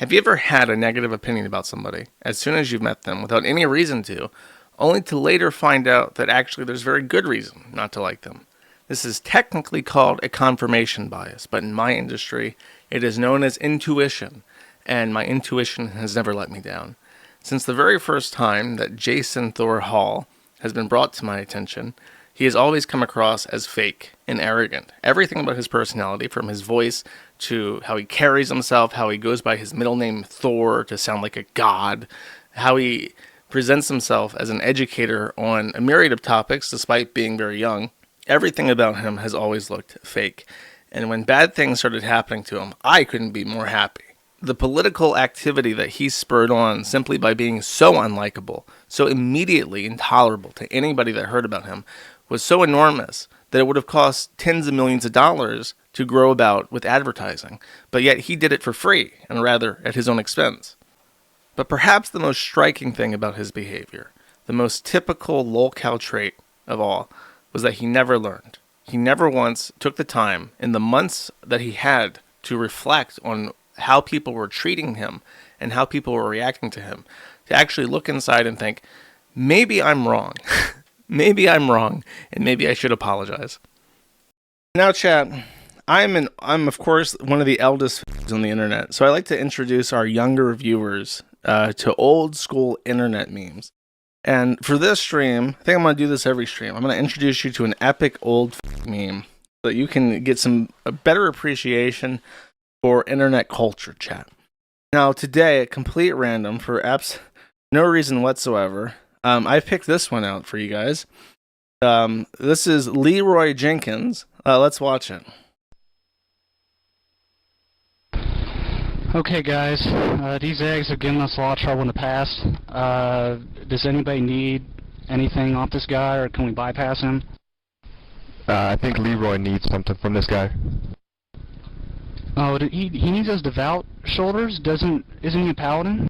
Have you ever had a negative opinion about somebody as soon as you've met them without any reason to, only to later find out that actually there's very good reason not to like them? This is technically called a confirmation bias, but in my industry, it is known as intuition, and my intuition has never let me down. Since the very first time that Jason Thor Hall has been brought to my attention, he has always come across as fake and arrogant. Everything about his personality, from his voice to how he carries himself, how he goes by his middle name Thor to sound like a god, how he presents himself as an educator on a myriad of topics despite being very young, everything about him has always looked fake. And when bad things started happening to him, I couldn't be more happy. The political activity that he spurred on simply by being so unlikable, so immediately intolerable to anybody that heard about him, was so enormous that it would have cost tens of millions of dollars to grow about with advertising. But yet he did it for free, and rather at his own expense. But perhaps the most striking thing about his behavior, the most typical lolcow trait of all, was that he never learned. He never once took the time in the months that he had to reflect on how people were treating him and how people were reacting to him, to actually look inside and think, maybe I'm wrong. Maybe I'm wrong, and maybe I should apologize. Now, chat, I'm of course one of the eldest on the internet, so I like to introduce our younger viewers to old school internet memes. And for this stream, I think I'm going to do this every stream. I'm going to introduce you to an epic old meme so that you can get a better appreciation for internet culture, chat. Now, today, at complete random, for no reason whatsoever, I picked this one out for you guys. This is Leroy Jenkins. Let's watch it. Okay, guys, these eggs have given us a lot of trouble in the past. Does anybody need anything off this guy, or can we bypass him? I think Leroy needs something from this guy. Oh, he needs those devout shoulders? Isn't he a paladin?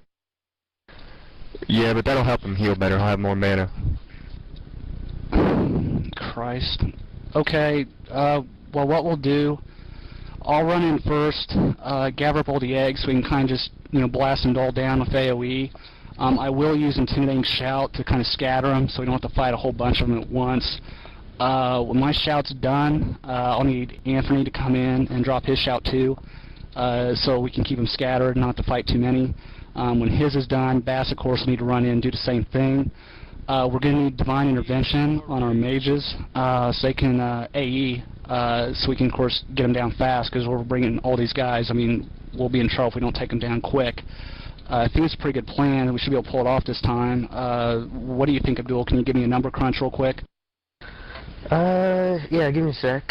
Yeah, but that'll help him heal better. He'll have more mana. Christ. Okay, well, what we'll do, I'll run in first, gather up all the eggs so we can kind of just, blast them all down with AoE. I will use Intimidating Shout to kind of scatter them so we don't have to fight a whole bunch of them at once. When my shout's done, I'll need Anthony to come in and drop his shout too, so we can keep them scattered, not to fight too many. When his is done, Bass, of course, will need to run in and do the same thing. We're going to need Divine Intervention on our mages, so they can AE, so we can, of course, get them down fast, because we're bringing all these guys. I mean, we'll be in trouble if we don't take them down quick. I think it's a pretty good plan, and we should be able to pull it off this time. What do you think, Abdul? Can you give me a number crunch real quick? Yeah, give me a sec.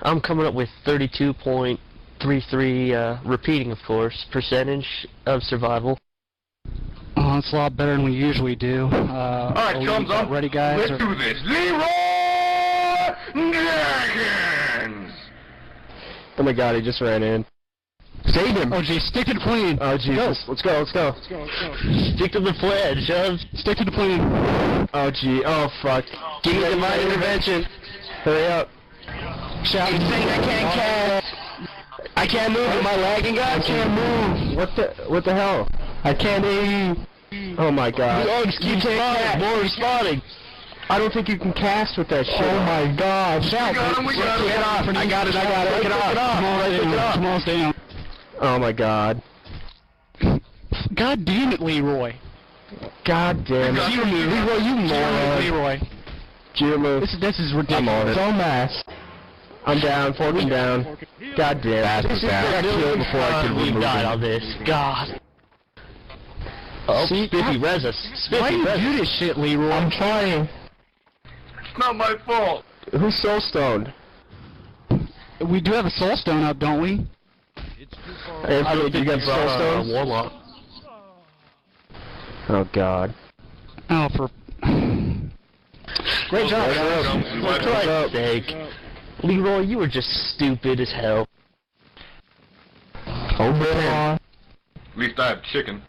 I'm coming up with 32.33, repeating, of course, percentage of survival. Oh, that's a lot better than we usually do. Alright, thumbs up. Ready, guys? Let's do this. Leroy Jenkins! Oh my god, he just ran in. Save him! Oh, gee, stick to the plan. Oh, Jesus. Let's go, let's go. Stick to the pledge, Stick to the plan. Oh, gee. Oh, fuck. Give me Divine Intervention. Hurry up. Shout. He's saying I can't cast. I can't move. Am I lagging, guys? I can't move. What the hell? I can't hear you. Oh my god. The eggs keep spawning. More respawning. I don't think you can cast with that shit. Oh my god. Shout. We got him. Get off. I got it. Get off. Come on, stay down. Oh my god. God damn it, Leroy. God damn it. Leroy, you moron. Leroy. Jimmy. This is ridiculous. I'm on it. So mass. I'm down. Forking down. God damn it. This is I got killed before I could we remove died him. on this. God. Oh, See, Spiffy res us. Why do Spiffy you res do us. this shit, Leroy? I'm trying. It's not my fault. Who's soul stoned? We do have a soul stone up, don't we? Anthony, do you got soul stones? Warlock. Oh god. Oh, for... Great job. For Christ's sake. Leroy, you were just stupid as hell. Over At least I have chicken.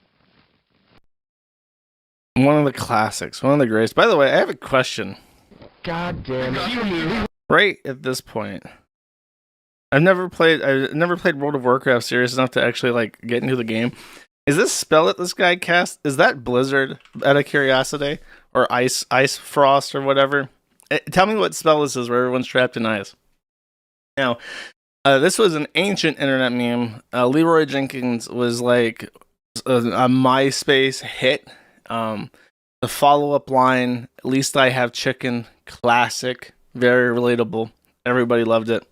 One of the classics, one of the greatest. By the way, I have a question. God damn it. Right at this point, I've never played World of Warcraft serious enough to actually like get into the game. Is this spell that this guy cast? Is that Blizzard, out of curiosity? Or Ice Frost or whatever? Tell me what spell this is where everyone's trapped in ice. Now, this was an ancient internet meme. Leroy Jenkins was like a MySpace hit. The follow-up line, at least I have chicken, classic, very relatable. Everybody loved it.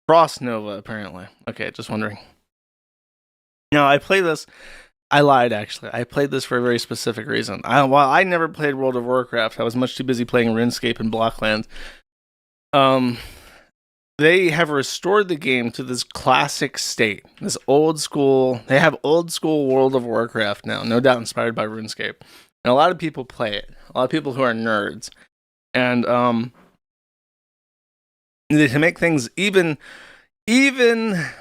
Frost Nova, apparently. Okay, just wondering. No, I play this. I lied, actually. I played this for a very specific reason. While I never played World of Warcraft, I was much too busy playing RuneScape and Blocklands. They have restored the game to this classic state. This old school. They have old school World of Warcraft now, no doubt inspired by RuneScape. And a lot of people play it. A lot of people who are nerds. And to make things even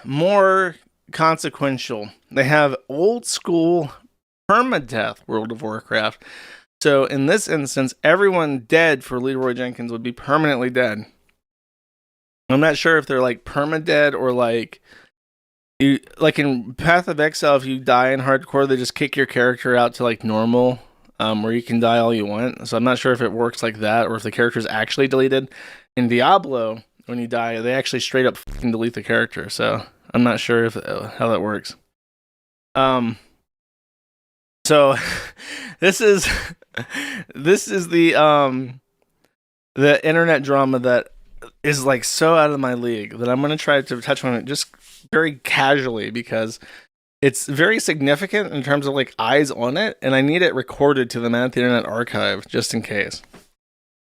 more consequential, they have old school permadeath World of Warcraft. So in this instance, everyone dead for Leroy Jenkins would be permanently dead. I'm not sure if they're like permadead or like in Path of Exile, if you die in hardcore, they just kick your character out to like normal, where you can die all you want. So I'm not sure if it works like that or if the character is actually deleted. In Diablo, when you die, they actually straight up fucking delete the character. So I'm not sure if how that works. So this is the internet drama that is like so out of my league that I'm gonna try to touch on it just very casually because it's very significant in terms of like eyes on it, and I need it recorded to the Man at the Internet archive just in case.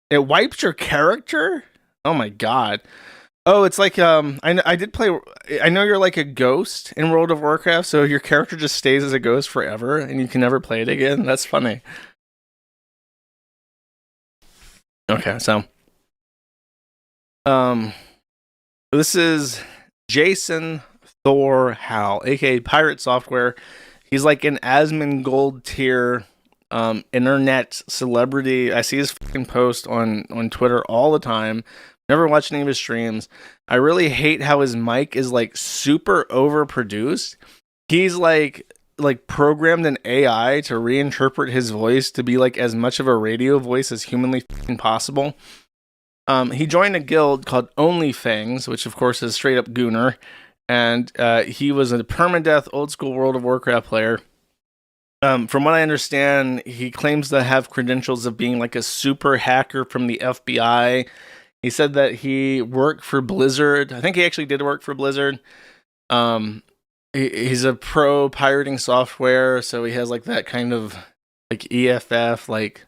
It wipes your character? Oh my god. Oh, it's like I did play. I know you're like a ghost in World of Warcraft, so your character just stays as a ghost forever, and you can never play it again. That's funny. Okay, so this is Jason Thor Hal, aka Pirate Software. He's like an Asmongold tier internet celebrity. I see his fucking post on Twitter all the time. Never watched any of his streams. I really hate how his mic is like super overproduced. He's like programmed an AI to reinterpret his voice to be like as much of a radio voice as humanly possible. He joined a guild called Onlyfangs, which of course is straight up gooner, and he was a permadeath old school World of Warcraft player. From what I understand, he claims to have credentials of being like a super hacker from the FBI. He said that he worked for Blizzard. I think he actually did work for Blizzard. He's a pro pirating software, so he has like that kind of like EFF, like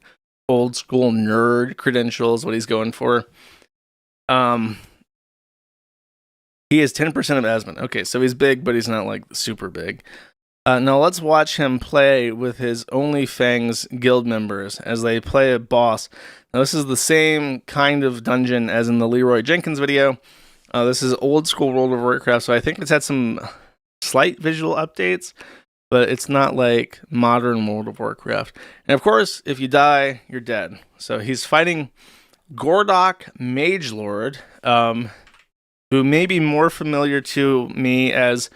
old school nerd credentials, what he's going for. He is 10% of Asmon. Okay, so he's big, but he's not like super big. Now let's watch him play with his Onlyfangs guild members as they play a boss. Now this is the same kind of dungeon as in the Leroy Jenkins video. This is old school World of Warcraft, so I think it's had some slight visual updates, but it's not like modern World of Warcraft. And of course, if you die, you're dead. So he's fighting Gordok Magelord, who may be more familiar to me as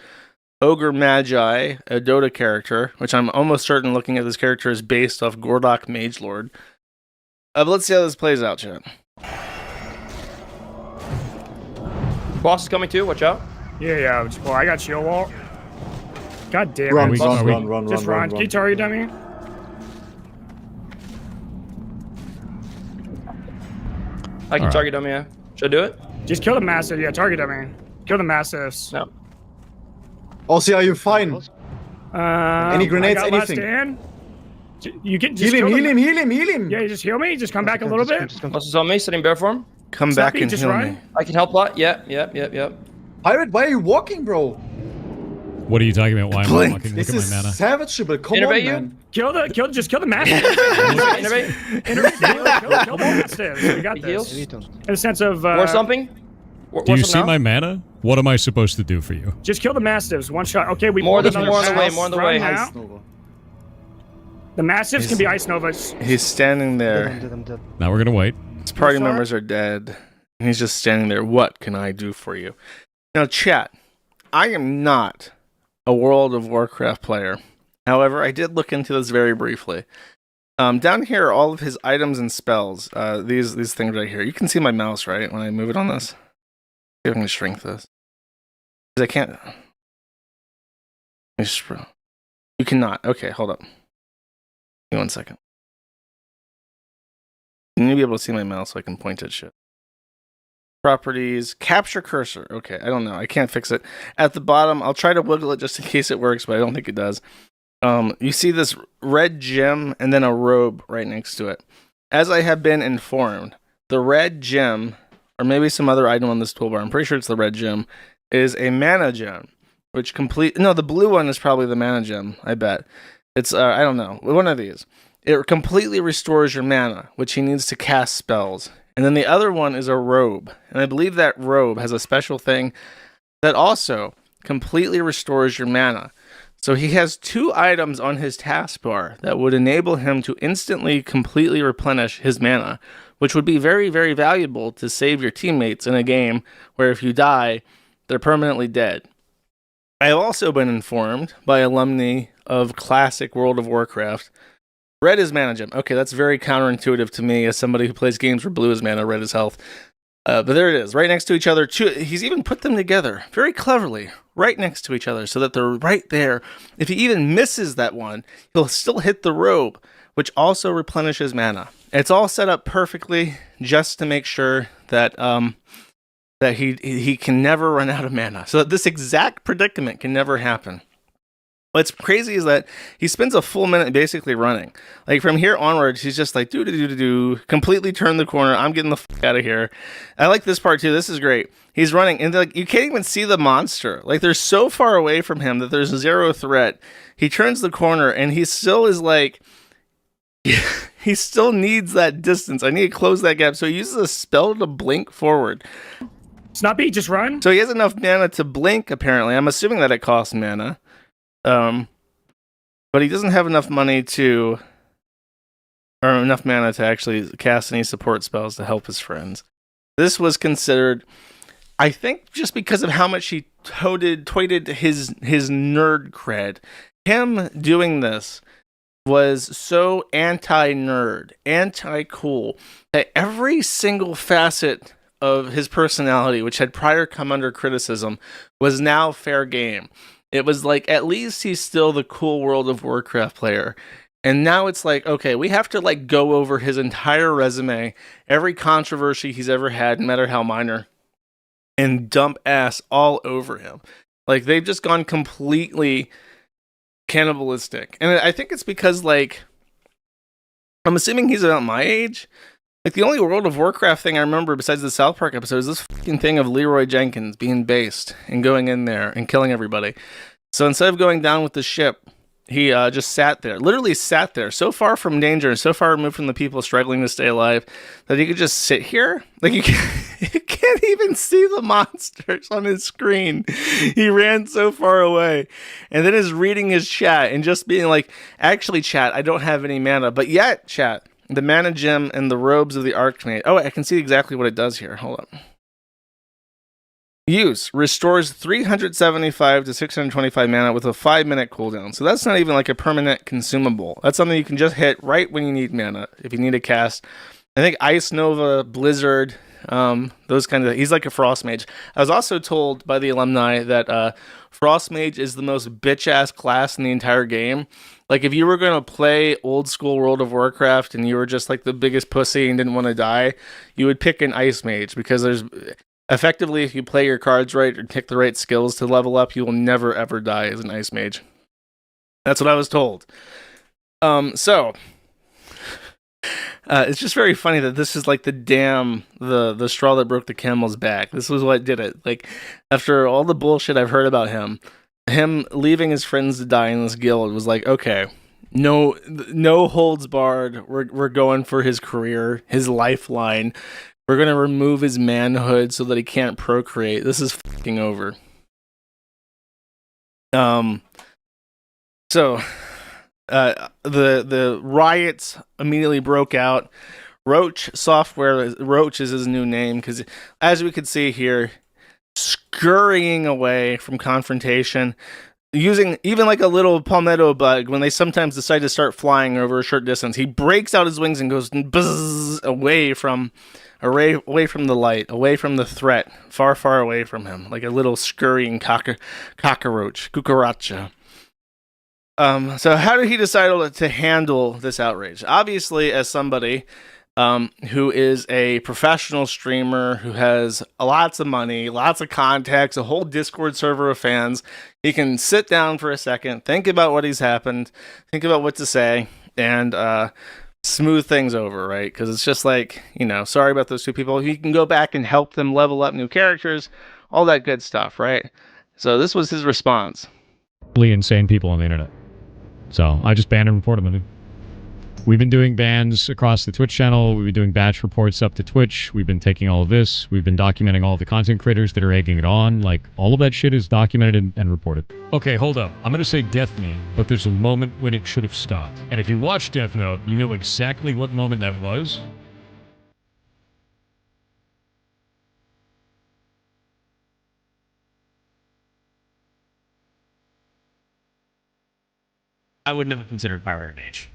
Ogre Magi, a Dota character, which I'm almost certain looking at this character is based off Gordok Magelord. But let's see how this plays out, chat. Boss is coming too, watch out. Yeah. Well, I got shield wall. God damn Run, it. run. Just run. Can you target dummy? I can target him, yeah. Should I do it? Just kill the massive. Yeah, target dummy. Kill the massives. No. Also, are you fine? Any grenades, I got last anything? stand. You can just Heal him. Yeah, just heal me. Just come back a little bit. Boss is on me, sitting bear form. Come back and just heal run. me. I can help a lot. Yep. Pirate, why are you walking, bro? What are you talking about? Why am I Blink. walking? This Look at is my mana. savageable. Come Innervate on, you? man. Just kill the massive. Innervate. Kill the mastiffs. We got He this. heals. In the sense of War something? Do you see my mana? What am I supposed to do for you? just kill the mastiffs. One shot. Okay, we More pulled on another the way, pass more on the right way. now. Ice Nova. The mastiffs can be ice novas. He's standing there. Now we're gonna wait. His party Sorry? members are dead. And he's just standing there. What can I do for you? Now, chat, I am not a World of Warcraft player. However, I did look into this very briefly. Down here are all of his items and spells. These things right here. You can see my mouse, right? When I move it on this. See if I can shrink this. Because I can't. You cannot. Okay, hold up. Give me 1 second. You need to be able to see my mouse so I can point at shit. Properties, capture cursor. Okay, I don't know. I can't fix it. At the bottom, I'll try to wiggle it just in case it works, but I don't think it does. You see this red gem and then a robe right next to it. As I have been informed, the red gem, or maybe some other item on this toolbar, I'm pretty sure it's the red gem, is a mana gem, which the blue one is probably the mana gem, I bet. It's, I don't know, one of these. It completely restores your mana, which he needs to cast spells. And then the other one is a robe. And I believe that robe has a special thing that also completely restores your mana. So he has 2 items on his taskbar that would enable him to instantly completely replenish his mana, which would be very, very valuable to save your teammates in a game where if you die, they're permanently dead. I have also been informed by alumni of classic World of Warcraft. Red is mana gem. Okay, that's very counterintuitive to me as somebody who plays games where blue is mana, red is health. But there it is, right next to each other. He's even put them together very cleverly, right next to each other, so that they're right there. If he even misses that one, he'll still hit the robe, which also replenishes mana. It's all set up perfectly just to make sure that that he can never run out of mana, so that this exact predicament can never happen. What's crazy is that he spends a full minute basically running. Like from here onwards, he's just like completely turn the corner. I'm getting the fuck out of here. I like this part too. This is great. He's running and like you can't even see the monster. Like they're so far away from him that there's zero threat. He turns the corner and he still is like he still needs that distance. I need to close that gap. So he uses a spell to blink forward. Snuppy, just run. So he has enough mana to blink apparently. I'm assuming that it costs mana. But he doesn't have enough mana to actually cast any support spells to help his friends. This was considered, I think, just because of how much he toited his nerd cred. Him doing this was so anti-nerd, anti-cool, that every single facet of his personality, which had prior come under criticism, was now fair game. It was like, at least he's still the cool World of Warcraft player. And now it's like, okay, we have to like go over his entire resume, every controversy he's ever had, no matter how minor, and dump ass all over him. Like, they've just gone completely cannibalistic. And I think it's because, like, I'm assuming he's about my age. Like, the only World of Warcraft thing I remember besides the South Park episode is this fucking thing of Leroy Jenkins being based and going in there and killing everybody. So instead of going down with the ship, he just sat there, literally sat there, so far from danger and so far removed from the people struggling to stay alive that he could just sit here. Like, you can't even see the monsters on his screen. He ran so far away. And then is reading his chat and just being like, actually, chat, I don't have any mana, but yet, chat, the mana gem and the robes of the Archmage. Oh, I can see exactly what it does here. Hold up. Use restores 375 to 625 mana with a 5-minute cooldown. So that's not even like a permanent consumable. That's something you can just hit right when you need mana. If you need a cast, I think Ice Nova, Blizzard, those kind of. He's like a Frost Mage. I was also told by the alumni that Frost Mage is the most bitch ass class in the entire game. Like, if you were going to play old school World of Warcraft and you were just like the biggest pussy and didn't want to die, you would pick an Ice Mage, because there's effectively, if you play your cards right or pick the right skills to level up, you will never ever die as an Ice Mage. That's what I was told. So it's just very funny that this is like the straw that broke the camel's back. This was what did it. Like, after all the bullshit I've heard about him leaving his friends to die in this guild was like, okay, no holds barred. We're going for his career, his lifeline. We're going to remove his manhood so that he can't procreate. This is fucking over. So the riots immediately broke out. Roach is his new name, because as we could see here, scurrying away from confrontation. using even like a little palmetto bug, when they sometimes decide to start flying over a short distance, he breaks out his wings and goes buzz away from the light, away from the threat, far, far away from him, like a little scurrying cucaracha. So how did he decide to handle this outrage? Obviously, as somebody who is a professional streamer, who has lots of money, lots of contacts, a whole Discord server of fans, he can sit down for a second, think about what he's happened, think about what to say, and smooth things over, right? Because it's just like, sorry about those two people. He can go back and help them level up new characters, all that good stuff, right? So this was his response. Insane people on the internet. So I just banned and reported them. We've been doing bans across the Twitch channel. We've been doing batch reports up to Twitch. We've been taking all of this. We've been documenting all the content creators that are egging it on. Like, all of that shit is documented and reported. Okay, hold up. I'm gonna say Death Note, but there's a moment when it should have stopped. And if you watch Death Note, you know exactly what moment that was. I would never consider Pyro Mage.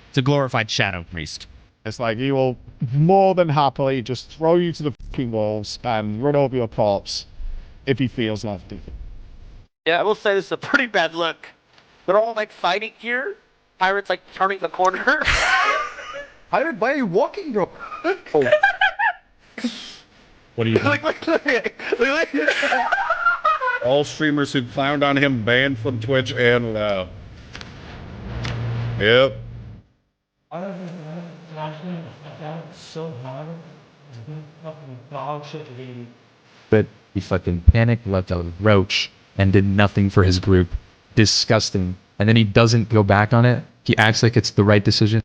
It's a glorified shadow priest. It's like he will more than happily just throw you to the fucking walls and run over your corpse if he feels like it. Yeah, I will say this is a pretty bad look. They're all like fighting here. Pirate's like turning the corner. Pirate, why are you walking, bro? What do you think? Look. All streamers who found on him banned from Twitch and yep. But he fucking panicked, left out Roach, and did nothing for his group. Disgusting. And then he doesn't go back on it. He acts like it's the right decision.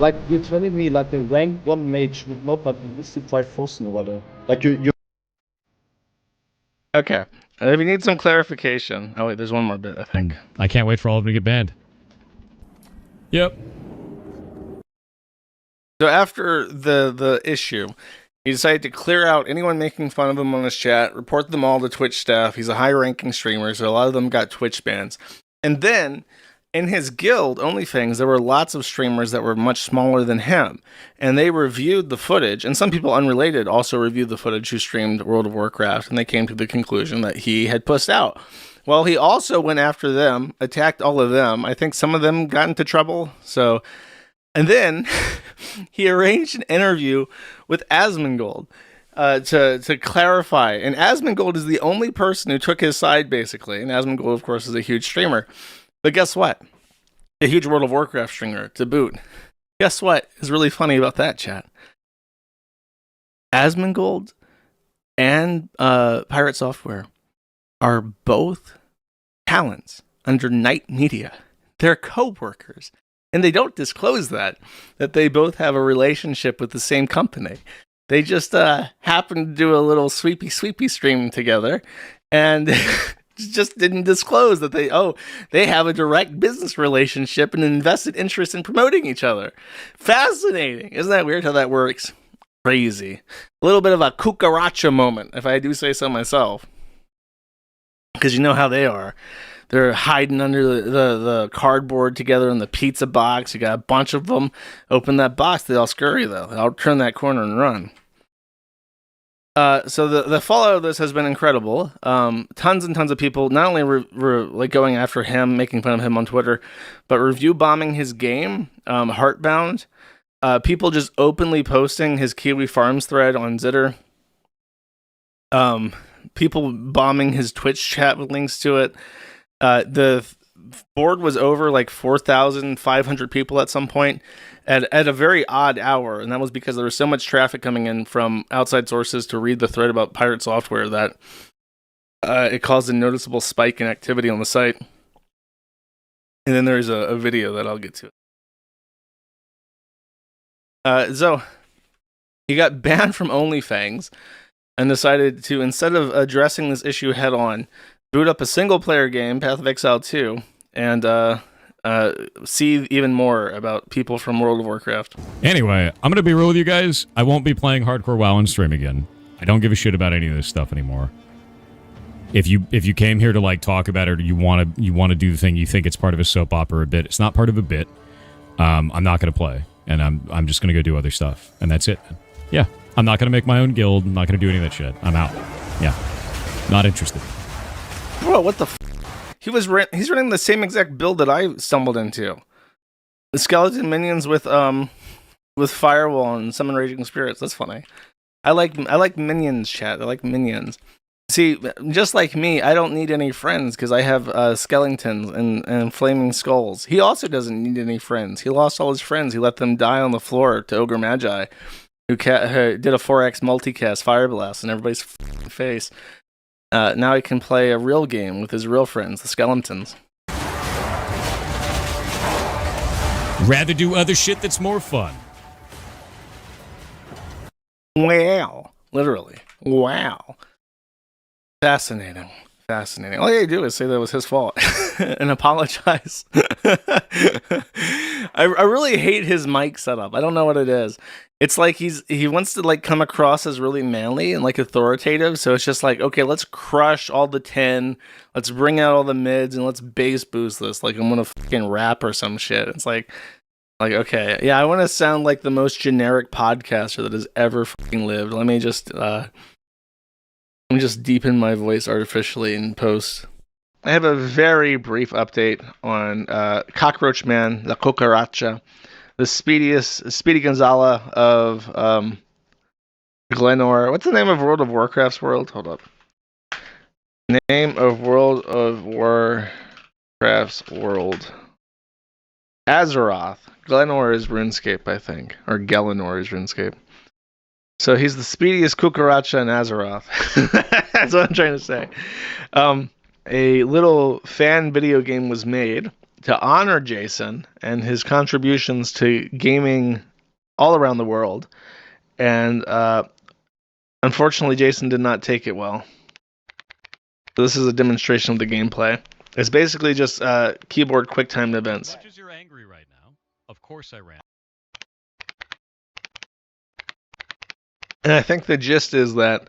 Like, you're telling me, like, the rank 1 mage would not have been listed by Force in the water. Like, you Okay. If you need some clarification. Oh, wait, there's one more bit, I think. I can't wait for all of them to get banned. Yep. So after the issue, he decided to clear out anyone making fun of him on his chat, report them all to Twitch staff. He's a high-ranking streamer, so a lot of them got Twitch bans. And then, in his guild, Onlyfangs, there were lots of streamers that were much smaller than him. And they reviewed the footage, and some people unrelated also reviewed the footage who streamed World of Warcraft, and they came to the conclusion that he had pussed out. Well, he also went after them, attacked all of them. I think some of them got into trouble, so... And then he arranged an interview with Asmongold to clarify. And Asmongold is the only person who took his side, basically. And Asmongold, of course, is a huge streamer. But guess what? A huge World of Warcraft streamer to boot. Guess what is really funny about that, chat? Asmongold and Pirate Software are both talents under Night Media. They're co-workers. And they don't disclose that they both have a relationship with the same company. They just happen to do a little sweepy stream together and just didn't disclose that they have a direct business relationship and an invested interest in promoting each other. Fascinating. Isn't that weird how that works? Crazy. A little bit of a cucaracha moment, if I do say so myself. Because you know how they are. They're hiding under the cardboard together in the pizza box. You got a bunch of them. Open that box, they all scurry, though. I'll turn that corner and run. So the fallout of this has been incredible. Tons and tons of people not only like going after him, making fun of him on Twitter, but review bombing his game, Heartbound. People just openly posting his Kiwi Farms thread on Zitter. People bombing his Twitch chat with links to it. The board was over like 4,500 people at some point at a very odd hour, and that was because there was so much traffic coming in from outside sources to read the thread about Pirate Software that it caused a noticeable spike in activity on the site. And then there's a video that I'll get to. So he got banned from Onlyfangs and decided to, instead of addressing this issue head on, boot up a single-player game, Path of Exile 2, and see even more about people from World of Warcraft. Anyway, I'm going to be real with you guys. I won't be playing Hardcore WoW on stream again. I don't give a shit about any of this stuff anymore. If you came here to like talk about it, or you want to do the thing, you think it's part of a soap opera or a bit. It's not part of a bit. I'm not going to play, and I'm just going to go do other stuff, and that's it. Yeah, I'm not going to make my own guild. I'm not going to do any of that shit. I'm out. Yeah, not interested. Bro, what the? He's running the same exact build that I stumbled into. The skeleton minions with firewall and summon raging spirits. That's funny. I like minions, chat. I like minions. See, just like me, I don't need any friends because I have skeletons and flaming skulls. He also doesn't need any friends. He lost all his friends. He let them die on the floor to Ogre Magi, who did a 4x multicast Fire Blast in everybody's face. Now he can play a real game with his real friends, the skeletons. Rather do other shit that's more fun. Wow. Literally. Wow. Fascinating. All you do is say that was his fault and apologize. I really hate his mic setup. I don't know what it is. It's like he wants to like come across as really manly and like authoritative. So it's just like, okay, let's crush all the 10. Let's bring out all the mids and let's bass boost this. Like I'm gonna fucking rap or some shit. It's like okay, yeah, I want to sound like the most generic podcaster that has ever fucking lived. Let me just deepen my voice artificially in post. I have a very brief update on Cockroach Man, La Cucaracha, the Speedy Gonzala of Glenor. What's the name of World of Warcraft's world? Hold up. Name of World of Warcraft's world. Azeroth. Glenor is RuneScape, I think. Or Gelinor is RuneScape. So he's the speediest Cucaracha in Azeroth. That's what I'm trying to say. A little fan video game was made to honor Jason and his contributions to gaming all around the world. And unfortunately, Jason did not take it well. So this is a demonstration of the gameplay. It's basically just keyboard quick-timed events. As much as you're angry right now, of course I ran. And I think the gist is that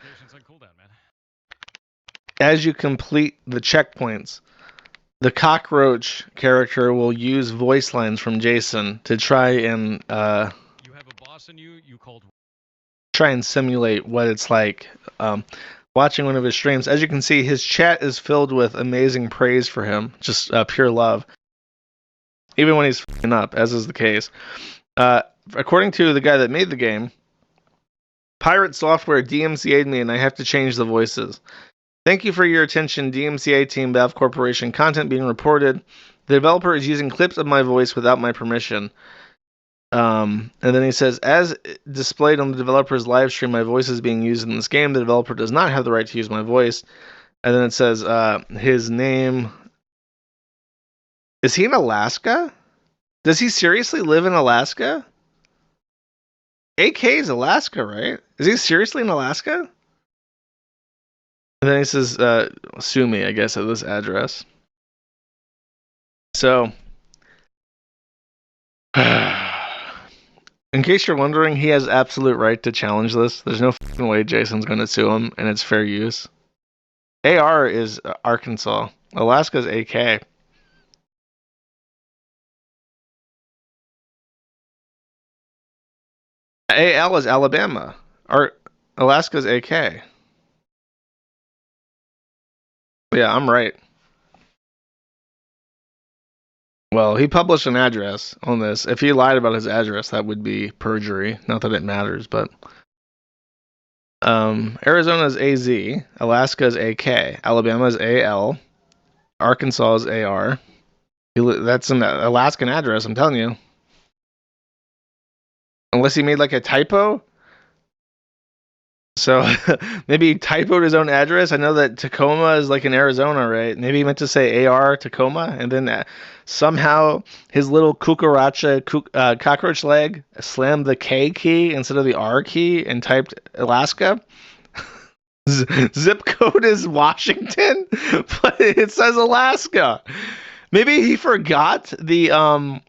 as you complete the checkpoints, the cockroach character will use voice lines from Jason to try and You have a boss in you called try and simulate what it's like watching one of his streams. As you can see, his chat is filled with amazing praise for him, just pure love. Even when he's f***ing up, as is the case. According to the guy that made the game, Pirate Software DMCA'd me and I have to change the voices. Thank you for your attention, DMCA team, Valve Corporation. Content being reported. The developer is using clips of my voice without my permission. And then he says, as displayed on the developer's live stream, my voice is being used in this game. The developer does not have the right to use my voice. And then it says, his name... Is he in Alaska? Does he seriously live in Alaska? AK is Alaska, right? Is he seriously in Alaska? And then he says, sue me, I guess, at this address. So, in case you're wondering, he has absolute right to challenge this. There's no fucking way Jason's going to sue him, and it's fair use. AR is Arkansas. Alaska's AK. AL is Alabama. Alaska's AK. Yeah, I'm right. Well, he published an address on this. If he lied about his address, that would be perjury. Not that it matters, but... Arizona's AZ. Alaska's AK. Alabama's AL. Arkansas's AR. That's an Alaskan address, I'm telling you. Unless he made like a typo. So maybe he typoed his own address. I know that Tacoma is like in Arizona, right? Maybe he meant to say AR Tacoma, and then somehow his little cucaracha cockroach leg slammed the K key instead of the R key and typed Alaska. Zip code is Washington, but it says Alaska. Maybe he forgot the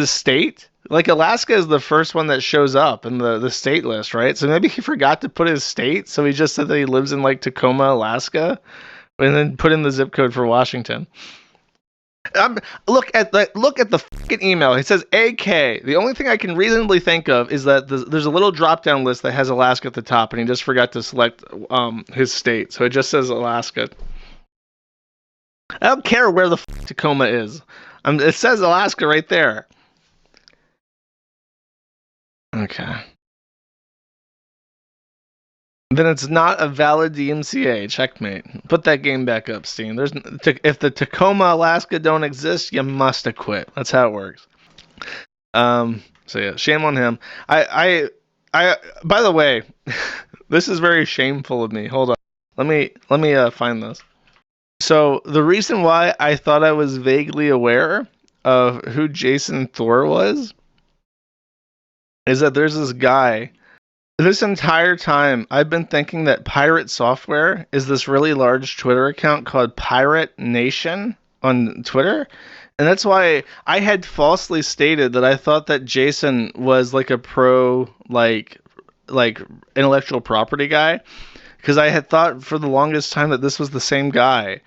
state. Like, Alaska is the first one that shows up in the state list, right? So maybe he forgot to put his state, so he just said that he lives in, like, Tacoma, Alaska. And then put in the zip code for Washington. Look at the fucking email. It says AK. The only thing I can reasonably think of is that there's a little drop-down list that has Alaska at the top, and he just forgot to select his state, so it just says Alaska. I don't care where the Tacoma is. It says Alaska right there. Okay. Then it's not a valid DMCA. Checkmate. Put that game back up, Steam. If the Tacoma, Alaska don't exist, you must have quit. That's how it works. So yeah, shame on him. I by the way, this is very shameful of me. Hold on. Let me find this. So the reason why I thought I was vaguely aware of who Jason Thor was is that there's this guy. This entire time, I've been thinking that Pirate Software is this really large Twitter account called Pirate Nation on Twitter. And that's why I had falsely stated that I thought that Jason was like a pro, like intellectual property guy. Because I had thought for the longest time that this was the same guy.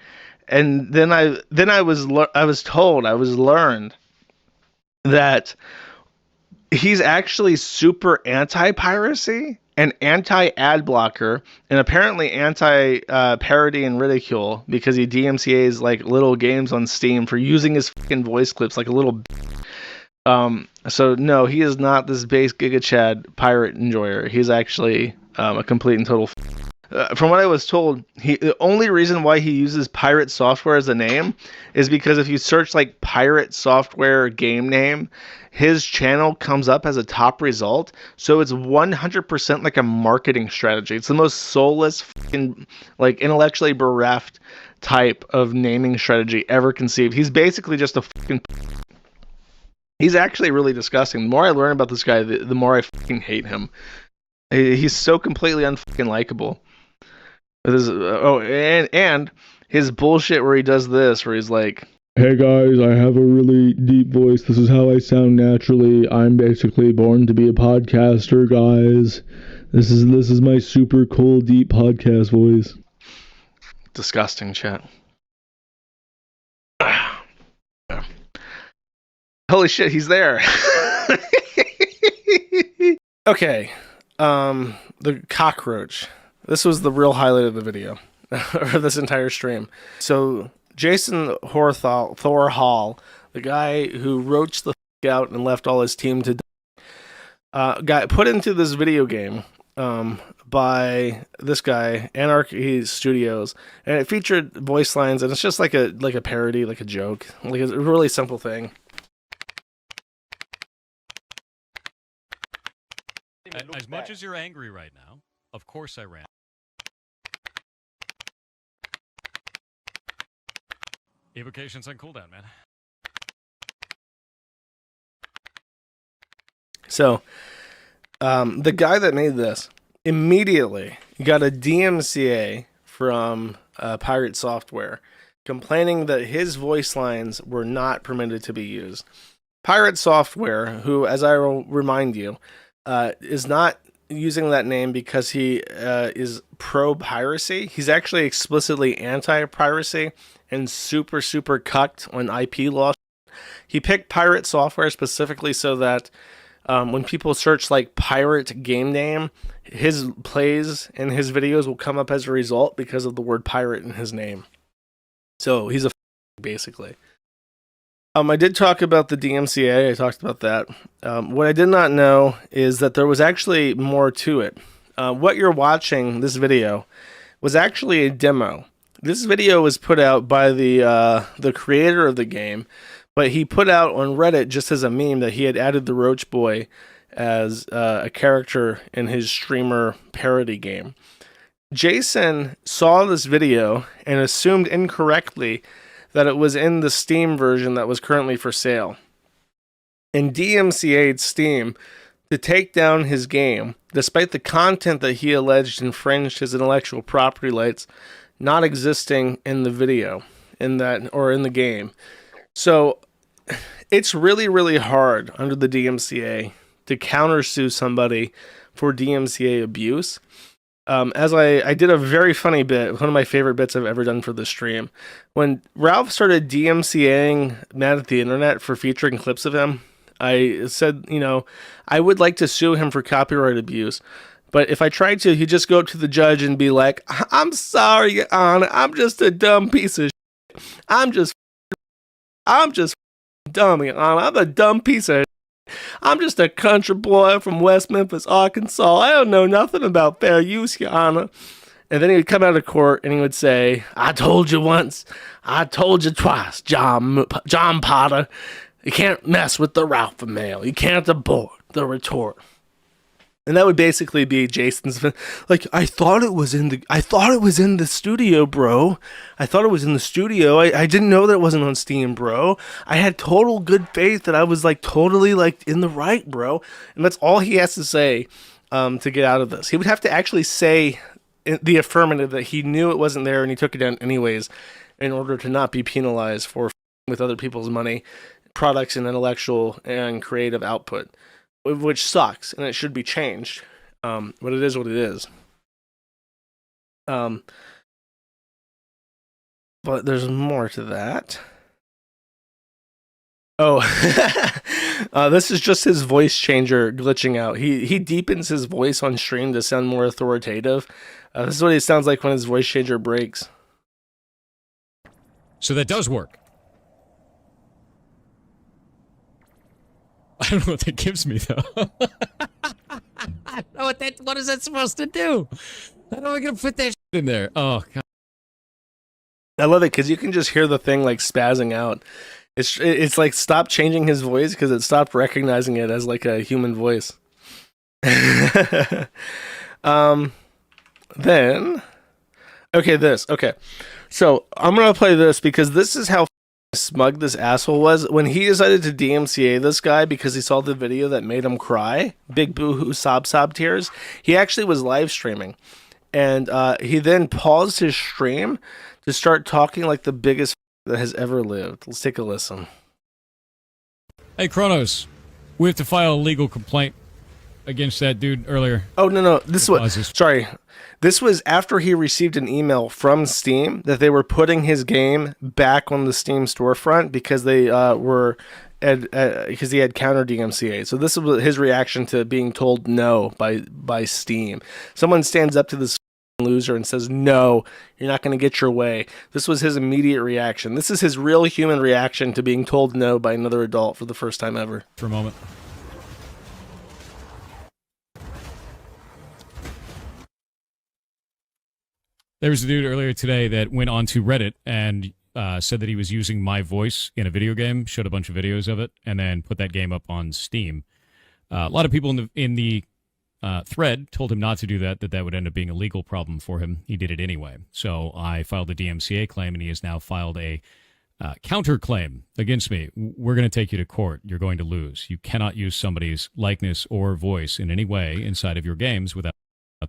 And then I was learned that he's actually super anti-piracy and anti-ad blocker, and apparently anti-parody and ridicule because he DMCA's like little games on Steam for using his fucking voice clips like a little. So no, he is not this base Giga Chad pirate enjoyer. He's actually a complete and total. From what I was told, the only reason why he uses Pirate Software as a name is because if you search like Pirate Software game name, his channel comes up as a top result. So it's 100% like a marketing strategy. It's the most soulless, fucking, like intellectually bereft type of naming strategy ever conceived. He's basically just a fucking. He's actually really disgusting. The more I learn about this guy, the more I fucking hate him. He's so completely unfucking likable. And his bullshit where he does this, where he's like, "Hey guys, I have a really deep voice. This is how I sound naturally. I'm basically born to be a podcaster, guys. This is my super cool, deep podcast voice." Disgusting chat. Holy shit, he's there. Okay. The cockroach. This was the real highlight of the video, or this entire stream. So, Jason Thor Hall, the guy who roached the f*** out and left all his team to die, got put into this video game by this guy, Anarchy Studios, and it featured voice lines, and it's just like a parody, like a joke, like a really simple thing. As much as you're angry right now, of course I ran. Evocation's on cooldown, man. So, the guy that made this immediately got a DMCA from Pirate Software, complaining that his voice lines were not permitted to be used. Pirate Software, who, as I will remind you, is not using that name because he is pro-piracy. He's actually explicitly anti-piracy and super cucked on IP law. He picked Pirate Software specifically so that when people search like pirate game name, his plays and his videos will come up as a result because of the word pirate in his name. So he's a basically. I did talk about the DMCA. I talked about that. What I did not know is that there was actually more to it. What you're watching, this video, was actually a demo. This video was put out by the creator of the game, but he put out on Reddit just as a meme that he had added the Roach Boy as a character in his streamer parody game. Jason saw this video and assumed incorrectly that it was in the Steam version that was currently for sale, and DMCA'd Steam to take down his game, despite the content that he alleged infringed his intellectual property rights not existing in the video, in the game. So it's really hard under the DMCA to countersue somebody for DMCA abuse. as I did a very funny bit, one of my favorite bits I've ever done for the stream. When Ralph started DMCAing Mad at the Internet for featuring clips of him, I said, I would like to sue him for copyright abuse. But if I tried to, he'd just go up to the judge and be like, I'm sorry, Your Honor, I'm just a dumb piece of shit. I'm just dumb, Your Honor. I'm a dumb piece of shit. I'm just a country boy from West Memphis, Arkansas. I don't know nothing about fair use, Your Honor. And then he would come out of court and he would say, I told you once, I told you twice, John Potter. You can't mess with the Ralph mail. You can't abort the retort. And that would basically be Jason's, like, I thought it was in the studio, bro. I thought it was in the studio. I didn't know that it wasn't on Steam, bro. I had total good faith that I was, like, totally, like, in the right, bro. And that's all he has to say to get out of this. He would have to actually say the affirmative that he knew it wasn't there and he took it down anyways in order to not be penalized for with other people's money, products, and intellectual and creative output. Which sucks, and it should be changed. But it is what it is. But there's more to that. Oh, this is just his voice changer glitching out. He deepens his voice on stream to sound more authoritative. This is what he sounds like when his voice changer breaks. So that does work. I don't know what that gives me, though. I don't know what is that supposed to do? How am I going to put that shit in there? Oh, God. I love it because you can just hear the thing like spazzing out. It's like stopped changing his voice because it stopped recognizing it as like a human voice. Then, okay. So I'm going to play this because this is how smug this asshole was when he decided to DMCA this guy because he saw the video that made him cry, big boo-hoo sob tears. He actually was live streaming, and he then paused his stream to start talking like the biggest that has ever lived. Let's take a listen. Hey, Kronos, we have to file a legal complaint against that dude earlier. Oh, no. This was after he received an email from Steam that they were putting his game back on the Steam storefront because they because he had counter DMCA. So this was his reaction to being told no by Steam. Someone stands up to this loser and says, no, you're not going to get your way. This was his immediate reaction. This is his real human reaction to being told no by another adult for the first time ever. For a moment. There was a dude earlier today that went onto Reddit and said that he was using my voice in a video game, showed a bunch of videos of it, and then put that game up on Steam. A lot of people in the thread told him not to do that would end up being a legal problem for him. He did it anyway. So I filed a DMCA claim, and he has now filed a counterclaim against me. We're going to take you to court. You're going to lose. You cannot use somebody's likeness or voice in any way inside of your games without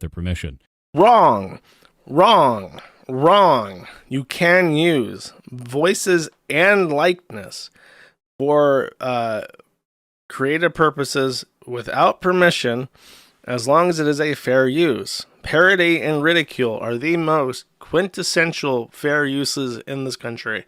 their permission. Wrong. You can use voices and likeness for creative purposes without permission, as long as it is a fair use. Parody and ridicule are the most quintessential fair uses in this country.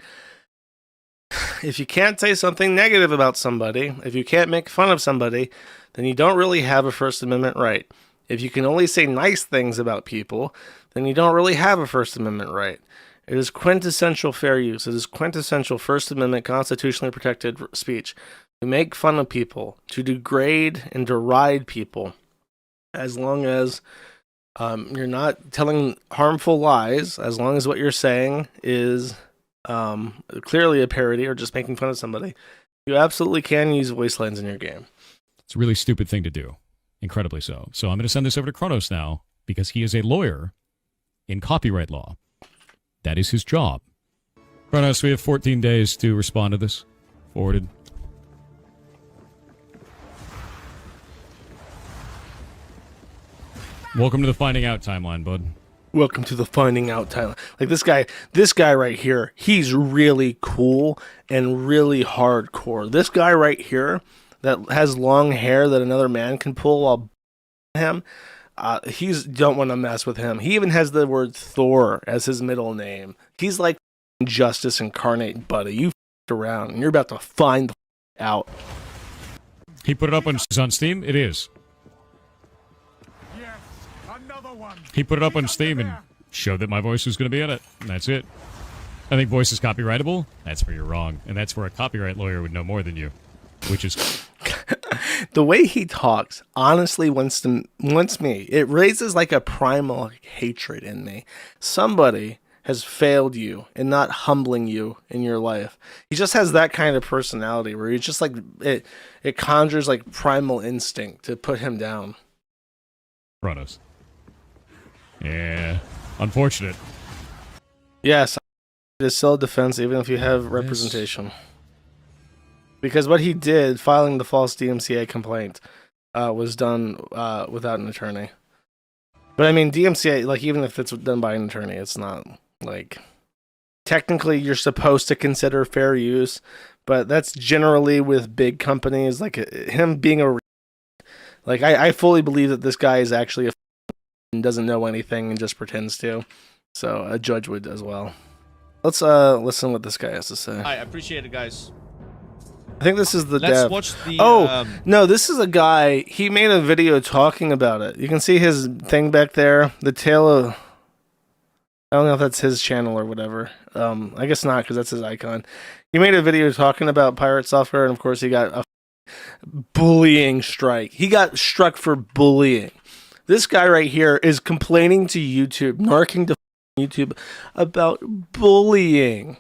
If you can't say something negative about somebody, if you can't make fun of somebody, then you don't really have a First Amendment right. If you can only say nice things about people, then you don't really have a First Amendment right. It is quintessential fair use. It is quintessential First Amendment constitutionally protected speech to make fun of people, to degrade and deride people, as long as you're not telling harmful lies, as long as what you're saying is clearly a parody or just making fun of somebody. You absolutely can use voice lines in your game. It's a really stupid thing to do. Incredibly so. So I'm going to send this over to Kronos now because he is a lawyer in copyright law. That is his job. Kronos, we have 14 days to respond to this. Forwarded. Welcome to the Finding Out timeline, bud. Welcome to the Finding Out timeline. Like this guy right here, he's really cool and really hardcore. This guy right here that has long hair that another man can pull while him, he's don't want to mess with him. He even has the word Thor as his middle name. He's like justice incarnate, buddy. You around and you're about to find the out. He put it up on Steam? It is. He put it up on Steam and showed that my voice was going to be in it. And that's it. I think voice is copyrightable. That's where you're wrong. And that's where a copyright lawyer would know more than you. Which is... The way he talks honestly wants me. It raises like a primal hatred in me. Somebody has failed you in not humbling you in your life. He just has that kind of personality where he's just like it conjures like primal instinct to put him down. Kronos. Yeah. Unfortunate. Yes. It is still a defense even if you have representation. Because what he did, filing the false DMCA complaint, was done without an attorney. But I mean, DMCA, like, even if it's done by an attorney, it's not, like... Technically, you're supposed to consider fair use, but that's generally with big companies, like, him being a... Like, I fully believe that this guy is actually and doesn't know anything and just pretends to. So, a judge would as well. Let's listen what this guy has to say. I appreciate it, guys. I think this is the Let's dev. watch the, no, this is a guy. He made a video talking about it. You can see his thing back there. The tail of... I don't know if that's his channel or whatever. I guess not, because that's his icon. He made a video talking about pirate software, and of course he got a bullying strike. He got struck for bullying. This guy right here is complaining to YouTube, narking to YouTube about bullying.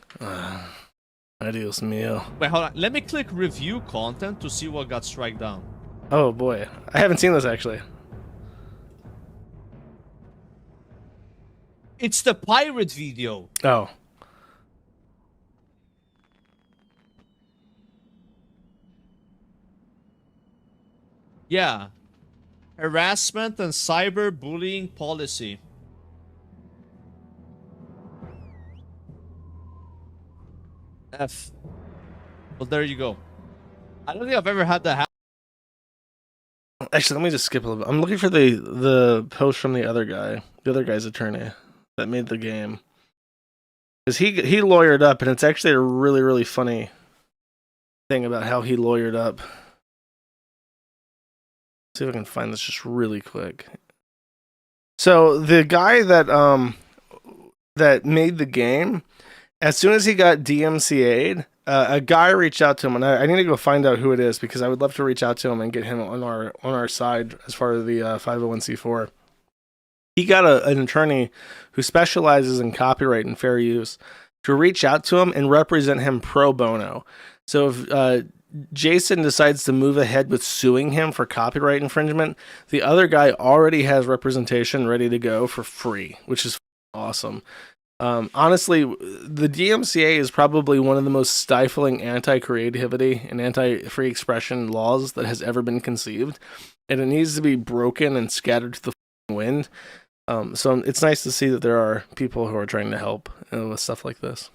Adios mio. Wait, hold on. Let me click review content to see what got struck down. Oh boy, I haven't seen this actually. It's the pirate video. Oh. Yeah. Harassment and cyberbullying policy. F. Well, there you go. I don't think I've ever had that happen. Actually, let me just skip a little bit. I'm looking for the post from the other guy's attorney that made the game. Because he lawyered up, and it's actually a really, really funny thing about how he lawyered up. See if I can find this just really quick. So the guy that made the game, as soon as he got DMCA'd, a guy reached out to him, and I need to go find out who it is because I would love to reach out to him and get him on our side as far as the 501c4. He got an attorney who specializes in copyright and fair use to reach out to him and represent him pro bono. So if Jason decides to move ahead with suing him for copyright infringement, the other guy already has representation ready to go for free, which is awesome. Honestly, the DMCA is probably one of the most stifling anti-creativity and anti-free expression laws that has ever been conceived, and it needs to be broken and scattered to the wind. So it's nice to see that there are people who are trying to help with stuff like this.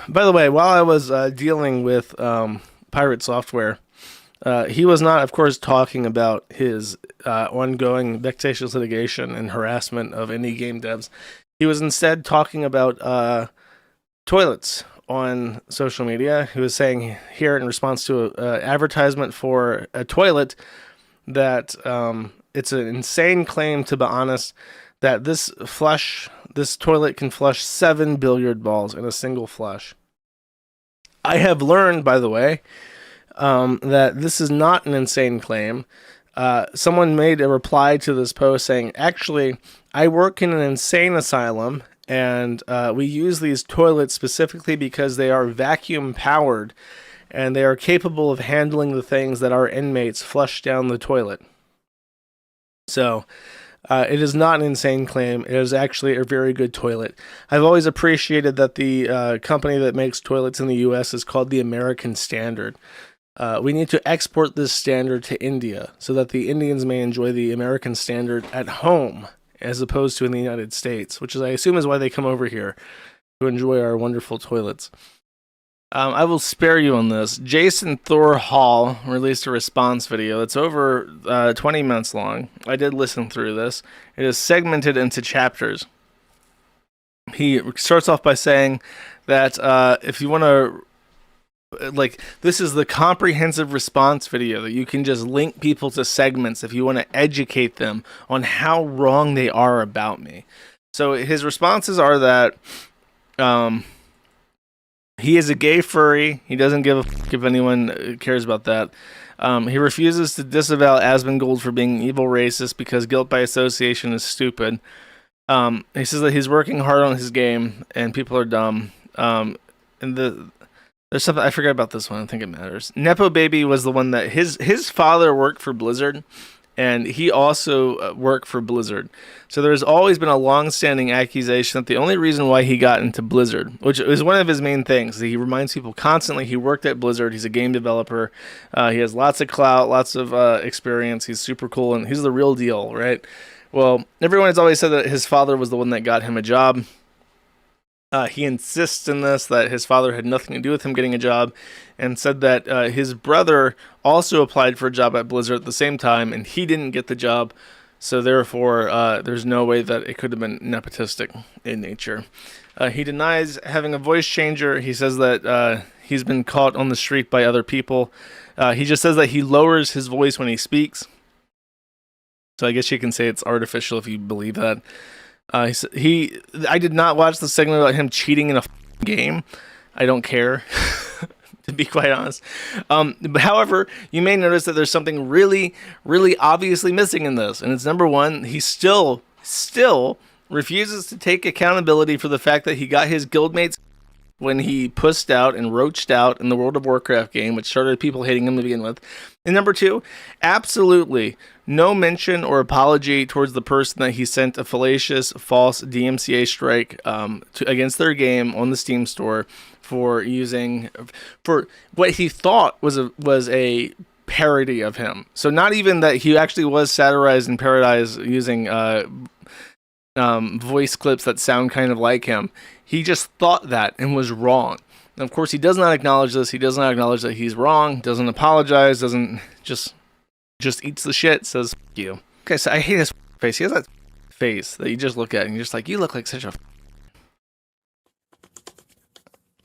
By the way, while I was dealing with pirate software, he was not, of course, talking about his ongoing vexatious litigation and harassment of indie game devs. He was instead talking about toilets on social media. He was saying here in response to an advertisement for a toilet that it's an insane claim, to be honest, that this toilet can flush 7 billiard balls in a single flush. I have learned, by the way, that this is not an insane claim. Someone made a reply to this post saying, actually, I work in an insane asylum, and we use these toilets specifically because they are vacuum powered, and they are capable of handling the things that our inmates flush down the toilet. So, it is not an insane claim. It is actually a very good toilet. I've always appreciated that the company that makes toilets in the U.S. is called the American Standard. We need to export this standard to India so that the Indians may enjoy the American standard at home as opposed to in the United States, which is, I assume, is why they come over here to enjoy our wonderful toilets. I will spare you on this. Jason Thor Hall released a response video. It's over 20 minutes long. I did listen through this. It is segmented into chapters. He starts off by saying that if you want to, this is the comprehensive response video that you can just link people to segments if you want to educate them on how wrong they are about me. So his responses are that he is a gay furry. He doesn't give a fuck if anyone cares about that. He refuses to disavow Asmongold for being evil racist because guilt by association is stupid. He says that he's working hard on his game and people are dumb. And there's something I forgot about this one. I think it matters. Nepo Baby was the one that his father worked for Blizzard, and he also worked for Blizzard. So there's always been a long-standing accusation that the only reason why he got into Blizzard, which is one of his main things, he reminds people constantly he worked at Blizzard. He's a game developer. He has lots of clout, lots of experience. He's super cool, and he's the real deal, right? Well, everyone has always said that his father was the one that got him a job. He insists in this that his father had nothing to do with him getting a job, and said that his brother also applied for a job at Blizzard at the same time, and he didn't get the job. So therefore, there's no way that it could have been nepotistic in nature. He denies having a voice changer. He says that he's been caught on the street by other people. He just says that he lowers his voice when he speaks. So I guess you can say it's artificial if you believe that. I did not watch the segment about him cheating in a game. I don't care, to be quite honest. But however, you may notice that there's something really, really obviously missing in this. And it's number one, he still refuses to take accountability for the fact that he got his guildmates when he pussed out and roached out in the World of Warcraft game, which started people hating him to begin with. And number two, absolutely no mention or apology towards the person that he sent a fallacious, false DMCA strike against their game on the Steam store for what he thought was a parody of him. So not even that he actually was satirized and parodied using voice clips that sound kind of like him. He just thought that and was wrong. And of course, he does not acknowledge this. He does not acknowledge that he's wrong, doesn't apologize, doesn't just eats the shit, says, F you. Okay, so I hate his face. He has that face that you just look at and you're just like, you look like such a...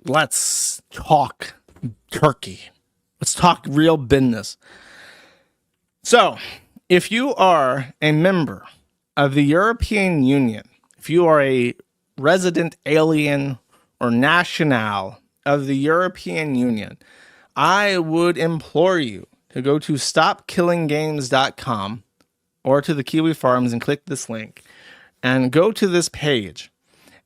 Let's talk turkey. Let's talk real business. So, if you are a member of the European Union, if you are a resident alien or national of the European Union, I would implore you to go to stopkillinggames.com or to the Kiwi Farms and click this link and go to this page.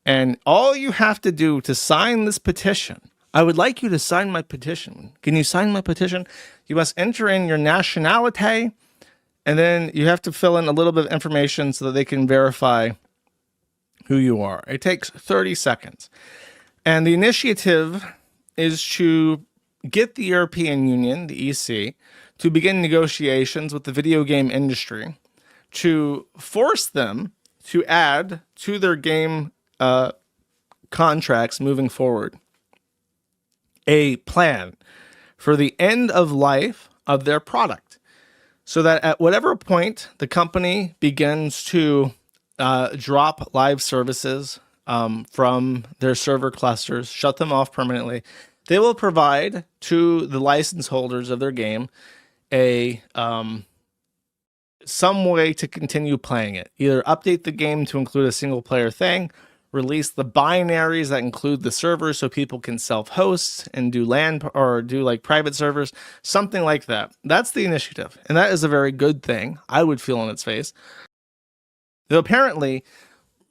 And all you have to do to sign this petition, I would like you to sign my petition. Can you sign my petition? You must enter in your nationality, and then you have to fill in a little bit of information so that they can verify who you are. It takes 30 seconds. And the initiative is to get the European Union, the EC, to begin negotiations with the video game industry to force them to add to their game contracts moving forward a plan for the end of life of their product, so that at whatever point the company begins to drop live services from their server clusters, shut them off permanently, they will provide to the license holders of their game some way to continue playing it. Either update the game to include a single player thing, release the binaries that include the servers so people can self-host and do LAN or do like private servers, something like that. That's the initiative, and that is a very good thing, I would feel on its face. Though apparently,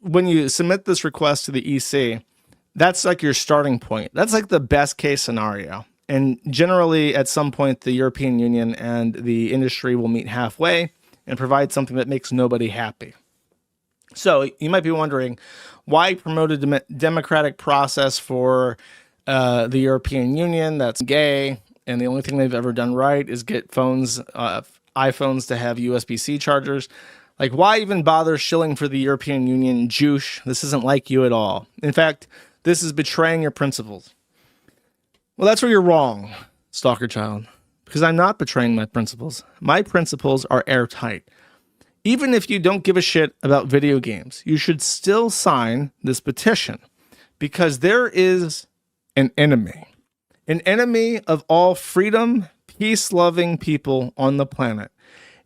when you submit this request to the EC, that's like your starting point. That's like the best case scenario. And generally, at some point, the European Union and the industry will meet halfway and provide something that makes nobody happy. So you might be wondering, why promote a democratic process for the European Union that's gay, and the only thing they've ever done right is get phones, iPhones to have USB-C chargers? Like, why even bother shilling for the European Union juice? This isn't like you at all. In fact, this is betraying your principles. Well, that's where you're wrong, stalker child, because I'm not betraying my principles. My principles are airtight. Even if you don't give a shit about video games, you should still sign this petition because there is an enemy of all freedom, peace-loving people on the planet.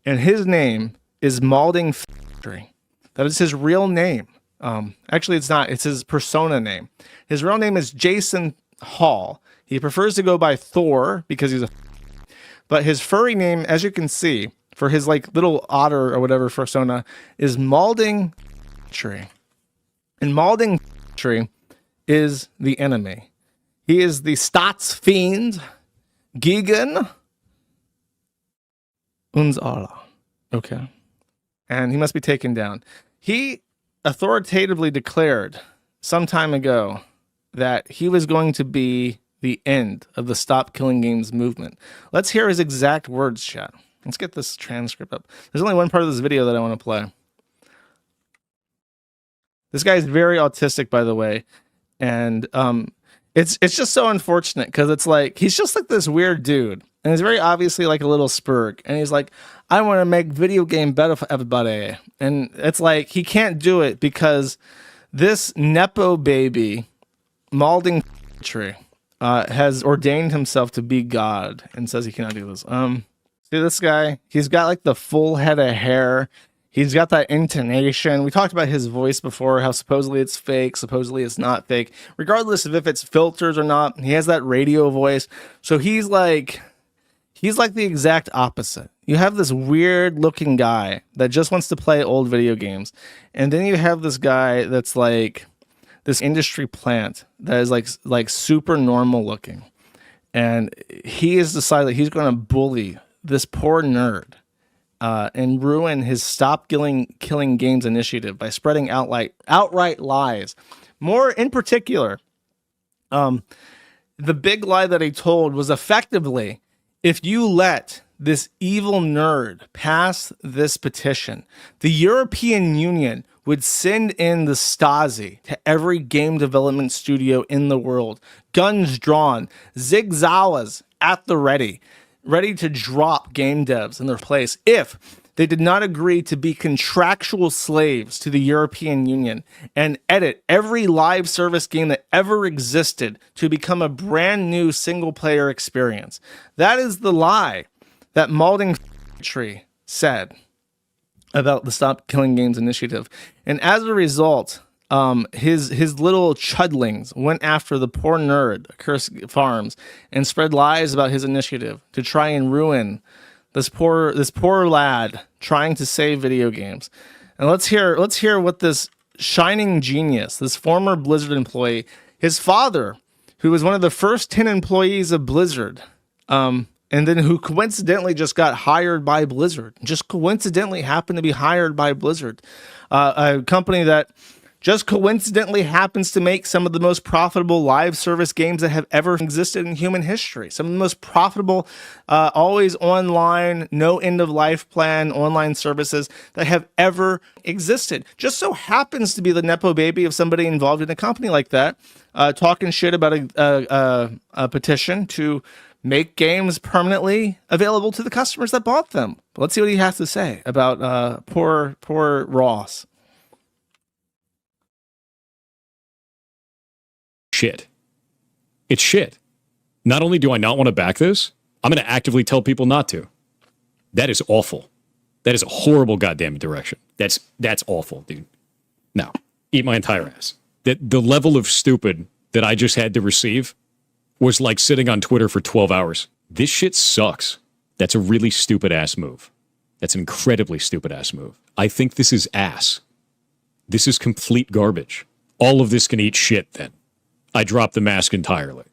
And his name is Malding Factory. That is his real name. Actually, it's not. It's his persona name. His real name is Jason Hall. He prefers to go by Thor because he's a... But his furry name, as you can see, for his like little otter or whatever persona, is Malding Tree. And Malding Tree is the enemy. He is the Staatsfiend gegen uns alle. Okay. And he must be taken down. He authoritatively declared some time ago that he was going to be the end of the Stop Killing Games movement. Let's hear his exact words, chat. Let's get this transcript up. There's only one part of this video that I want to play. This guy is very autistic, by the way. And it's just so unfortunate because it's like, he's just like this weird dude. And he's very obviously like a little spurg. And he's like, I want to make video game better for everybody. And it's like, he can't do it because this Nepo Baby, Malding Tree, has ordained himself to be God and says he cannot do this. See this guy? He's got like the full head of hair. He's got that intonation. We talked about his voice before, how supposedly it's fake, supposedly it's not fake. Regardless of if it's filters or not, he has that radio voice. So he's like the exact opposite. You have this weird looking guy that just wants to play old video games. And then you have this guy that's like this industry plant that is like super normal looking. And he has decided that he's going to bully this poor nerd and ruin his Stop Killing Games initiative by spreading outright lies. More in particular, the big lie that he told was effectively, if you let this evil nerd pass this petition, the European Union would send in the Stasi to every game development studio in the world, guns drawn, zigzawas at the ready to drop game devs in their place if they did not agree to be contractual slaves to the European Union and edit every live service game that ever existed to become a brand new single-player experience. That is the lie that Malding Tree said about the Stop Killing Games initiative. And as a result, his little chudlings went after the poor nerd, Curse Farms, and spread lies about his initiative to try and ruin this poor lad trying to save video games. And let's hear what this shining genius, this former Blizzard employee, his father, who was one of the first 10 employees of Blizzard, and then who coincidentally just got hired by Blizzard, just coincidentally happened to be hired by Blizzard, a company that just coincidentally happens to make some of the most profitable live service games that have ever existed in human history. Some of the most profitable, always online, no end of life plan online services that have ever existed. Just so happens to be the Nepo Baby of somebody involved in a company like that, talking shit about a petition to make games permanently available to the customers that bought them. But let's see what he has to say about poor Ross. Shit. It's shit. Not only do I not want to back this, I'm going to actively tell people not to. That is awful. That is a horrible goddamn direction. That's awful, dude. No, eat my entire ass. The level of stupid that I just had to receive was like sitting on Twitter for 12 hours. This shit sucks. That's a really stupid ass move. That's an incredibly stupid ass move. I think this is ass. This is complete garbage. All of this can eat shit then. I drop the mask entirely.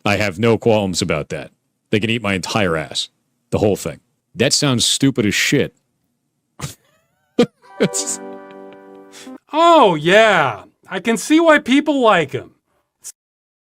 I have no qualms about that. They can eat my entire ass. The whole thing. That sounds stupid as shit. Oh, yeah. I can see why people like him. It's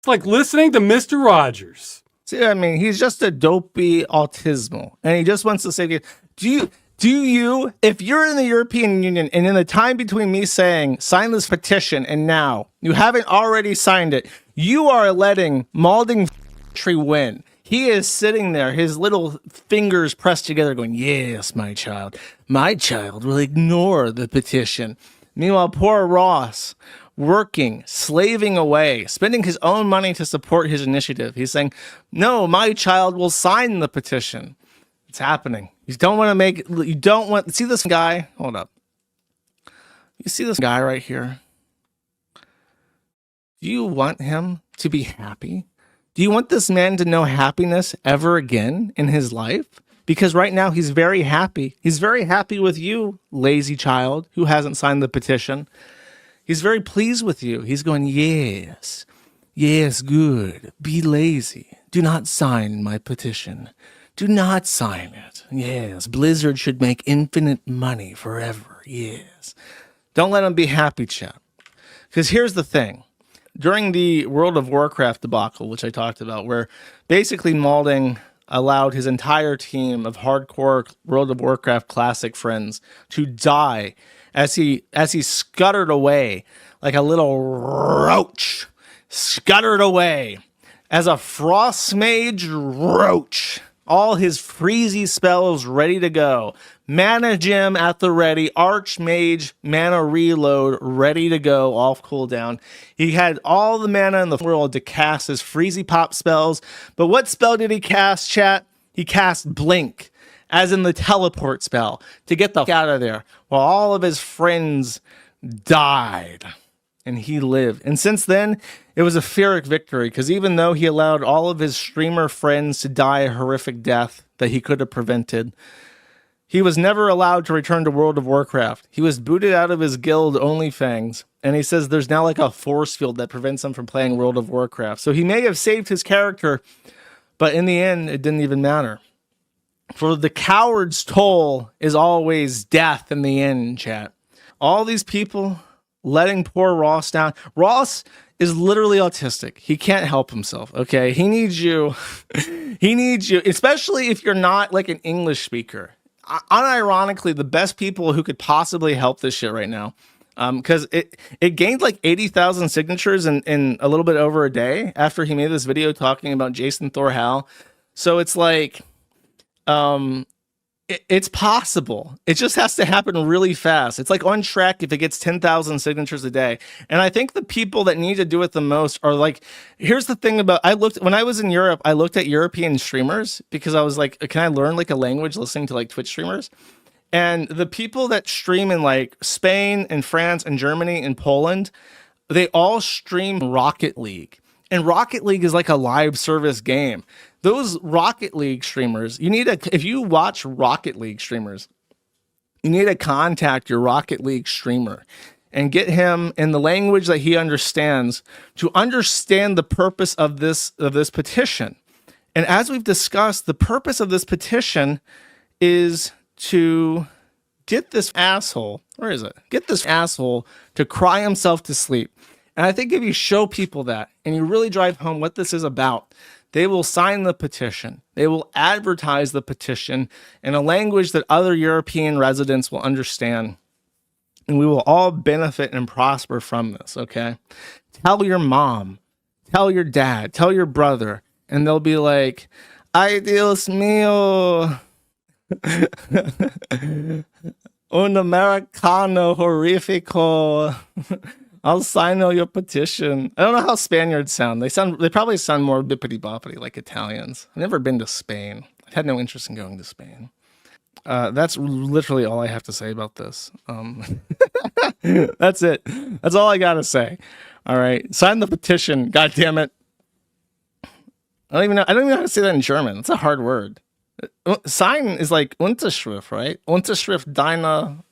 like listening to Mr. Rogers. See, I mean, he's just a dopey autismal. And he just wants to say, do you, if you're in the European Union and in the time between me saying, sign this petition and now, you haven't already signed it, You are letting Malding Tree win. He is sitting there, his little fingers pressed together, going, yes, my child. My child will ignore the petition. Meanwhile, poor Ross, working, slaving away, spending his own money to support his initiative. He's saying, no, my child will sign the petition. It's happening. You don't want to make, you don't want, see this guy? Hold up. You see this guy right here? Do you want him to be happy? Do you want this man to know happiness ever again in his life? Because right now he's very happy. He's very happy with you, lazy child who hasn't signed the petition. He's very pleased with you. He's going, yes, yes, good. Be lazy. Do not sign my petition. Do not sign it. Yes, Blizzard should make infinite money forever. Yes. Don't let him be happy, chat. Because here's the thing. During the World of Warcraft debacle, which I talked about, where basically Malding allowed his entire team of hardcore World of Warcraft classic friends to die as he scuttered away like a little roach, scuttered away as a frost mage roach. All his freezy spells ready to go. Mana gem at the ready. Archmage mana reload ready to go off cooldown. He had all the mana in the world to cast his freezy pop spells. But what spell did he cast, chat? He cast Blink, as in the teleport spell, to get the f out of there while all of his friends died. And he lived. And since then, it was a Pyrrhic victory, because even though he allowed all of his streamer friends to die a horrific death that he could have prevented, he was never allowed to return to World of Warcraft. He was booted out of his guild, Onlyfangs, and he says there's now like a force field that prevents him from playing World of Warcraft. So he may have saved his character, but in the end, it didn't even matter. For the coward's toll is always death in the end, chat. All these people letting poor Ross down. Ross is literally autistic. He can't help himself, okay? He needs you. He needs you, especially if you're not like an English speaker. Unironically, the best people who could possibly help this shit right now, because it gained like 80,000 signatures in a little bit over a day after he made this video talking about Jason Thor Hal. So it's like, it's possible. It just has to happen really fast. It's like on track if it gets 10,000 signatures a day. And I think the people that need to do it the most are like, here's the thing about, when I was in Europe, I looked at European streamers because I was like, can I learn like a language listening to like Twitch streamers? And the people that stream in like Spain and France and Germany and Poland, they all stream Rocket League. And Rocket League is like a live service game. Those Rocket League streamers, if you watch Rocket League streamers, you need to contact your Rocket League streamer and get him in the language that he understands to understand the purpose of this petition. And as we've discussed, the purpose of this petition is to get this asshole, get this asshole to cry himself to sleep. And I think if you show people that and you really drive home what this is about, they will sign the petition. They will advertise the petition in a language that other European residents will understand. And we will all benefit and prosper from this, okay? Tell your mom, tell your dad, tell your brother, and they'll be like, ay Dios mío, un americano horrifico. I'll sign all your petition. I don't know how Spaniards sound. They probably sound more bippity boppity like Italians. I've never been to Spain. I had no interest in going to Spain. That's literally all I have to say about this. That's it. That's all I gotta say. All right, sign the petition. God damn it. I don't even know how to say that in German. It's a hard word. Sign is like Unterschrift, right? Unterschrift, deine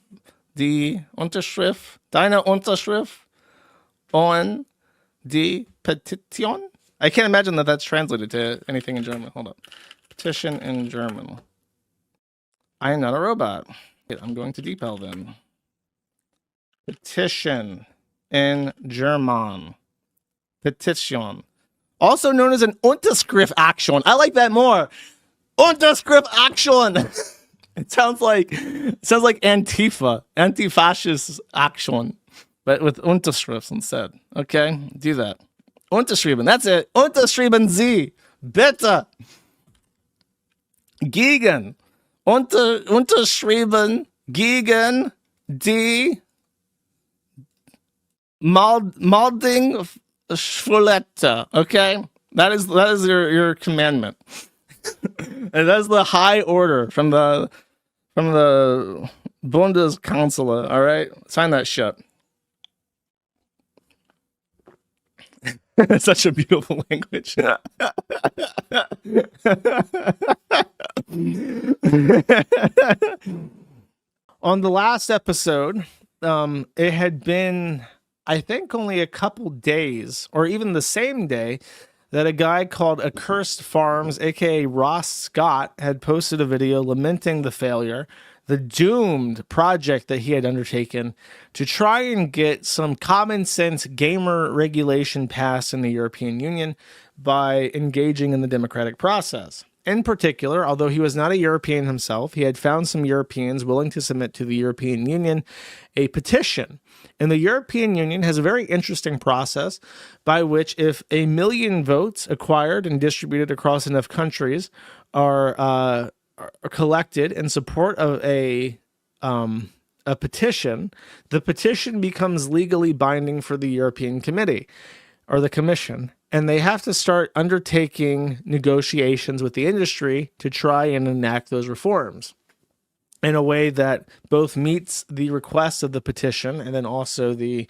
Unterschrift on die Petition. I can't imagine that that's translated to anything in German. Hold up. Petition in German. I am not a robot. I'm going to depel them. Petition in German. Petition. Also known as an Unterschrift action. I like that more. Unterschrift action. It sounds like Antifa, anti-fascist action, but with Unterschrifts instead. Okay, do that. Unterschrieben. That's it. Unterschrieben Sie. Bitte. Gegen. Unterschrieben gegen die Malding Schwulette. Okay? That is your commandment. And that's the high order from the Bundeskanzler, all right? Sign that shit. It's such a beautiful language. On the last episode, it had been, I think, only a couple days, or even the same day, that a guy called Accursed Farms, aka Ross Scott, had posted a video lamenting the failure, the doomed project that he had undertaken to try and get some common sense gamer regulation passed in the European Union by engaging in the democratic process. In particular, although he was not a European himself, he had found some Europeans willing to submit to the European Union a petition. And the European Union has a very interesting process by which, if 1 million votes acquired and distributed across enough countries are collected in support of a petition, the petition becomes legally binding for the European Committee or the Commission, and they have to start undertaking negotiations with the industry to try and enact those reforms in a way that both meets the requests of the petition and then also the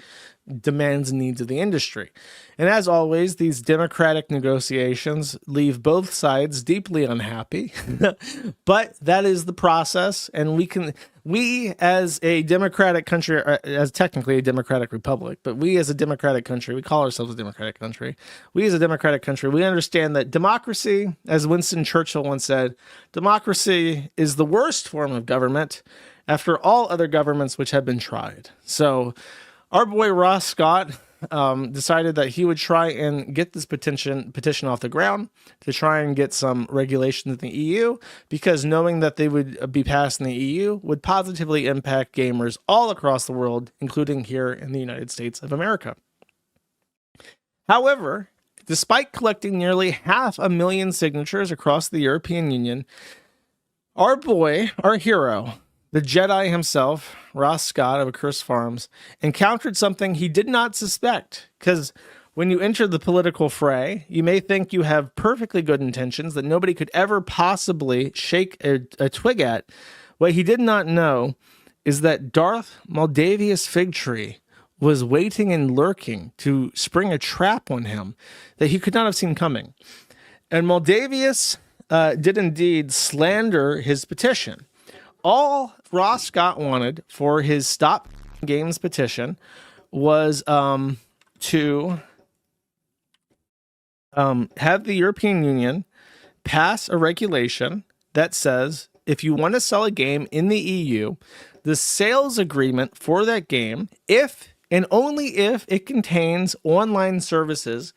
demands and needs of the industry. And as always, these democratic negotiations leave both sides deeply unhappy, but that is the process. And we as a democratic country, as technically a democratic republic, but we as a democratic country, we call ourselves a democratic country. We as a democratic country, we understand that democracy, as Winston Churchill once said, democracy is the worst form of government after all other governments which have been tried. So our boy Ross Scott decided that he would try and get this petition off the ground to try and get some regulations in the EU, because knowing that they would be passed in the EU would positively impact gamers all across the world, including here in the United States of America. However, despite collecting nearly 500,000 signatures across the European Union, our boy, our hero, the Jedi himself, Ross Scott of Accursed Farms, encountered something he did not suspect. Because when you enter the political fray, you may think you have perfectly good intentions that nobody could ever possibly shake a twig at. What he did not know is that Darth Maldavius Figtree was waiting and lurking to spring a trap on him that he could not have seen coming. And Maldavius did indeed slander his petition. All Ross Scott wanted for his Stop Games petition was to have the European Union pass a regulation that says if you want to sell a game in the EU, the sales agreement for that game, if and only if it contains online services,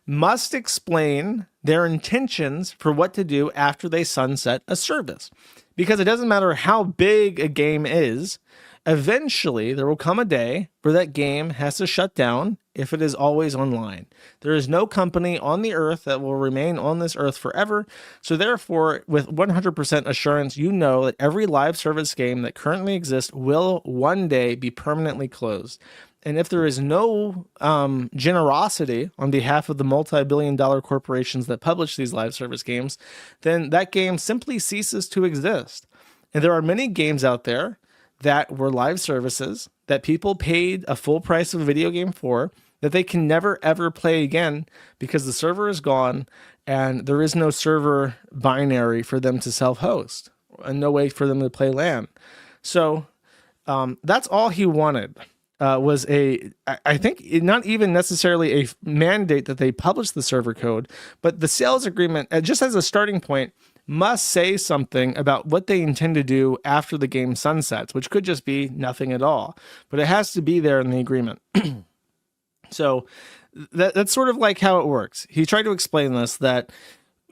must explain their intentions for what to do after they sunset a service. Because it doesn't matter how big a game is, eventually there will come a day where that game has to shut down if it is always online. There is no company on the earth that will remain on this earth forever. So therefore, with 100% assurance, you know that every live service game that currently exists will one day be permanently closed. And if there is no generosity on behalf of the multi-billion-dollar corporations that publish these live service games, then that game simply ceases to exist. And there are many games out there that were live services that people paid a full price of a video game for, that they can never ever play again because the server is gone and there is no server binary for them to self-host and no way for them to play LAN. So that's all he wanted. Was I think not even necessarily a mandate that they publish the server code, but the sales agreement, just as a starting point, must say something about what they intend to do after the game sunsets, which could just be nothing at all, but it has to be there in the agreement. So that's sort of like how it works. He tried to explain this, that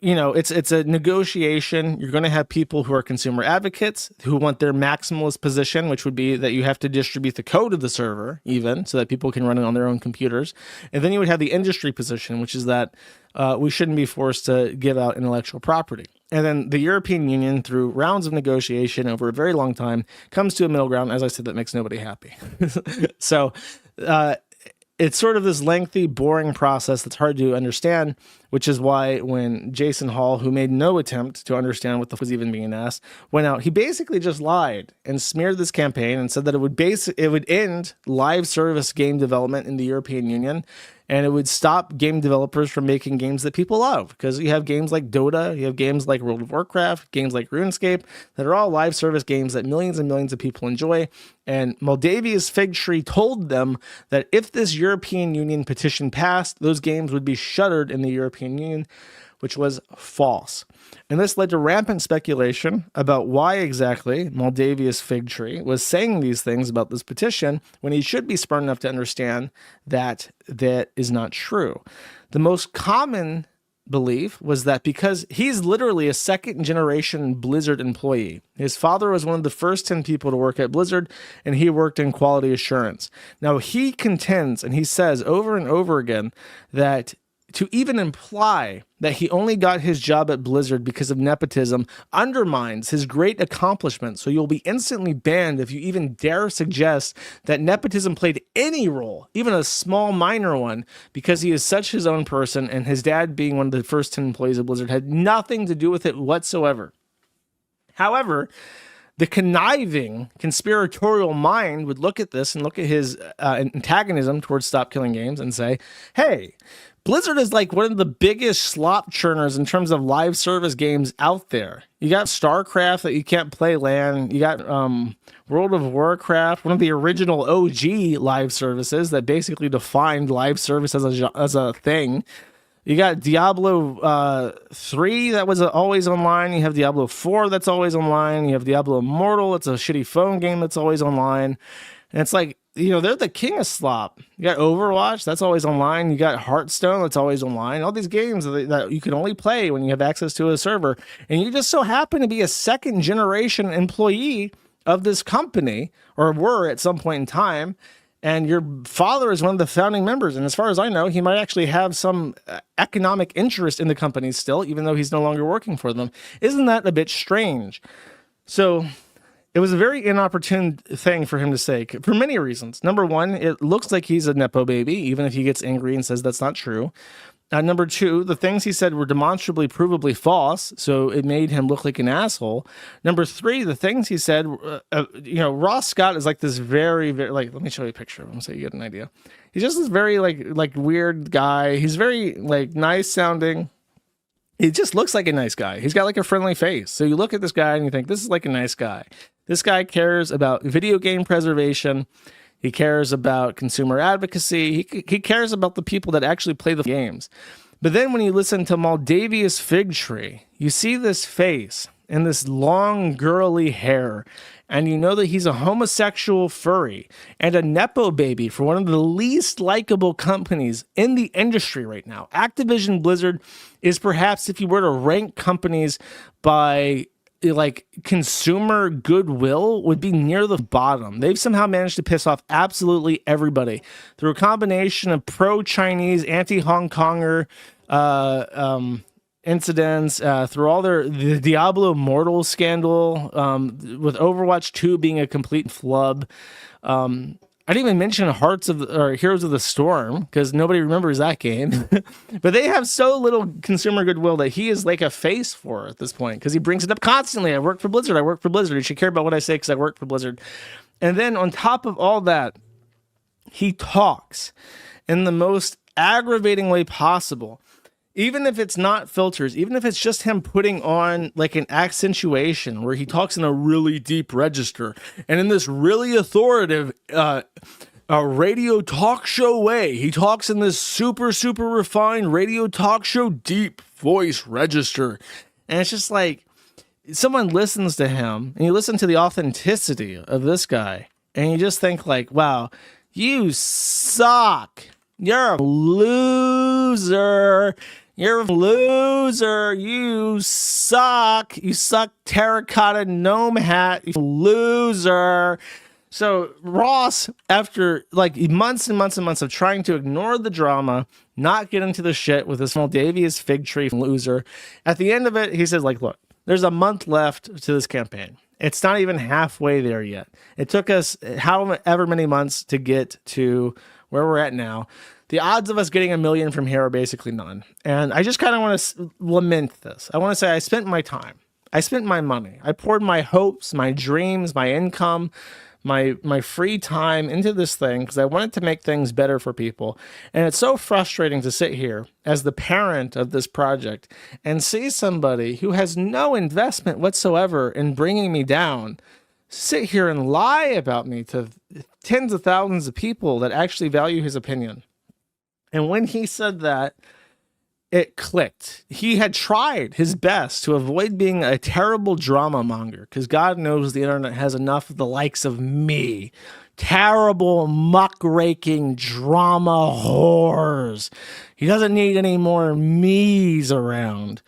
it's a negotiation. You're going to have people who are consumer advocates who want their maximalist position, which would be that you have to distribute the code of the server even so that people can run it on their own computers. And then you would have the industry position, which is that we shouldn't be forced to give out intellectual property. And then the European Union, through rounds of negotiation over a very long time, comes to a middle ground, as I said, that makes nobody happy. So it's sort of this lengthy, boring process that's hard to understand, which is why when Jason Hall, who made no attempt to understand what the was even being asked, went out, he basically just lied and smeared this campaign and said that it would end live service game development in the European Union, and it would stop game developers from making games that people love. Because you have games like Dota, you have games like World of Warcraft, games like RuneScape, that are all live service games that millions and millions of people enjoy. And Moldavia's fig tree told them that if this European Union petition passed, those games would be shuttered in the European Union, which was false. And this led to rampant speculation about why exactly Moldavia's fig tree was saying these things about this petition when he should be smart enough to understand that that is not true. The most common belief was that because he's literally a second generation Blizzard employee. His father was one of the first 10 people to work at Blizzard, and he worked in quality assurance. Now he contends, and he says over and over again, that to even imply that he only got his job at Blizzard because of nepotism undermines his great accomplishment. So you'll be instantly banned if you even dare suggest that nepotism played any role, even a small minor one, because he is such his own person, and his dad being one of the first 10 employees of Blizzard had nothing to do with it whatsoever. However, the conniving, conspiratorial mind would look at this and look at his antagonism towards Stop Killing Games and say, hey, Blizzard is like one of the biggest slop churners in terms of live service games out there. You got StarCraft that you can't play LAN. You got World of Warcraft, one of the original OG live services that basically defined live service as a thing. You got Diablo 3 that was always online. You have Diablo 4 that's always online. You have Diablo Immortal. It's a shitty phone game that's always online. And it's like, they're the king of slop. You got Overwatch, that's always online. You got Hearthstone, that's always online. All these games that you can only play when you have access to a server. And you just so happen to be a second generation employee of this company, or were at some point in time. And your father is one of the founding members. And as far as I know, he might actually have some economic interest in the company still, even though he's no longer working for them. Isn't that a bit strange? So it was a very inopportune thing for him to say for many reasons. Number one, it looks like he's a Nepo baby, even if he gets angry and says that's not true. Number two, the things he said were demonstrably, provably false, so it made him look like an asshole. Number three, the things he said, Ross Scott is like this very, very, like, let me show you a picture of him so you get an idea. He's just this very, like weird guy. He's very, nice sounding. He just looks like a nice guy. He's got, like, a friendly face. So you look at this guy and you think, this is like a nice guy. This guy cares about video game preservation. He cares about consumer advocacy. He cares about the people that actually play the games. But then when you listen to Moldavia's fig tree, you see this face and this long, girly hair, and you know that he's a homosexual furry and a Nepo baby for one of the least likable companies in the industry right now. Activision Blizzard is perhaps, if you were to rank companies by consumer goodwill, would be near the bottom. They've somehow managed to piss off absolutely everybody through a combination of pro-Chinese, anti-Hong Konger incidents, through all the Diablo Immortal scandal, with Overwatch 2 being a complete flub. I didn't even mention Heroes of the Storm, because nobody remembers that game. But they have so little consumer goodwill that he is like a face for at this point, because he brings it up constantly. I work for Blizzard. You should care about what I say because I work for Blizzard. And then on top of all that, he talks in the most aggravating way possible. Even if it's not filters, even if it's just him putting on like an accentuation where he talks in a really deep register and in this really authoritative radio talk show way, he talks in this super, super refined radio talk show deep voice register. And it's just like, someone listens to him and you listen to the authenticity of this guy and you just think like, wow, you suck. You're a loser. You're a loser. You suck. You suck, terracotta gnome hat. You loser. So Ross, after like months and months and months of trying to ignore the drama, not get into the shit with this Moldavia's fig tree loser, at the end of it, he says, like, look, there's a month left to this campaign. It's not even halfway there yet. It took us however many months to get to where we're at now. The odds of us getting 1 million from here are basically none. And I just kind of want to lament this. I want to say I spent my time. I spent my money. I poured my hopes, my dreams, my income, my free time into this thing because I wanted to make things better for people. And it's so frustrating to sit here as the parent of this project and see somebody who has no investment whatsoever in bringing me down sit here and lie about me to tens of thousands of people that actually value his opinion. And when he said that, it clicked. He had tried his best to avoid being a terrible drama monger because God knows the internet has enough of the likes of me. Terrible, muckraking drama whores. He doesn't need any more me's around.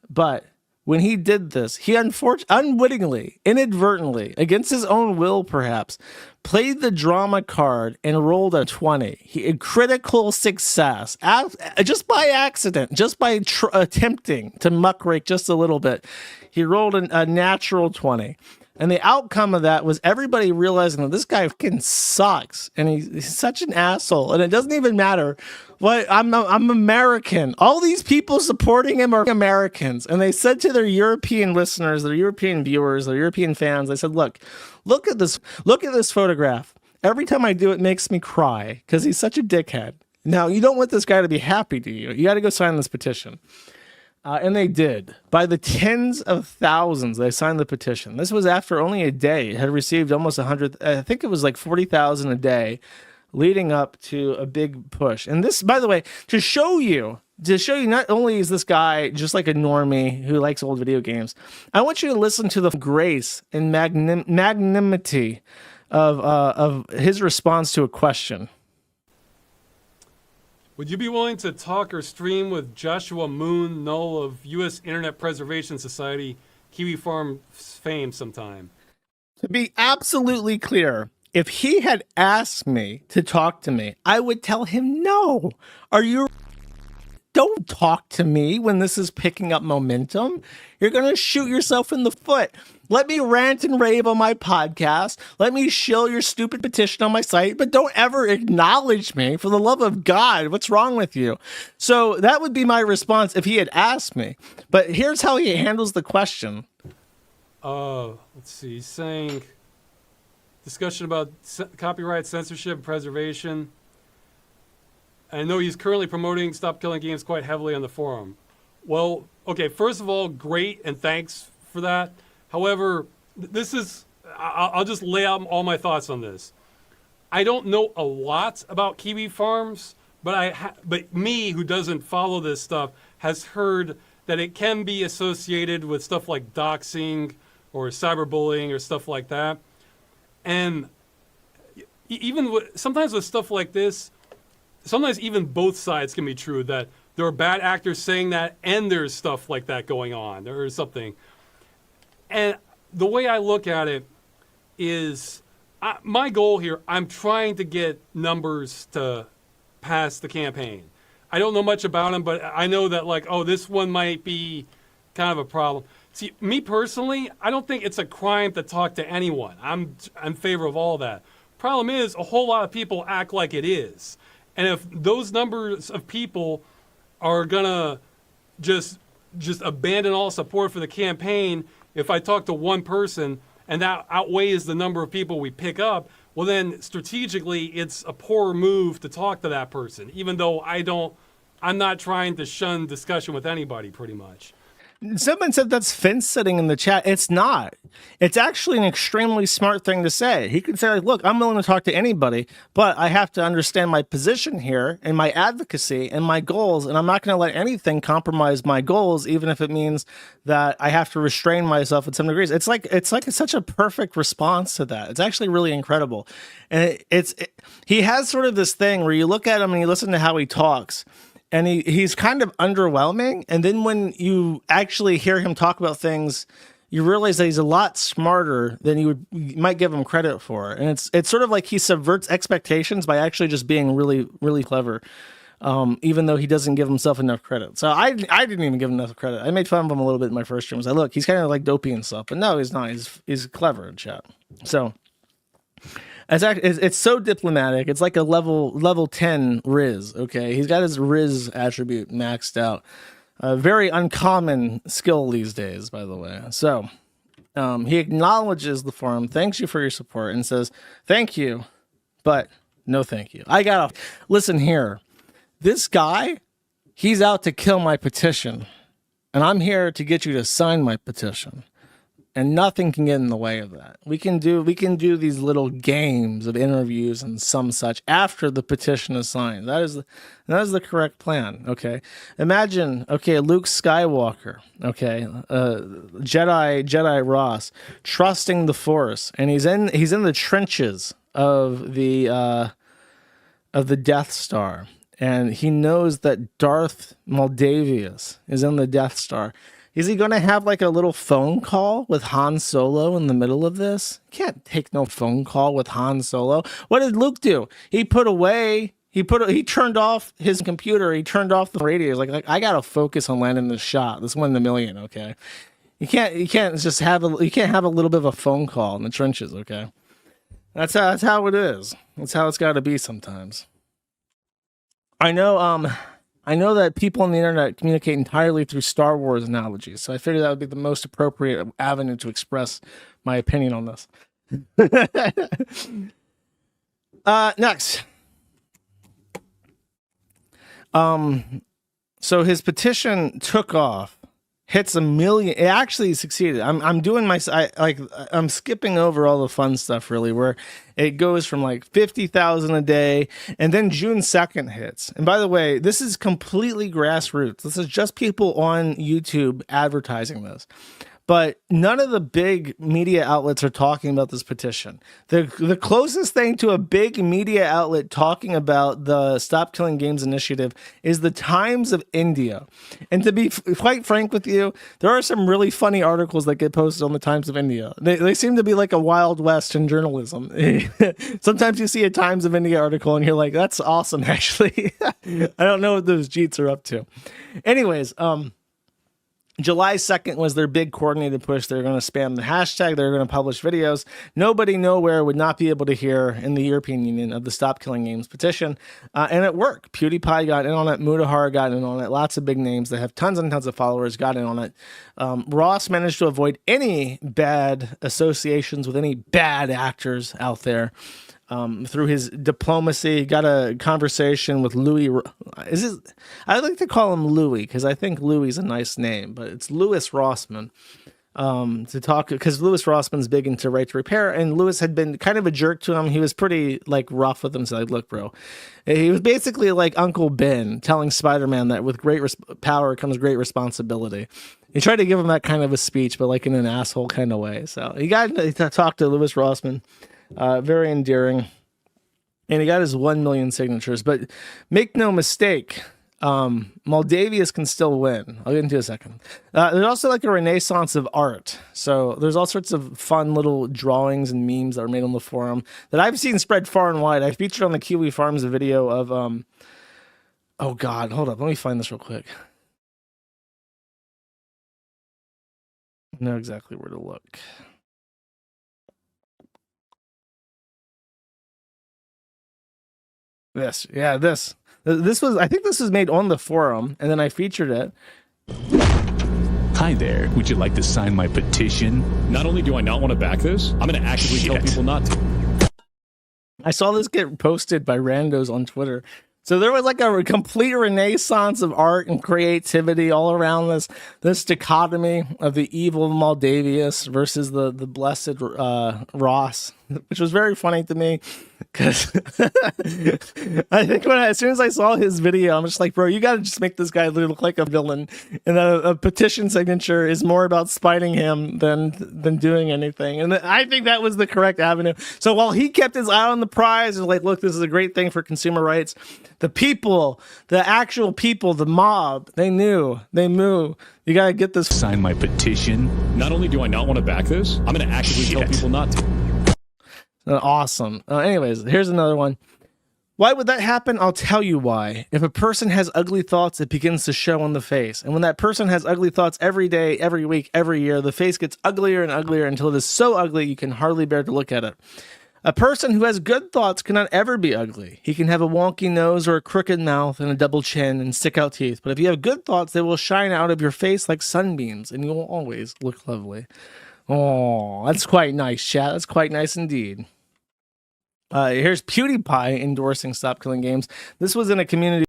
But when he did this, he unwittingly, inadvertently, against his own will perhaps, played the drama card and rolled a 20. Critical success, just by accident, just by attempting to muckrake just a little bit. He rolled a natural 20. And the outcome of that was everybody realizing that this guy fucking sucks and he's such an asshole. And it doesn't even matter what I'm American. All these people supporting him are Americans. And they said to their European listeners, their European viewers, their European fans, they said, look at this photograph. Every time I do it makes me cry because he's such a dickhead. Now, you don't want this guy to be happy, do you? You got to go sign this petition. And they did. By the tens of thousands, they signed the petition. This was after only a day. It had received almost 100, I think it was like 40,000 a day leading up to a big push. And this, by the way, to show you not only is this guy just like a normie who likes old video games, I want you to listen to the grace and magnanimity of his response to a question. Would you be willing to talk or stream with Joshua Moon Null of U.S. Internet Preservation Society, Kiwi Farm fame sometime? To be absolutely clear, if he had asked me to talk to me, I would tell him no. Don't talk to me when this is picking up momentum. You're going to shoot yourself in the foot. Let me rant and rave on my podcast. Let me shill your stupid petition on my site, but don't ever acknowledge me. For the love of God, what's wrong with you? So that would be my response if he had asked me. But here's how he handles the question. Let's see. He's saying discussion about copyright, censorship, preservation. I know he's currently promoting Stop Killing Games quite heavily on the forum. Well, okay, first of all, great, and thanks for that. However, I'll just lay out all my thoughts on this. I don't know a lot about Kiwi Farms, but me, who doesn't follow this stuff, has heard that it can be associated with stuff like doxing or cyberbullying or stuff like that. And even sometimes with stuff like this, sometimes even both sides can be true, that there are bad actors saying that and there's stuff like that going on or something. And the way I look at it is my goal here, I'm trying to get numbers to pass the campaign. I don't know much about them, but I know that this one might be kind of a problem. See, me personally, I don't think it's a crime to talk to anyone. I'm in favor of all that. Problem is, a whole lot of people act like it is. And if those numbers of people are gonna just abandon all support for the campaign, if I talk to one person and that outweighs the number of people we pick up, well then strategically it's a poor move to talk to that person, even though I'm not trying to shun discussion with anybody pretty much. Someone said that's fence sitting in the chat. It's not. It's actually an extremely smart thing to say. He could say, look, I'm willing to talk to anybody, but I have to understand my position here and my advocacy and my goals, and I'm not going to let anything compromise my goals, even if it means that I have to restrain myself in some degrees. It's such a perfect response to that. It's actually really incredible. And he has sort of this thing where you look at him and you listen to how he talks, and he's kind of underwhelming. And then when you actually hear him talk about things, you realize that he's a lot smarter than you might give him credit for. And it's sort of like he subverts expectations by actually just being really, really clever, even though he doesn't give himself enough credit. So I didn't even give him enough credit. I made fun of him a little bit in my first stream. I was like, look, he's kind of like dopey and stuff, but no, he's not. He's clever in chat. So it's so diplomatic. It's like a level 10 Riz. Okay, he's got his Riz attribute maxed out. A very uncommon skill these days, by the way. So he acknowledges the forum, thanks you for your support, and says, thank you, but no thank you. I gotta listen here. This guy, he's out to kill my petition, and I'm here to get you to sign my petition. And nothing can get in the way of that. We can do these little games of interviews and some such after the petition is signed. That is the correct plan. Okay, imagine Luke Skywalker. Okay, Jedi Ross trusting the Force, and he's in the trenches of the Death Star, and he knows that Darth Maldavius is in the Death Star. Is he going to have like a little phone call with Han Solo in the middle of this? Can't take no phone call with Han Solo. What did Luke do? He turned off his computer. He turned off the radio. He's like I got to focus on landing this shot. This one in a million, okay? You can't just have a little bit of a phone call in the trenches, okay? That's how it is. That's how it's got to be sometimes. I know that people on the internet communicate entirely through Star Wars analogies, so I figured that would be the most appropriate avenue to express my opinion on this. Next. So his petition took off, hits 1 million. It actually succeeded. I'm skipping over all the fun stuff really, where it goes from like 50,000 a day, and then June 2nd hits. And by the way, this is completely grassroots. This is just people on YouTube advertising this. But none of the big media outlets are talking about this petition. The closest thing to a big media outlet talking about the Stop Killing Games initiative is the Times of India. And to be quite frank with you, there are some really funny articles that get posted on the Times of India. They seem to be like a Wild West in journalism. Sometimes you see a Times of India article and you're like, that's awesome, actually. I don't know what those Jeets are up to. Anyways, July 2nd was their big coordinated push. They're going to spam the hashtag. They're going to publish videos. Nobody nowhere would not be able to hear in the European Union of the Stop Killing Games petition. And it worked. PewDiePie got in on it. Mutahar got in on it. Lots of big names that have tons and tons of followers got in on it. Ross managed to avoid any bad associations with any bad actors out there. Through his diplomacy, got a conversation with Louis. I like to call him Louis because I think Louis is a nice name, but it's Louis Rossman. To talk because Louis Rossman's big into right to repair, and Louis had been kind of a jerk to him. He was pretty like rough with him. So like, look, bro, he was basically like Uncle Ben telling Spider-Man that with great power comes great responsibility. He tried to give him that kind of a speech, but like in an asshole kind of way. So he got to talk to Louis Rossman. Very endearing, and he got his 1 million signatures. But make no mistake, Maldavius can still win. I'll get into it in a second. There's also like a renaissance of art. So there's all sorts of fun little drawings and memes that are made on the forum that I've seen spread far and wide. I featured on the Kiwi Farms a video of oh god, hold up, let me find this real quick. I know exactly where to look. This was, I think this was made on the forum, and then I featured it. Hi there, would you like to sign my petition? Not only do I not want to back this, I'm going to actively tell people not to. I saw this get posted by randos on Twitter. So there was like a complete renaissance of art and creativity all around this dichotomy of the evil Maldavius versus the blessed Ross, which was very funny to me Because I think as soon as I saw his video, I'm just like, bro, you got to just make this guy look like a villain. And a petition signature is more about spiting him than doing anything. And I think that was the correct avenue. So while he kept his eye on the prize and like, look, this is a great thing for consumer rights, the people, the actual people, the mob, they knew. You got to get this. Sign my petition. Not only do I not want to back this, I'm going to actively tell people not to. Awesome. Anyways, here's another one. Why would that happen? I'll tell you why. If a person has ugly thoughts, it begins to show on the face. And when that person has ugly thoughts every day, every week, every year, the face gets uglier and uglier until it is so ugly you can hardly bear to look at it. A person who has good thoughts cannot ever be ugly. He can have a wonky nose or a crooked mouth and a double chin and stick out teeth. But if you have good thoughts, they will shine out of your face like sunbeams and you will always look lovely. Oh, that's quite nice, chat. That's quite nice indeed. Here's PewDiePie endorsing Stop Killing Games. This was in a community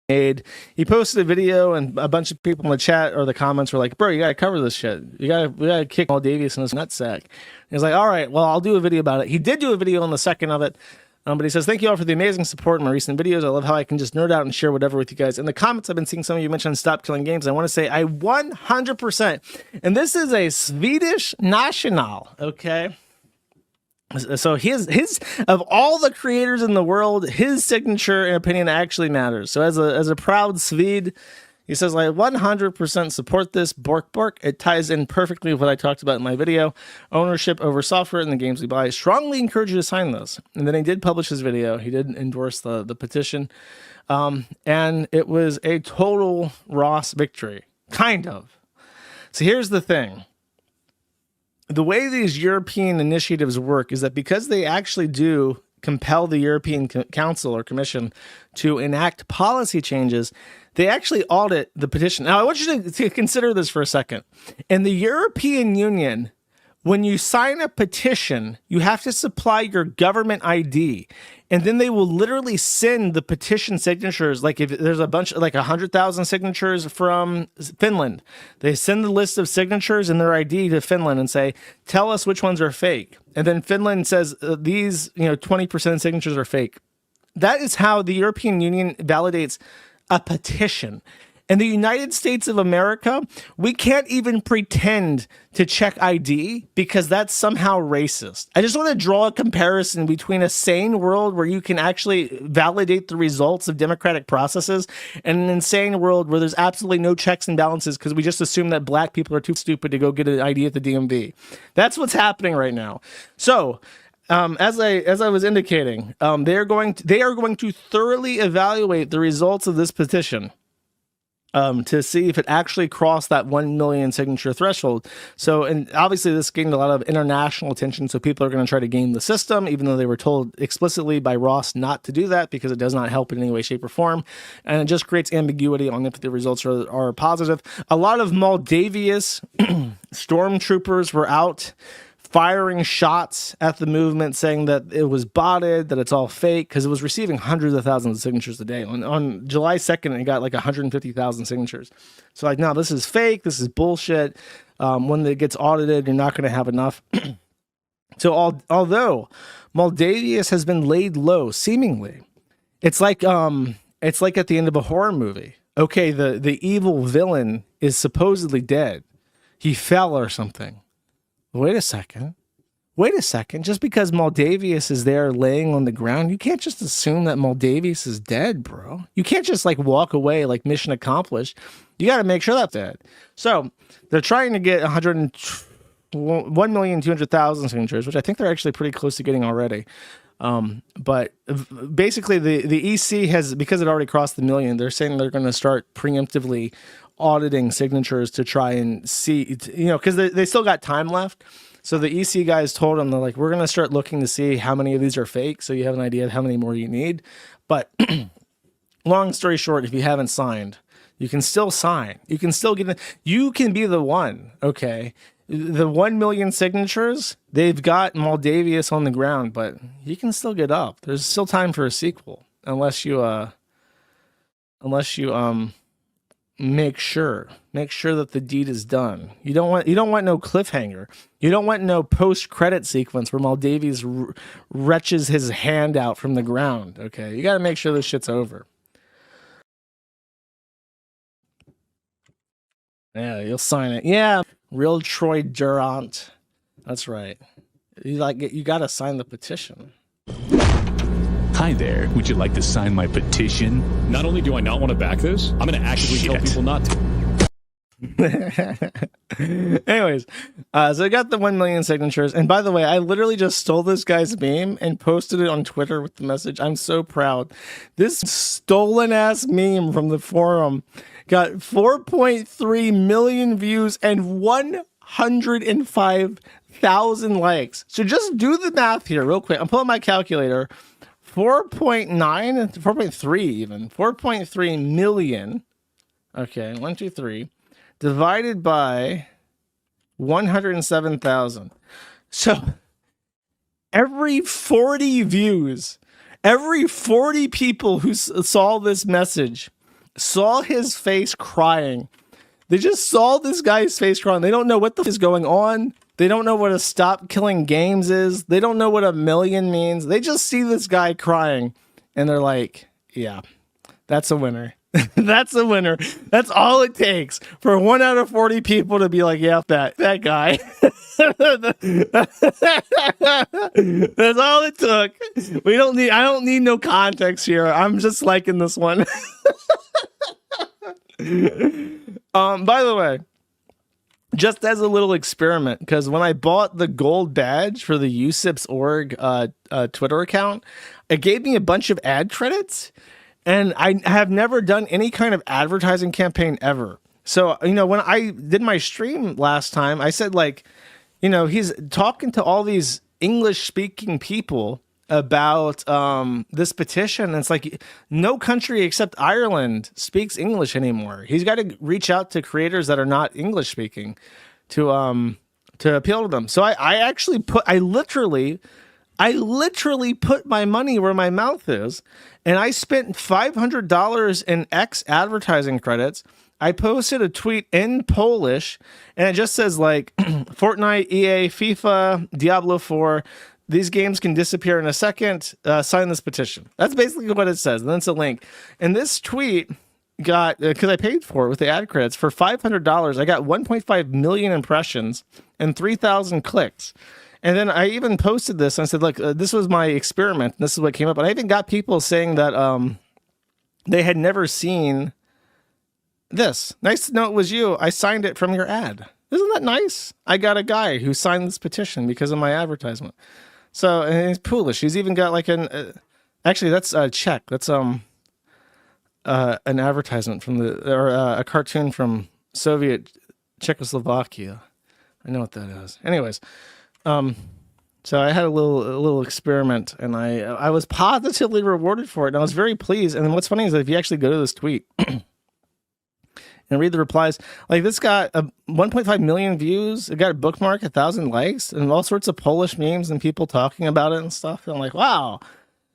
made. He posted a video, and a bunch of people in the chat or the comments were like, "Bro, you gotta cover this shit. We gotta kick Maldavius in his nutsack." He's like, "All right, well, I'll do a video about it." He did do a video on the second of it, but he says, "Thank you all for the amazing support in my recent videos. I love how I can just nerd out and share whatever with you guys." In the comments, I've been seeing some of you mention Stop Killing Games. I want to say I 100%, and this is a Swedish national, okay? So his of all the creators in the world, his signature and opinion actually matters. So as a proud Swede, he says, I 100% support this. Bork bork. It ties in perfectly with what I talked about in my video. Ownership over software in the games we buy. Strongly encourage you to sign this. And then he did publish his video. He did endorse the petition. And it was a total Ross victory. Kind of. So here's the thing. The way these European initiatives work is that because they actually do compel the European Council or Commission to enact policy changes, they actually audit the petition. Now, I want you to consider this for a second. In the European Union, when you sign a petition, you have to supply your government ID, and then they will literally send the petition signatures. Like if there's a bunch, like 100,000 signatures from Finland, they send the list of signatures and their ID to Finland and say, tell us which ones are fake. And then Finland says these, 20% of signatures are fake. That is how the European Union validates a petition. In the United States of America, we can't even pretend to check ID because that's somehow racist. I just want to draw a comparison between a sane world where you can actually validate the results of democratic processes and an insane world where there's absolutely no checks and balances because we just assume that black people are too stupid to go get an ID at the DMV. That's what's happening right now. So, as I was indicating, they are going to thoroughly evaluate the results of this petition. To see if it actually crossed that 1 million signature threshold. So, and obviously this gained a lot of international attention, so people are going to try to game the system, even though they were told explicitly by Ross not to do that because it does not help in any way, shape, or form. And it just creates ambiguity on if the results are positive. A lot of Maldavius stormtroopers were out firing shots at the movement, saying that it was botted, that it's all fake, because it was receiving hundreds of thousands of signatures a day. On July 2nd, it got like 150,000 signatures. So like, no, this is fake. This is bullshit. When it gets audited, you're not going to have enough. So although Maldavius has been laid low, seemingly, it's like at the end of a horror movie. Okay, the evil villain is supposedly dead. He fell or something. Wait a second. Just because Maldavius is there laying on the ground, you can't just assume that Maldavius is dead, bro. You can't just like walk away like mission accomplished. You got to make sure that's dead. So they're trying to get 1,200,000 signatures, which I think they're actually pretty close to getting already. But basically the EC has, because it already crossed the million, they're saying they're going to start preemptively auditing signatures to try and see, because they still got time left. So the EC guys told them, they're like, we're going to start looking to see how many of these are fake, so you have an idea of how many more you need. But long story short, if you haven't signed, you can still sign. You can still get it. You can be the one, okay? The 1 million signatures, they've got Maldavius on the ground, but you can still get up. There's still time for a sequel, unless you make sure that the deed is done. You don't want no cliffhanger. You don't want no post-credit sequence where Maldavies retches his hand out from the ground. Okay, you got to make sure this shit's over. Yeah, you'll sign it. Yeah, real Troy Durant. That's right. You got to sign the petition. Hi there. Would you like to sign my petition? Not only do I not want to back this, I'm going to actively tell people not to. Anyways, so I got the 1 million signatures. And by the way, I literally just stole this guy's meme and posted it on Twitter with the message. I'm so proud. This stolen ass meme from the forum got 4.3 million views and 105,000 likes. So just do the math here real quick. I'm pulling my calculator. 4.3 even. 4.3 million. Okay, 1, 2, 3. Divided by 107,000. So every 40 views, every 40 people who saw this message saw his face crying. They just saw this guy's face crying. They don't know what the f is going on. They don't know what a stop killing games is. They don't know what a million means. They just see this guy crying and they're like, yeah, that's a winner. That's a winner. That's all it takes for 1 out of 40 people to be like, yeah, that guy. That's all it took. I don't need no context here. I'm just liking this one. By the way, just as a little experiment, because when I bought the gold badge for the USIPS.org Twitter account, it gave me a bunch of ad credits, and I have never done any kind of advertising campaign ever. So, when I did my stream last time, I said, like, he's talking to all these English-speaking people about this petition. And it's like no country except Ireland speaks English anymore. He's got to reach out to creators that are not English speaking to appeal to them. So I literally put my money where my mouth is, and I spent $500 in X advertising credits. I posted a tweet in Polish, and it just says like Fortnite, EA, FIFA, Diablo 4. These games can disappear in a second. Sign this petition. That's basically what it says. And then it's a link. And this tweet got, because I paid for it with the ad credits, for $500, I got 1.5 million impressions and 3,000 clicks. And then I even posted this and I said, look, this was my experiment. And this is what came up. And I even got people saying that they had never seen this. Nice to know it was you. I signed it from your ad. Isn't that nice? I got a guy who signed this petition because of my advertisement. So, and he's Polish. He's even got like actually that's Czech. That's an advertisement from a cartoon from Soviet Czechoslovakia. I know what that is. Anyways, so I had a little experiment, and I was positively rewarded for it, and I was very pleased. And then what's funny is that if you actually go to this tweet and read the replies, like this got 1.5 million views. It got a bookmark, 1,000 likes, and all sorts of Polish memes and people talking about it and stuff. And I'm like, wow,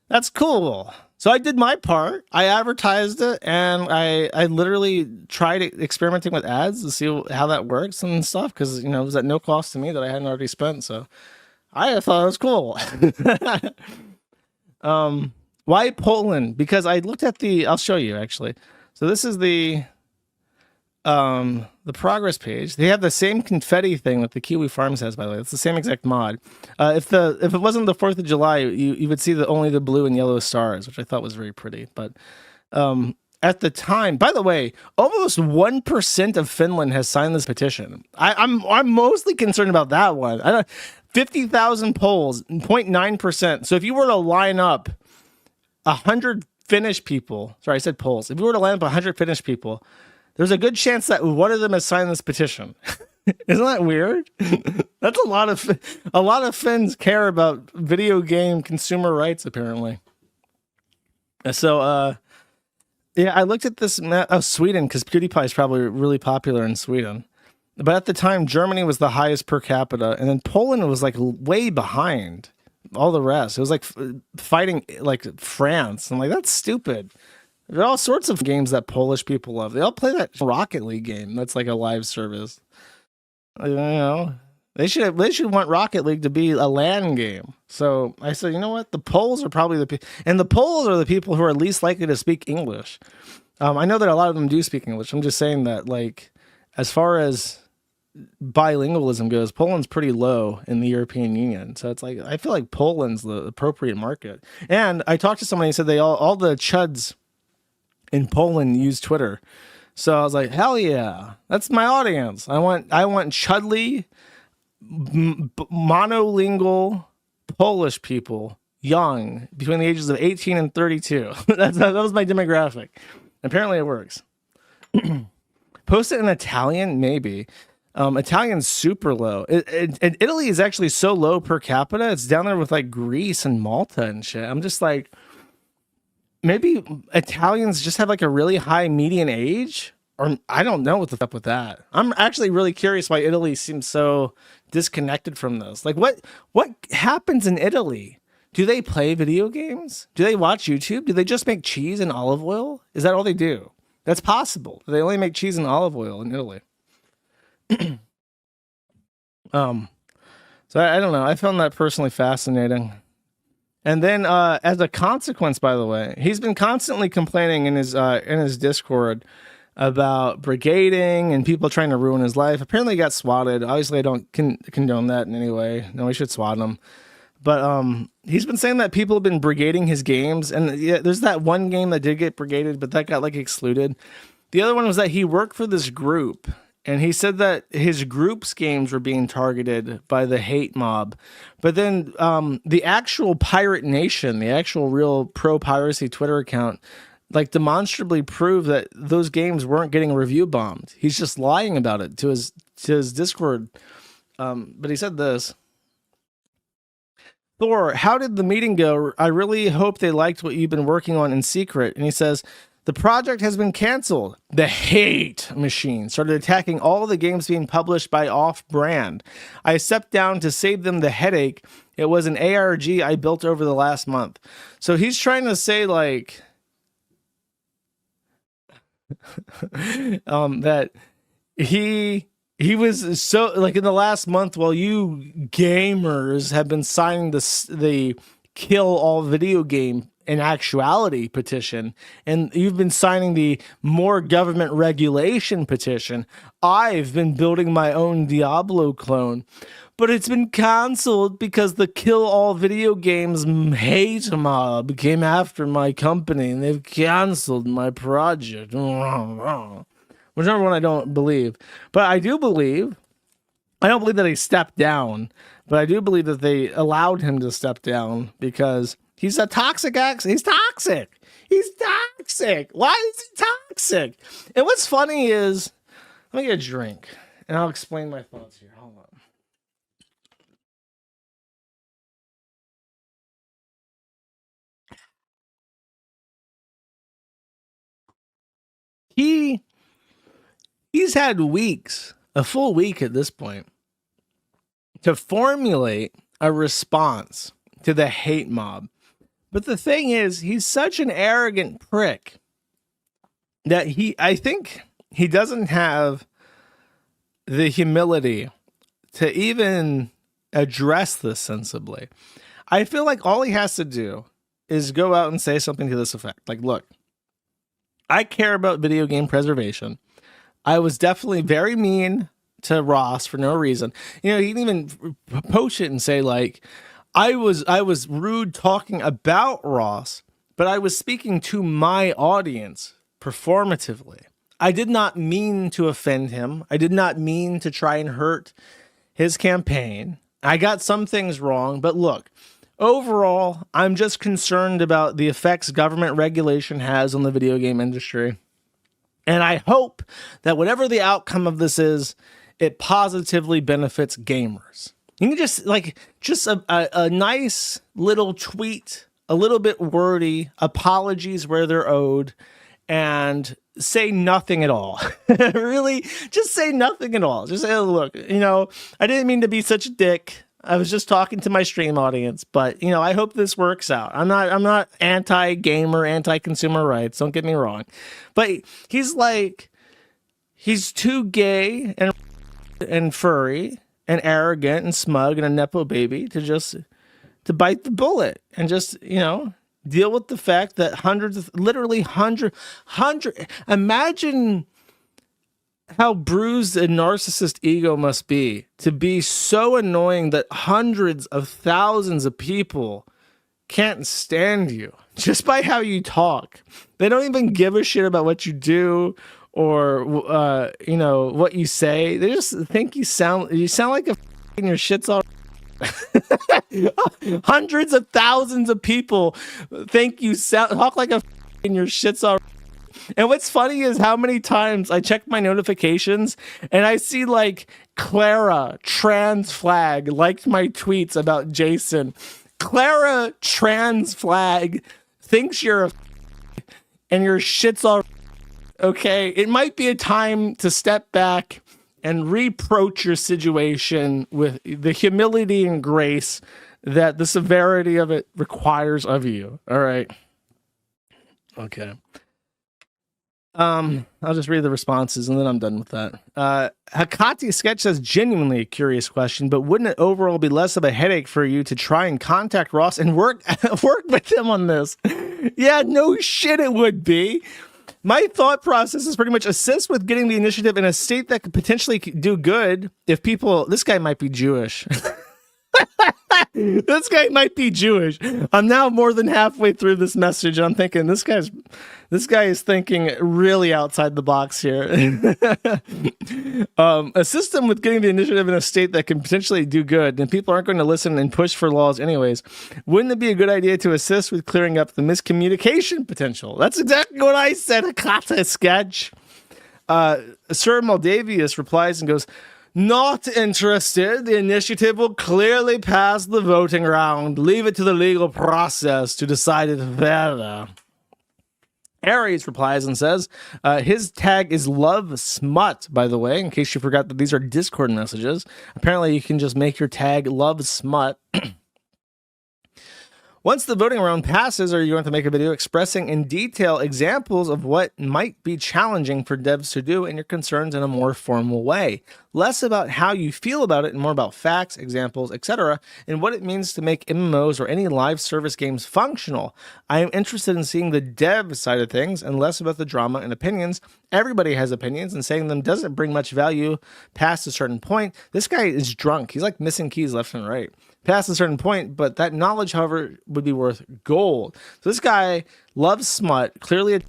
that's cool. So I did my part. I advertised it, and I literally tried experimenting with ads to see how that works and stuff, because it was at no cost to me that I hadn't already spent. So I thought it was cool. Why Poland? Because I looked at I'll show you actually. So this is the progress page. They have the same confetti thing that the Kiwi Farms has, by the way. It's the same exact mod. If it wasn't the 4th of July, you would see only the blue and yellow stars, which I thought was very pretty. But at the time, by the way, almost 1% of Finland has signed this petition. I'm mostly concerned about that one. 50,000 polls, 0.9%. So if you were to line up 100 Finnish people, sorry, I said polls. If you were to line up 100 Finnish people, there's a good chance that one of them has signed this petition. Isn't that weird? That's a lot of Finns care about video game consumer rights, apparently. So, yeah, I looked at this Sweden, because PewDiePie is probably really popular in Sweden. But at the time, Germany was the highest per capita, and then Poland was like way behind all the rest. It was like fighting like France. I'm like, that's stupid. There are all sorts of games that Polish people love. They all play that Rocket League game. That's like a live service. You know, they should want Rocket League to be a LAN game. So I said, you know what? The Poles are probably and the Poles are the people who are least likely to speak English. I know that a lot of them do speak English. I'm just saying that, like, as far as bilingualism goes, Poland's pretty low in the European Union. So it's like, I feel like Poland's the appropriate market. And I talked to somebody who said all the chuds in Poland use Twitter. So I was like, hell yeah, that's my audience. I want chudly, monolingual Polish people, young, between the ages of 18 and 32. That was my demographic. Apparently it works. Post it in Italian, maybe. Italian's super low. Italy is actually so low per capita. It's down there with like Greece and Malta and shit. I'm just like, maybe Italians just have like a really high median age, or I don't know what the fuck with that. I'm actually really curious why Italy seems so disconnected from this. Like, what happens in Italy? Do they play video games? Do they watch YouTube? Do they just make cheese and olive oil? Is that all they do? That's possible. They only make cheese and olive oil in Italy. So I don't know. I found that personally fascinating. And then, as a consequence, by the way, he's been constantly complaining in his Discord about brigading and people trying to ruin his life. Apparently, he got swatted. Obviously, I don't condone that in any way. No, we should swat him. But he's been saying that people have been brigading his games, and yeah, there's that one game that did get brigaded, but that got like excluded. The other one was that he worked for this group. And he said that his group's games were being targeted by the hate mob. But then the actual Pirate Nation, the actual real pro-piracy Twitter account, like demonstrably proved that those games weren't getting review bombed. He's just lying about it to his Discord. But he said this. Thor, how did the meeting go? I really hope they liked what you've been working on in secret. And he says, the project has been canceled. The hate machine started attacking all of the games being published by Off-Brand. I stepped down to save them the headache. It was an ARG I built over the last month. So he's trying to say, like, that he was so, like, in the last month, while you gamers have been signing the kill all video game in actuality petition, and you've been signing the more government regulation petition, I've been building my own Diablo clone, but it's been canceled because the kill all video games hate mob came after my company and they've canceled my project. Whichever one I don't believe, but I don't believe that he stepped down, but I do believe that they allowed him to step down because he's a toxic He's toxic. He's toxic. Why is he toxic? And what's funny is, let me get a drink and I'll explain my thoughts here. Hold on. He's had weeks, a full week at this point, to formulate a response to the hate mob. But the thing is, he's such an arrogant prick that I think he doesn't have the humility to even address this sensibly. I feel like all he has to do is go out and say something to this effect. Like, look, I care about video game preservation. I was definitely very mean to Ross for no reason. You know, he can even post it and say, like, I was rude talking about Ross, but I was speaking to my audience performatively. I did not mean to offend him. I did not mean to try and hurt his campaign. I got some things wrong, but look, overall, I'm just concerned about the effects government regulation has on the video game industry. And I hope that whatever the outcome of this is, it positively benefits gamers. You can just a nice little tweet, a little bit wordy, apologies where they're owed, and say nothing at all. Really, just say nothing at all. Just say, look, you know, I didn't mean to be such a dick. I was just talking to my stream audience, but you know, I hope this works out. I'm not anti-gamer, anti-consumer rights. Don't get me wrong, but he's too gay and furry and arrogant and smug and a Nepo baby to bite the bullet and just, you know, deal with the fact that literally hundred. Imagine how bruised a narcissist ego must be to be so annoying that hundreds of thousands of people can't stand you just by how you talk. They don't even give a shit about what you do or you know, what you say. They just think you sound like a f***ing your shit's all. Hundreds of thousands of people think you talk like a f***ing your shit's all. And what's funny is how many times I check my notifications and I see like Clara trans flag liked my tweets about Jason. Clara trans flag thinks you're a and your shit's all okay. It might be a time to step back and reproach your situation with the humility and grace that the severity of it requires of you. All right. Okay. I'll just read the responses and then I'm done with that. Hakati Sketch says, genuinely a curious question, but wouldn't it overall be less of a headache for you to try and contact Ross and work with him on this? Yeah, no shit it would be. My thought process is pretty much assist with getting the initiative in a state that could potentially do good if people... This guy might be Jewish. This guy might be Jewish. I'm now more than halfway through this message and I'm thinking this guy is thinking really outside the box here. A system with getting the initiative in a state that can potentially do good and people aren't going to listen and push for laws anyways. Wouldn't it be a good idea to assist with clearing up the miscommunication potential? That's exactly what I said, Akata Sketch. Sir Moldavius replies and goes, not interested. The initiative will clearly pass the voting round. Leave it to the legal process to decide it further. Aries replies and says, his tag is love smut, by the way, in case you forgot that these are Discord messages. Apparently you can just make your tag love smut. Once the voting round passes, are you going to make a video expressing in detail examples of what might be challenging for devs to do and your concerns in a more formal way? Less about how you feel about it and more about facts, examples, etc., and what it means to make MMOs or any live service games functional. I am interested in seeing the dev side of things and less about the drama and opinions. Everybody has opinions and saying them doesn't bring much value past a certain point. This guy is drunk. He's like missing keys left and right. Past a certain point, but that knowledge, however, would be worth gold. So this guy loves smut, clearly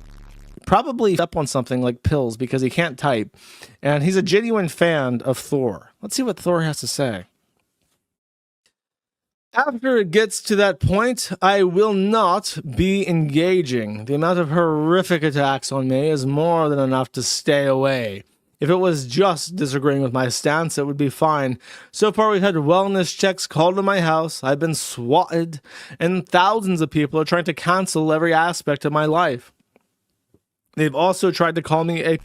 probably up on something like pills because he can't type, and he's a genuine fan of Thor. Let's see what Thor has to say. After it gets to that point, I will not be engaging. The amount of horrific attacks on me is more than enough to stay away. If it was just disagreeing with my stance, it would be fine. So far, we've had wellness checks called to my house. I've been swatted, and thousands of people are trying to cancel every aspect of my life. They've also tried to call me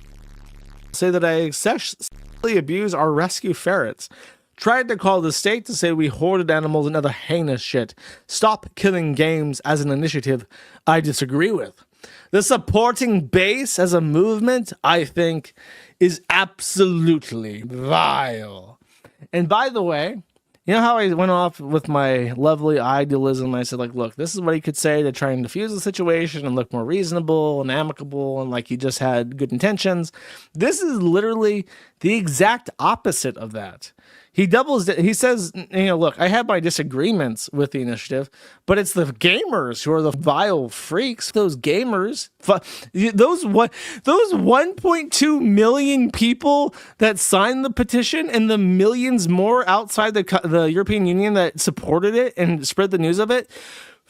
say that I sexually abuse our rescue ferrets. Tried to call the state to say we hoarded animals and other heinous shit. Stop killing games as an initiative I disagree with. The supporting base as a movement, I think, is absolutely vile. And by the way, you know how I went off with my lovely idealism? I said, like, look, this is what he could say to try and diffuse the situation and look more reasonable and amicable and like he just had good intentions. This is literally the exact opposite of that. He says, you know, look, I have my disagreements with the initiative, but it's the gamers who are the vile freaks. Those gamers, those 1.2 million people that signed the petition and the millions more outside the European Union that supported it and spread the news of it.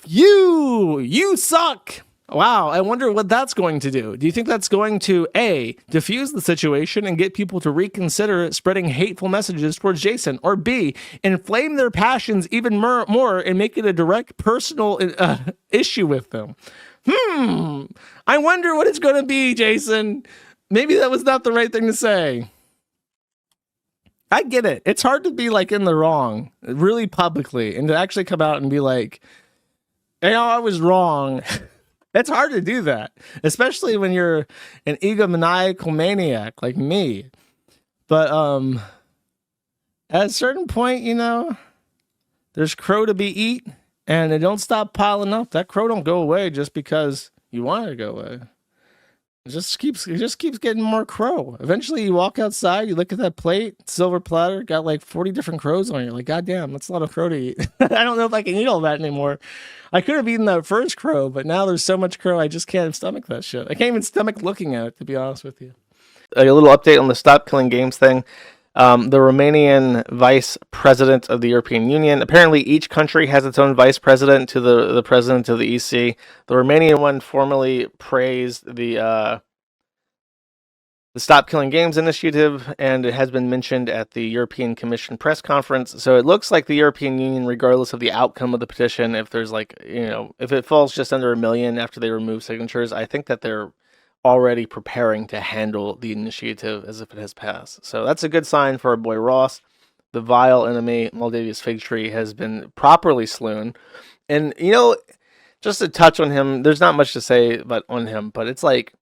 You suck. Wow, I wonder what that's going to do. Do you think that's going to, A, diffuse the situation and get people to reconsider spreading hateful messages towards Jason, or B, inflame their passions even more and make it a direct personal issue with them? I wonder what it's going to be, Jason. Maybe that was not the right thing to say. I get it. It's hard to be like in the wrong really publicly and to actually come out and be like, I was wrong. It's hard to do that, especially when you're an egomaniacal maniac like me. But at a certain point, there's crow to be eat, and it don't stop piling up. That crow don't go away just because you want it to go away. It just keeps getting more crow. Eventually, you walk outside, you look at that plate, silver platter, got like 40 different crows on it. You're like, God damn, that's a lot of crow to eat. I don't know if I can eat all that anymore. I could have eaten that first crow, but now there's so much crow, I just can't stomach that shit. I can't even stomach looking at it, to be honest with you. A little update on the Stop Killing Games thing. The Romanian vice president of the European Union. Apparently, each country has its own vice president to the president of the EC. The Romanian one formally praised the Stop Killing Games initiative, and it has been mentioned at the European Commission press conference. So it looks like the European Union, regardless of the outcome of the petition, if there's if it falls just under 1 million after they remove signatures, I think that they're already preparing to handle the initiative as if it has passed. So that's a good sign for our boy Ross. The vile enemy, Moldavia's fig tree, has been properly slewn. And, just to touch on him, there's not much to say on him, but it's like,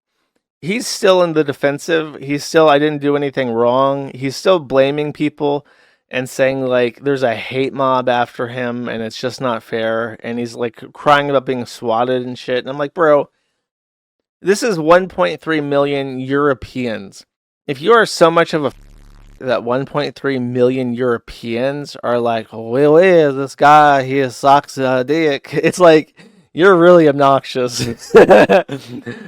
he's still in the defensive. I didn't do anything wrong. He's still blaming people and saying, like, there's a hate mob after him, and it's just not fair. And he's, like, crying about being swatted and shit. And I'm like, bro, this is 1.3 million Europeans. If you are so much of a that 1.3 million Europeans are like, oh, this guy, he sucks a dick. It's like, you're really obnoxious.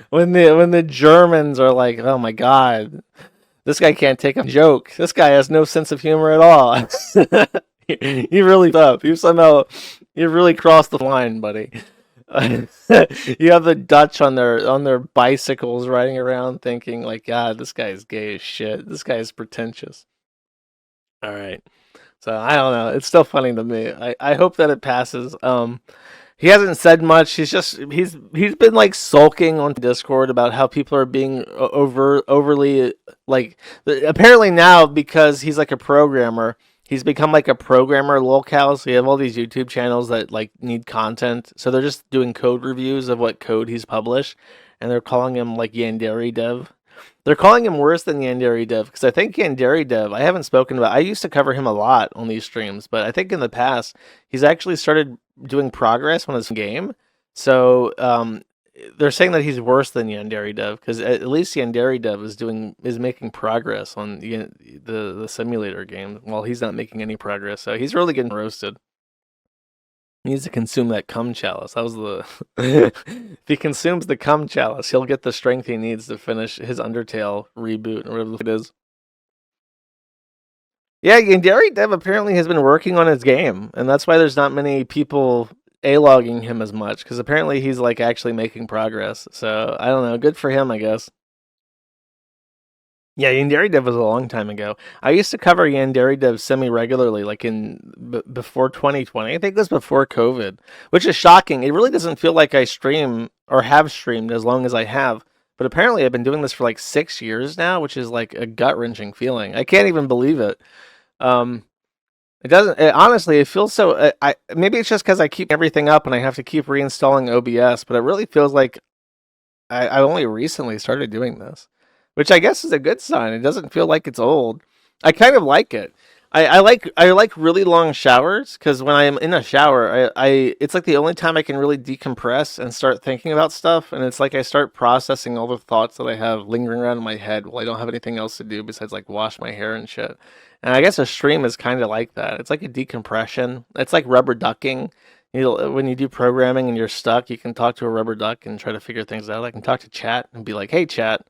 when the Germans are like, oh my God, this guy can't take a joke. This guy has no sense of humor at all. You really up. You really crossed the line, buddy. You have the Dutch on their bicycles riding around thinking like, God, this guy is gay as shit. This guy is pretentious. All right. So I don't know. It's still funny to me. I hope that it passes. He hasn't said much. He's been like sulking on Discord about how people are being overly like, apparently now because he's like a programmer. He's become like a programmer lolcow, so you have all these YouTube channels that like need content. So they're just doing code reviews of what code he's published, and they're calling him like Yandere Dev. They're calling him worse than Yandere Dev, because I think Yandere Dev, I haven't spoken about, I used to cover him a lot on these streams, but I think in the past, he's actually started doing progress on his game. So they're saying that he's worse than Yandere Dev, because at least Yandere Dev is making progress on the simulator game, while he's not making any progress. So he's really getting roasted. He needs to consume that cum chalice. That was the if he consumes the cum chalice, he'll get the strength he needs to finish his Undertale reboot, or whatever it is. Yeah, Yandere Dev apparently has been working on his game, and that's why there's not many people A-logging him as much, because apparently he's like actually making progress. So I don't know, good for him, I guess. Yeah, Yandere Dev was a long time ago. I used to cover Yandere Dev semi-regularly, like before 2020. I think it was before COVID, which is shocking. It really doesn't feel like I stream or have streamed as long as I have. But apparently I've been doing this for like 6 years now, which is like a gut-wrenching feeling. I can't even believe it. It doesn't. Honestly, it feels so. Maybe it's just because I keep everything up and I have to keep reinstalling OBS. But it really feels like I only recently started doing this, which I guess is a good sign. It doesn't feel like it's old. I kind of like it. I like really long showers, because when I am in a shower, it's like the only time I can really decompress and start thinking about stuff. And it's like I start processing all the thoughts that I have lingering around in my head while I don't have anything else to do besides like wash my hair and shit. And I guess a stream is kind of like that. It's like a decompression. It's like rubber ducking. When you do programming and you're stuck, you can talk to a rubber duck and try to figure things out. I can talk to chat and be like, "Hey, chat,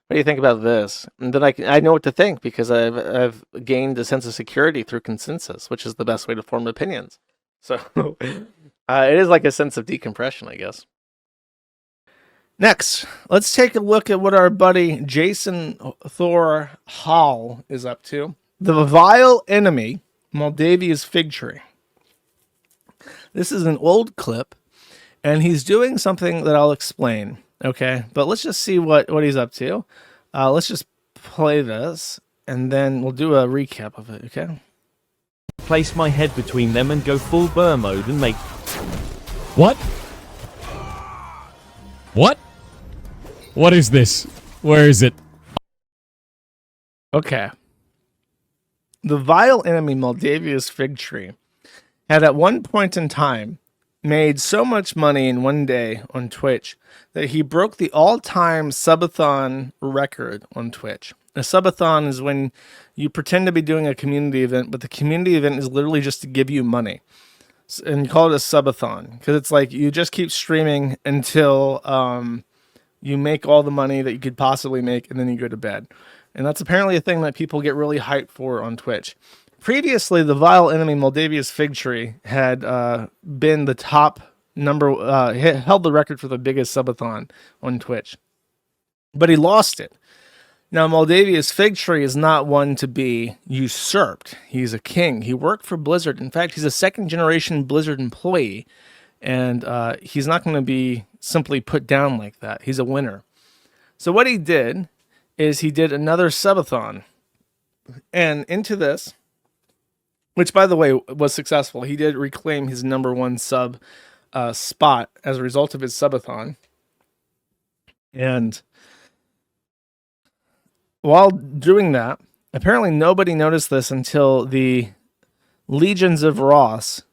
what do you think about this?" And then I know what to think, because I've gained a sense of security through consensus, which is the best way to form opinions. So it is like a sense of decompression, I guess. Next, let's take a look at what our buddy Jason Thor Hall is up to. The vile enemy, Moldavia's fig tree. This is an old clip, and he's doing something that I'll explain. Okay, but let's just see what he's up to. Let's just play this, and then we'll do a recap of it, okay? Place my head between them and go full burr mode and make... What? What? What is this? Where is it? Okay. The vile enemy Moldavia's fig tree had at one point in time made so much money in one day on Twitch that he broke the all-time subathon record on Twitch. A subathon is when you pretend to be doing a community event, but the community event is literally just to give you money. And you call it a subathon because it's like you just keep streaming until you make all the money that you could possibly make, and then you go to bed. And that's apparently a thing that people get really hyped for on Twitch. Previously, the vile enemy Moldavia's fig tree had been the top number, held the record for the biggest subathon on Twitch. But he lost it. Now, Moldavia's fig tree is not one to be usurped. He's a king. He worked for Blizzard. In fact, he's a second-generation Blizzard employee, and he's not going to be simply put down like that. He's a winner. So what he did is he did another subathon. And into this, which, by the way, was successful, he did reclaim his #1 sub spot as a result of his subathon. And while doing that, apparently nobody noticed this until the legions of Ross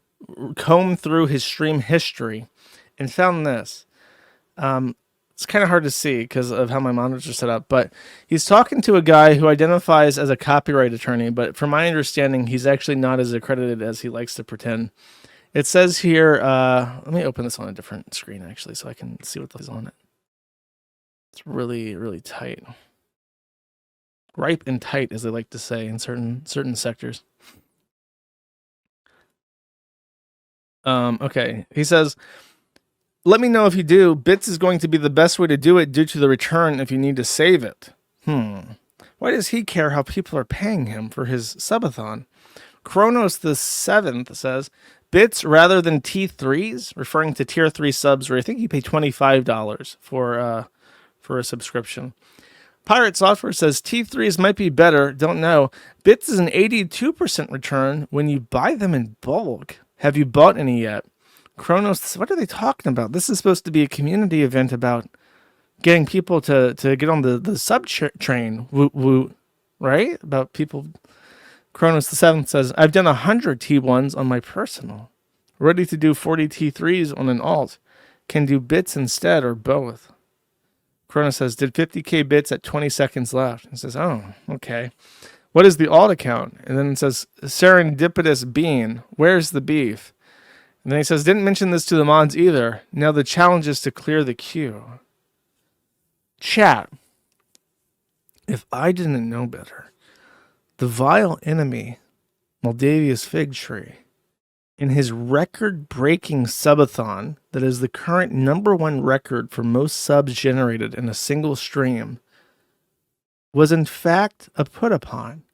combed through his stream history and found this. It's kind of hard to see because of how my monitors are set up, but he's talking to a guy who identifies as a copyright attorney, but from my understanding, he's actually not as accredited as he likes to pretend. It says here, let me open this on a different screen actually so I can see what is on it. It's really, really tight. Ripe and tight, as they like to say in certain sectors. Okay, he says, let me know if you do. Bits is going to be the best way to do it due to the return if you need to save it. Why does he care how people are paying him for his subathon? Kronos the 7th says, bits rather than T3s, referring to tier 3 subs where I think you pay $25 for a subscription. Pirate Software says T3s might be better, don't know. Bits is an 82% return when you buy them in bulk. Have you bought any yet? Kronos, what are they talking about? This is supposed to be a community event about getting people to get on the sub train. Woot woot, right? About people. Kronos the 7th says, I've done 100 T1s on my personal. Ready to do 40 T3s on an alt. Can do bits instead or both. Kronos says, did 50k bits at 20 seconds left. It says, oh, okay. What is the alt account? And then it says, serendipitous bean. Where's the beef? And then he says, didn't mention this to the mods either. Now the challenge is to clear the queue. Chat. If I didn't know better, the vile enemy, Moldavia's fig tree, in his record-breaking subathon, that is the current #1 record for most subs generated in a single stream, was in fact a put-upon,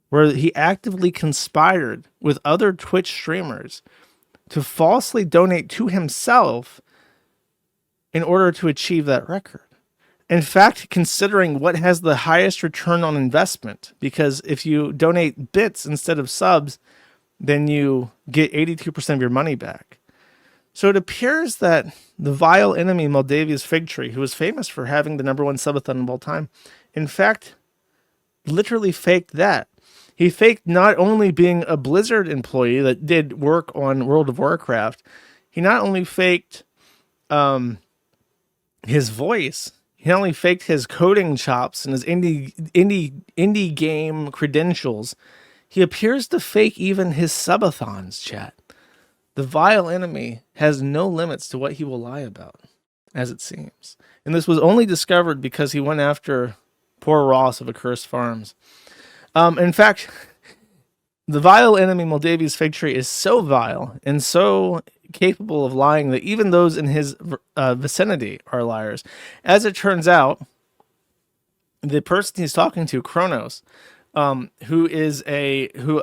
where he actively conspired with other Twitch streamers to falsely donate to himself in order to achieve that record. In fact, considering what has the highest return on investment, because if you donate bits instead of subs, then you get 82% of your money back. So it appears that the vile enemy Moldavia's fig tree, who was famous for having the #1 subathon of all time, in fact, literally faked that. He faked not only being a Blizzard employee that did work on World of Warcraft, he not only faked his voice, he not only faked his coding chops and his indie game credentials, he appears to fake even his subathons, chat. The vile enemy has no limits to what he will lie about, as it seems. And this was only discovered because he went after poor Ross of Accursed Farms. In fact, the vile enemy Moldavia's fig tree is so vile and so capable of lying that even those in his vicinity are liars. As it turns out, the person he's talking to, Kronos, who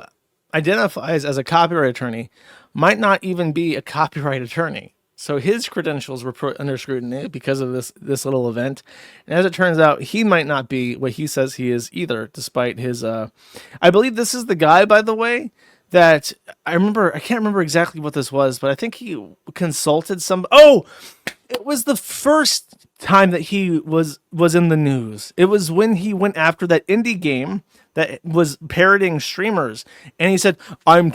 identifies as a copyright attorney, might not even be a copyright attorney. So his credentials were put under scrutiny because of this little event. And as it turns out, he might not be what he says he is either, despite his I believe this is the guy, by the way, that I can't remember exactly what this was, but I think he consulted some it was the first time that he was in the news. It was when he went after that indie game that was parodying streamers, and he said, I'm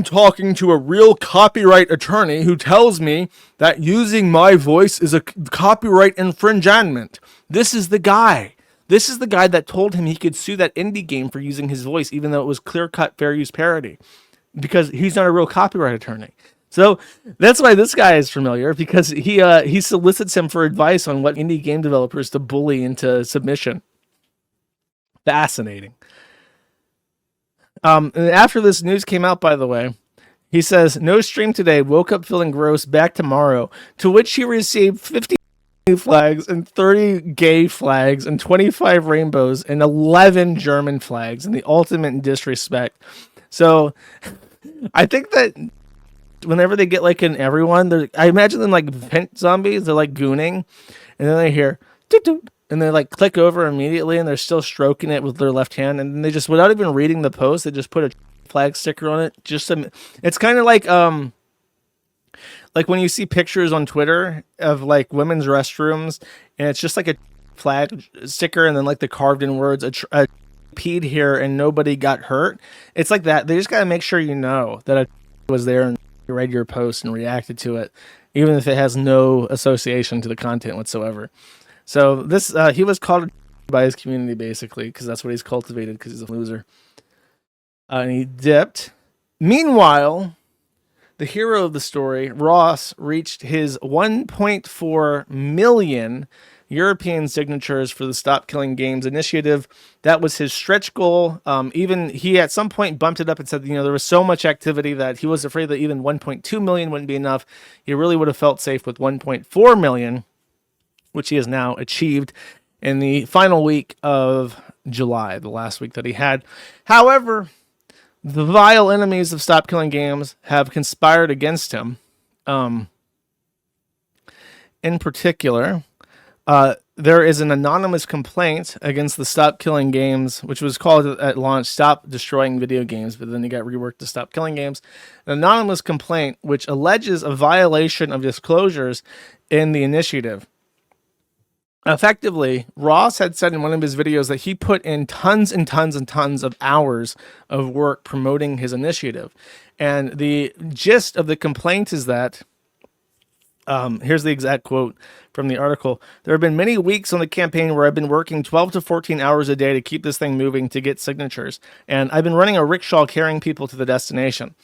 talking to a real copyright attorney who tells me that using my voice is a copyright infringement. This is the guy. This is the guy that told him he could sue that indie game for using his voice, even though it was clear-cut fair use parody, because he's not a real copyright attorney. So that's why this guy is familiar, because he solicits him for advice on what indie game developers to bully into submission. Fascinating. And after this news came out, by the way, he says, no stream today, woke up feeling gross, back tomorrow, to which he received 50 flags and 30 gay flags and 25 rainbows and 11 German flags and the ultimate disrespect. So I think that whenever they get like in everyone, I imagine them like vent zombies, they're like gooning, and then they hear doot doot, and they like click over immediately, and they're still stroking it with their left hand, and then they just, without even reading the post, they just put a flag sticker on it. It's kind of like when you see pictures on Twitter of like women's restrooms, and it's just like a flag sticker, and then like the carved in words, a peed here and nobody got hurt. It's like that. They just got to make sure you know that a was there and read your post and reacted to it, even if it has no association to the content whatsoever. So this, he was called by his community basically, because that's what he's cultivated, because he's a loser. And he dipped. Meanwhile, the hero of the story, Ross, reached his 1.4 million European signatures for the Stop Killing Games initiative. That was his stretch goal. Even he at some point bumped it up and said, there was so much activity that he was afraid that even 1.2 million wouldn't be enough. He really would have felt safe with 1.4 million, which he has now achieved in the final week of July, the last week that he had. However, the vile enemies of Stop Killing Games have conspired against him. In particular, there is an anonymous complaint against the Stop Killing Games, which was called at launch Stop Destroying Video Games, but then it got reworked to Stop Killing Games. An anonymous complaint which alleges a violation of disclosures in the initiative. Effectively, Ross had said in one of his videos that he put in tons and tons and tons of hours of work promoting his initiative. And the gist of the complaint is that, here's the exact quote from the article. There have been many weeks on the campaign where I've been working 12 to 14 hours a day to keep this thing moving to get signatures. And I've been running a rickshaw carrying people to the destination.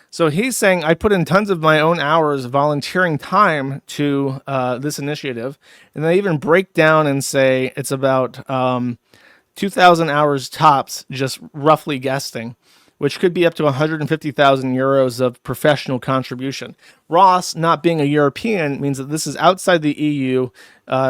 So he's saying, I put in tons of my own hours volunteering time to this initiative. And they even break down and say it's about 2,000 hours tops, just roughly guessing, which could be up to 150,000 euros of professional contribution. Ross, not being a European, means that this is outside the EU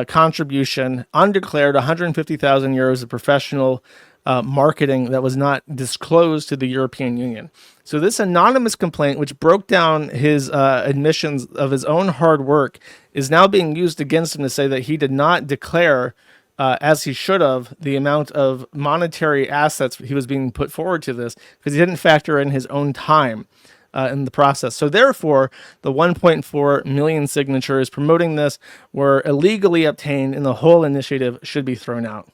contribution, undeclared 150,000 euros of professional marketing that was not disclosed to the European Union. So this anonymous complaint, which broke down his admissions of his own hard work, is now being used against him to say that he did not declare, as he should have, the amount of monetary assets he was being put forward to this, because he didn't factor in his own time in the process. So therefore, the 1.4 million signatures promoting this were illegally obtained, and the whole initiative should be thrown out.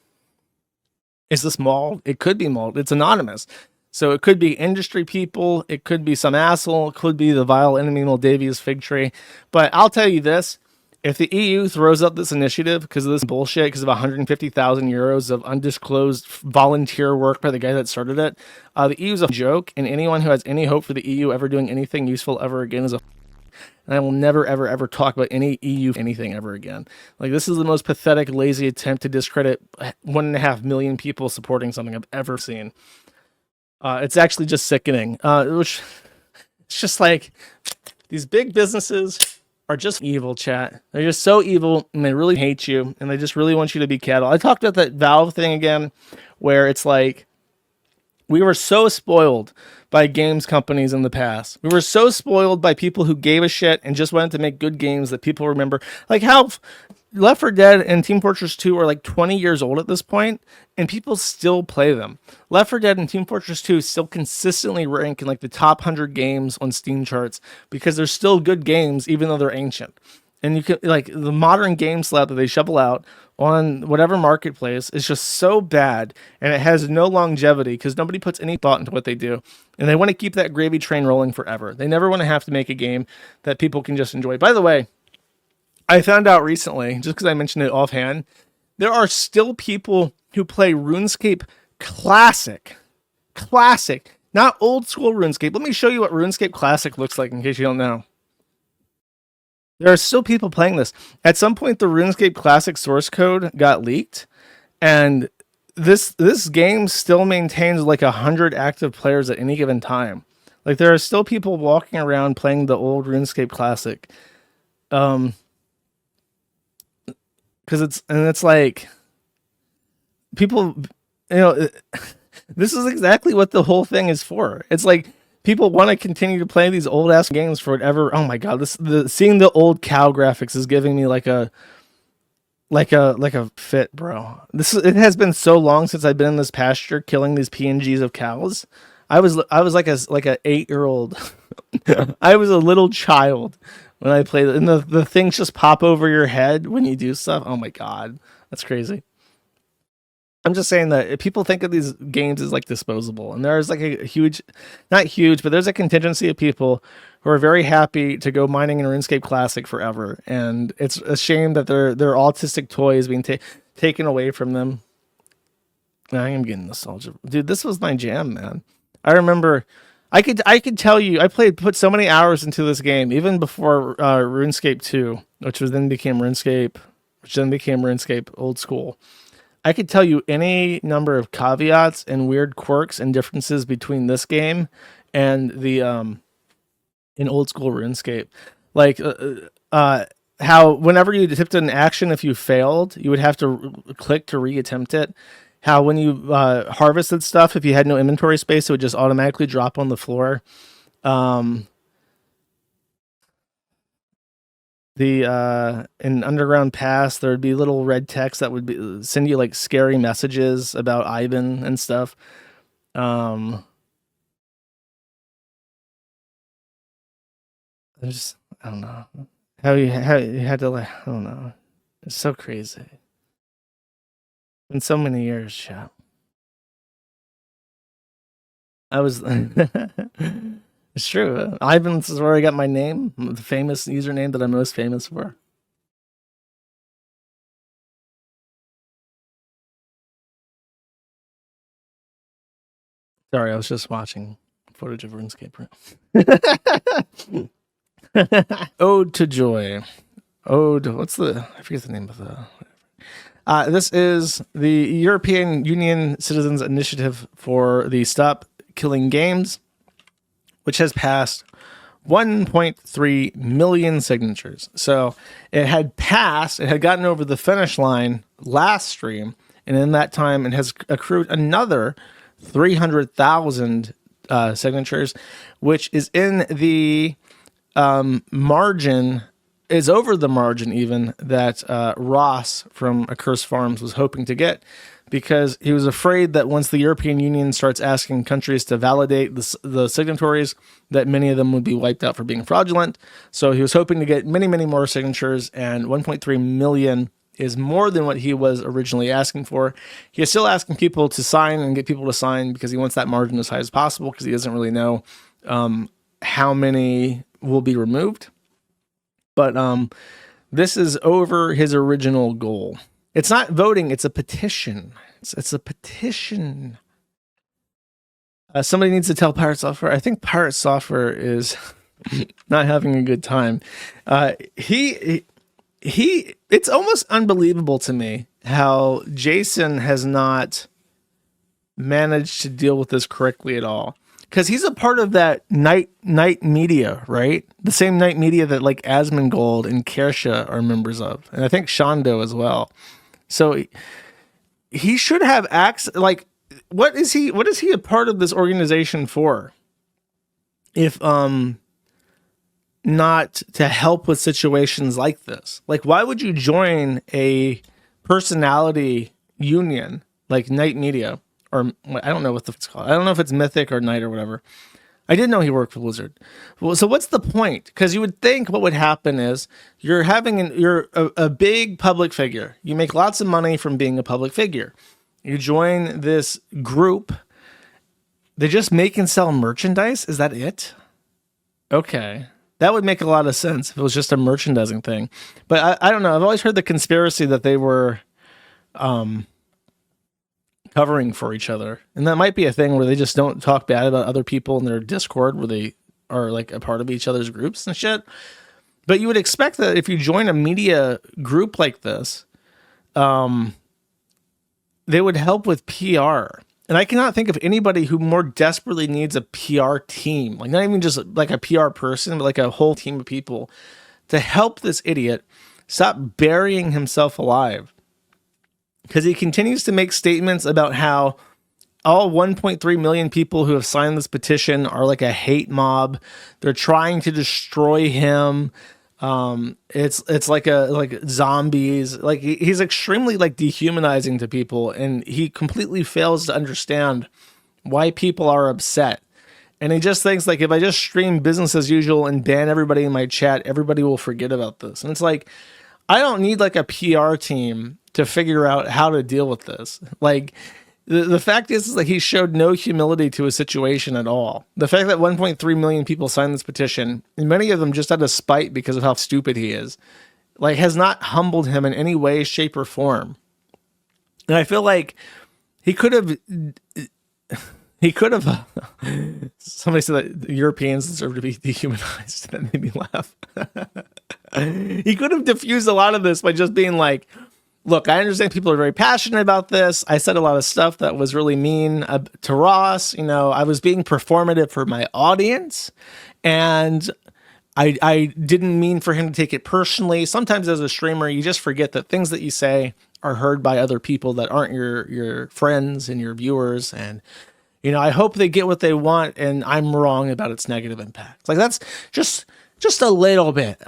Is this mauled? It could be mauled. It's anonymous. So it could be industry people. It could be some asshole. It could be the vile enemy Moldavia's fig tree. But I'll tell you this. If the EU throws up this initiative because of this bullshit, because of 150,000 euros of undisclosed volunteer work by the guy that started it, the EU's a joke, and anyone who has any hope for the EU ever doing anything useful ever again is a and I will never, ever, ever talk about any EU anything ever again. Like, this is the most pathetic, lazy attempt to discredit 1.5 million people supporting something I've ever seen. It's actually just sickening. It's just like, these big businesses are just evil, chat. They're just so evil, and they really hate you, and they just really want you to be cattle. I talked about that Valve thing again, where it's like, We were so spoiled by games companies in the past. We were so spoiled by people who gave a shit and just wanted to make good games that people remember. Like how Left 4 Dead and Team Fortress 2 are like 20 years old at this point, and people still play them. Left 4 Dead and Team Fortress 2 still consistently rank in like the top 100 games on Steam charts because they're still good games even though they're ancient. And you can like the modern game slap that they shovel out on whatever marketplace is just so bad, and it has no longevity because nobody puts any thought into what they do, and they want to keep that gravy train rolling forever. They never want to have to make a game that people can just enjoy. By the way, I found out recently, just because I mentioned it offhand, there are still people who play RuneScape Classic, not old school RuneScape. Let me show you what RuneScape Classic looks like in case you don't know. There are still people playing this. At some point, the RuneScape Classic source code got leaked, and this game still maintains like 100 active players at any given time. Like there are still people walking around playing the old RuneScape Classic, because it's like people, this is exactly what the whole thing is for. It's like people want to continue to play these old ass games for whatever. Oh my god, seeing the old cow graphics is giving me like a fit, bro. It has been so long since I've been in this pasture killing these PNGs of cows. I was like a 8-year-old. I was a little child when I played it, and the things just pop over your head when you do stuff. Oh my god, that's crazy. I'm just saying that if people think of these games as like disposable, and there's like a huge, not huge, but there's a contingency of people who are very happy to go mining in RuneScape Classic forever, and it's a shame that their autistic toy is being taken away from them. I am getting nostalgia, dude. This was my jam, man. I remember, I could tell you, I put so many hours into this game even before RuneScape 2, which then became RuneScape Old School. I could tell you any number of caveats and weird quirks and differences between this game and the in old school RuneScape. Like how whenever you attempted an action, if you failed, you would have to click to reattempt it. How when you harvested stuff, if you had no inventory space, it would just automatically drop on the floor. In Underground Pass, there would be little red text that would send you like scary messages about Ivan and stuff. I don't know how you had to like, I don't know. It's so crazy. In so many years, chat. I was. It's true. Ivan's is where I got my name, the famous username that I'm most famous for. Sorry, I was just watching footage of RuneScape. Ode to Joy. I forget the name of the... this is the European Union Citizens Initiative for the Stop Killing Games, which has passed 1.3 million signatures. So it had gotten over the finish line last stream, and in that time it has accrued another 300,000 signatures, which is in the margin, is over the margin even that Ross from Accursed Farms was hoping to get, because he was afraid that once the European Union starts asking countries to validate the signatories, that many of them would be wiped out for being fraudulent. So he was hoping to get many, many more signatures, and 1.3 million is more than what he was originally asking for. He is still asking people to sign and get people to sign because he wants that margin as high as possible, because he doesn't really know how many will be removed. But this is over his original goal. It's not voting, it's a petition. It's a petition. Somebody needs to tell Pirate Software. I think Pirate Software is not having a good time. It's almost unbelievable to me how Jason has not managed to deal with this correctly at all. Because he's a part of that night media, right? The same night media that like Asmongold and Kersha are members of. And I think Shondo as well. So he should have access. Like, what is he a part of this organization for? If not to help with situations like this. Like, why would you join a personality union like Night Media, or I don't know what it's called. I don't know if it's Mythic or Night or whatever. I didn't know he worked for Blizzard. Well, so what's the point? Because you would think what would happen is you're a big public figure. You make lots of money from being a public figure. You join this group. They just make and sell merchandise. Is that it? Okay. That would make a lot of sense if it was just a merchandising thing. But I don't know. I've always heard the conspiracy that they were covering for each other. And that might be a thing where they just don't talk bad about other people in their Discord where they are like a part of each other's groups and shit. But you would expect that if you join a media group like this, they would help with PR. And I cannot think of anybody who more desperately needs a PR team, like not even just like a PR person, but like a whole team of people to help this idiot stop burying himself alive. Because he continues to make statements about how all 1.3 million people who have signed this petition are like a hate mob. They're trying to destroy him. It's like zombies. Like he's extremely like dehumanizing to people, and he completely fails to understand why people are upset. And he just thinks like, if I just stream business as usual and ban everybody in my chat, everybody will forget about this. And it's like, I don't need like a PR team to figure out how to deal with this. Like the fact is like he showed no humility to his situation at all. The fact that 1.3 million people signed this petition, and many of them just out of spite because of how stupid he is, like has not humbled him in any way, shape, or form. And I feel like he could have somebody said that Europeans deserve to be dehumanized. That made me laugh. He could have diffused a lot of this by just being like, look, I understand people are very passionate about this. I said a lot of stuff that was really mean to Ross. You know, I was being performative for my audience, and I didn't mean for him to take it personally. Sometimes as a streamer, you just forget that things that you say are heard by other people that aren't your friends and your viewers. And, you know, I hope they get what they want, and I'm wrong about its negative impact. Like that's just a little bit.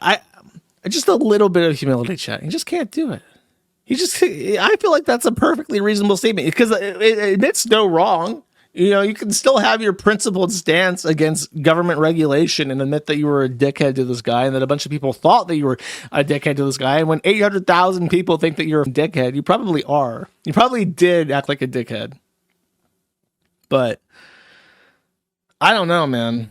Just a little bit of humility, chat. You just can't do it. I feel like that's a perfectly reasonable statement because it admits no wrong. You know, you can still have your principled stance against government regulation and admit that you were a dickhead to this guy and that a bunch of people thought that you were a dickhead to this guy. And when 800,000 people think that you're a dickhead, you probably are. You probably did act like a dickhead. But I don't know, man.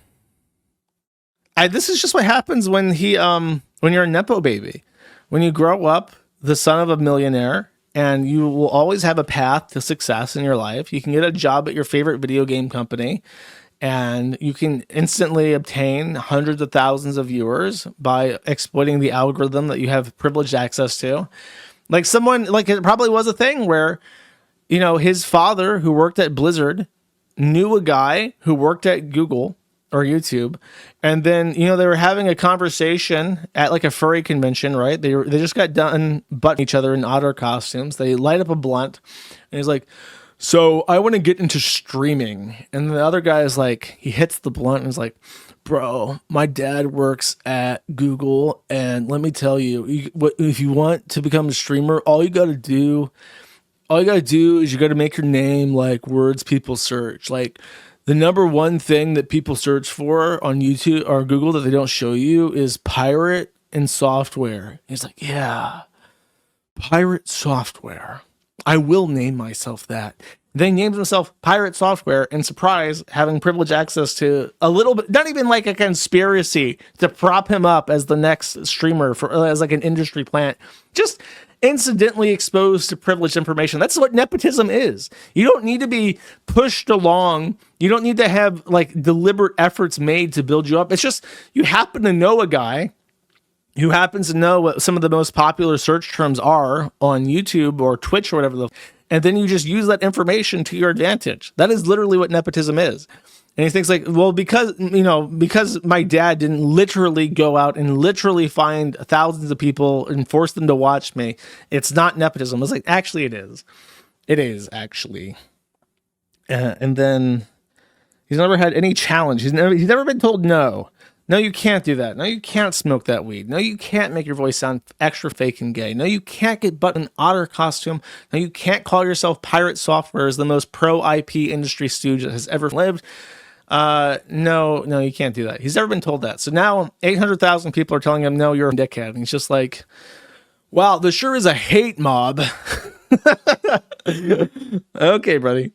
This is just what happens when you're a Nepo baby. When you grow up the son of a millionaire, and you will always have a path to success in your life. You can get a job at your favorite video game company, and you can instantly obtain hundreds of thousands of viewers by exploiting the algorithm that you have privileged access to. Like it probably was a thing where, you know, his father, who worked at Blizzard, knew a guy who worked at Google or YouTube, and then, you know, they were having a conversation at like a furry convention, right? They just got done butting each other in otter costumes. They light up a blunt, and he's like, so I want to get into streaming. And the other guy is like, he hits the blunt and is like, bro, my dad works at Google, and let me tell you, if you want to become a streamer, all you got to do is you got to make your name like words people search. Like, the number one thing that people search for on YouTube or Google that they don't show you is pirate and software. He's like, yeah, pirate software. I will name myself that. Then he names himself Pirate Software, and surprise, having privileged access to a little bit, not even like a conspiracy to prop him up as the next streamer as like an industry plant. Just incidentally exposed to privileged information. That's what nepotism is. You don't need to be pushed along. You don't need to have like deliberate efforts made to build you up. It's just you happen to know a guy who happens to know what some of the most popular search terms are on YouTube or Twitch or whatever, and then you just use that information to your advantage. That is literally what nepotism is. And he thinks like, well, because my dad didn't literally go out and literally find thousands of people and force them to watch me, it's not nepotism. It's like, actually it is. It is, actually. And then he's never had any challenge. He's never been told no. No, you can't do that. No, you can't smoke that weed. No, you can't make your voice sound extra fake and gay. No, you can't get butt in an otter costume. No, you can't call yourself Pirate Software as the most pro IP industry stooge that has ever lived. No, you can't do that. He's never been told that. So now 800,000 people are telling him, no, you're a dickhead. And he's just like, wow, this sure is a hate mob. Okay, buddy.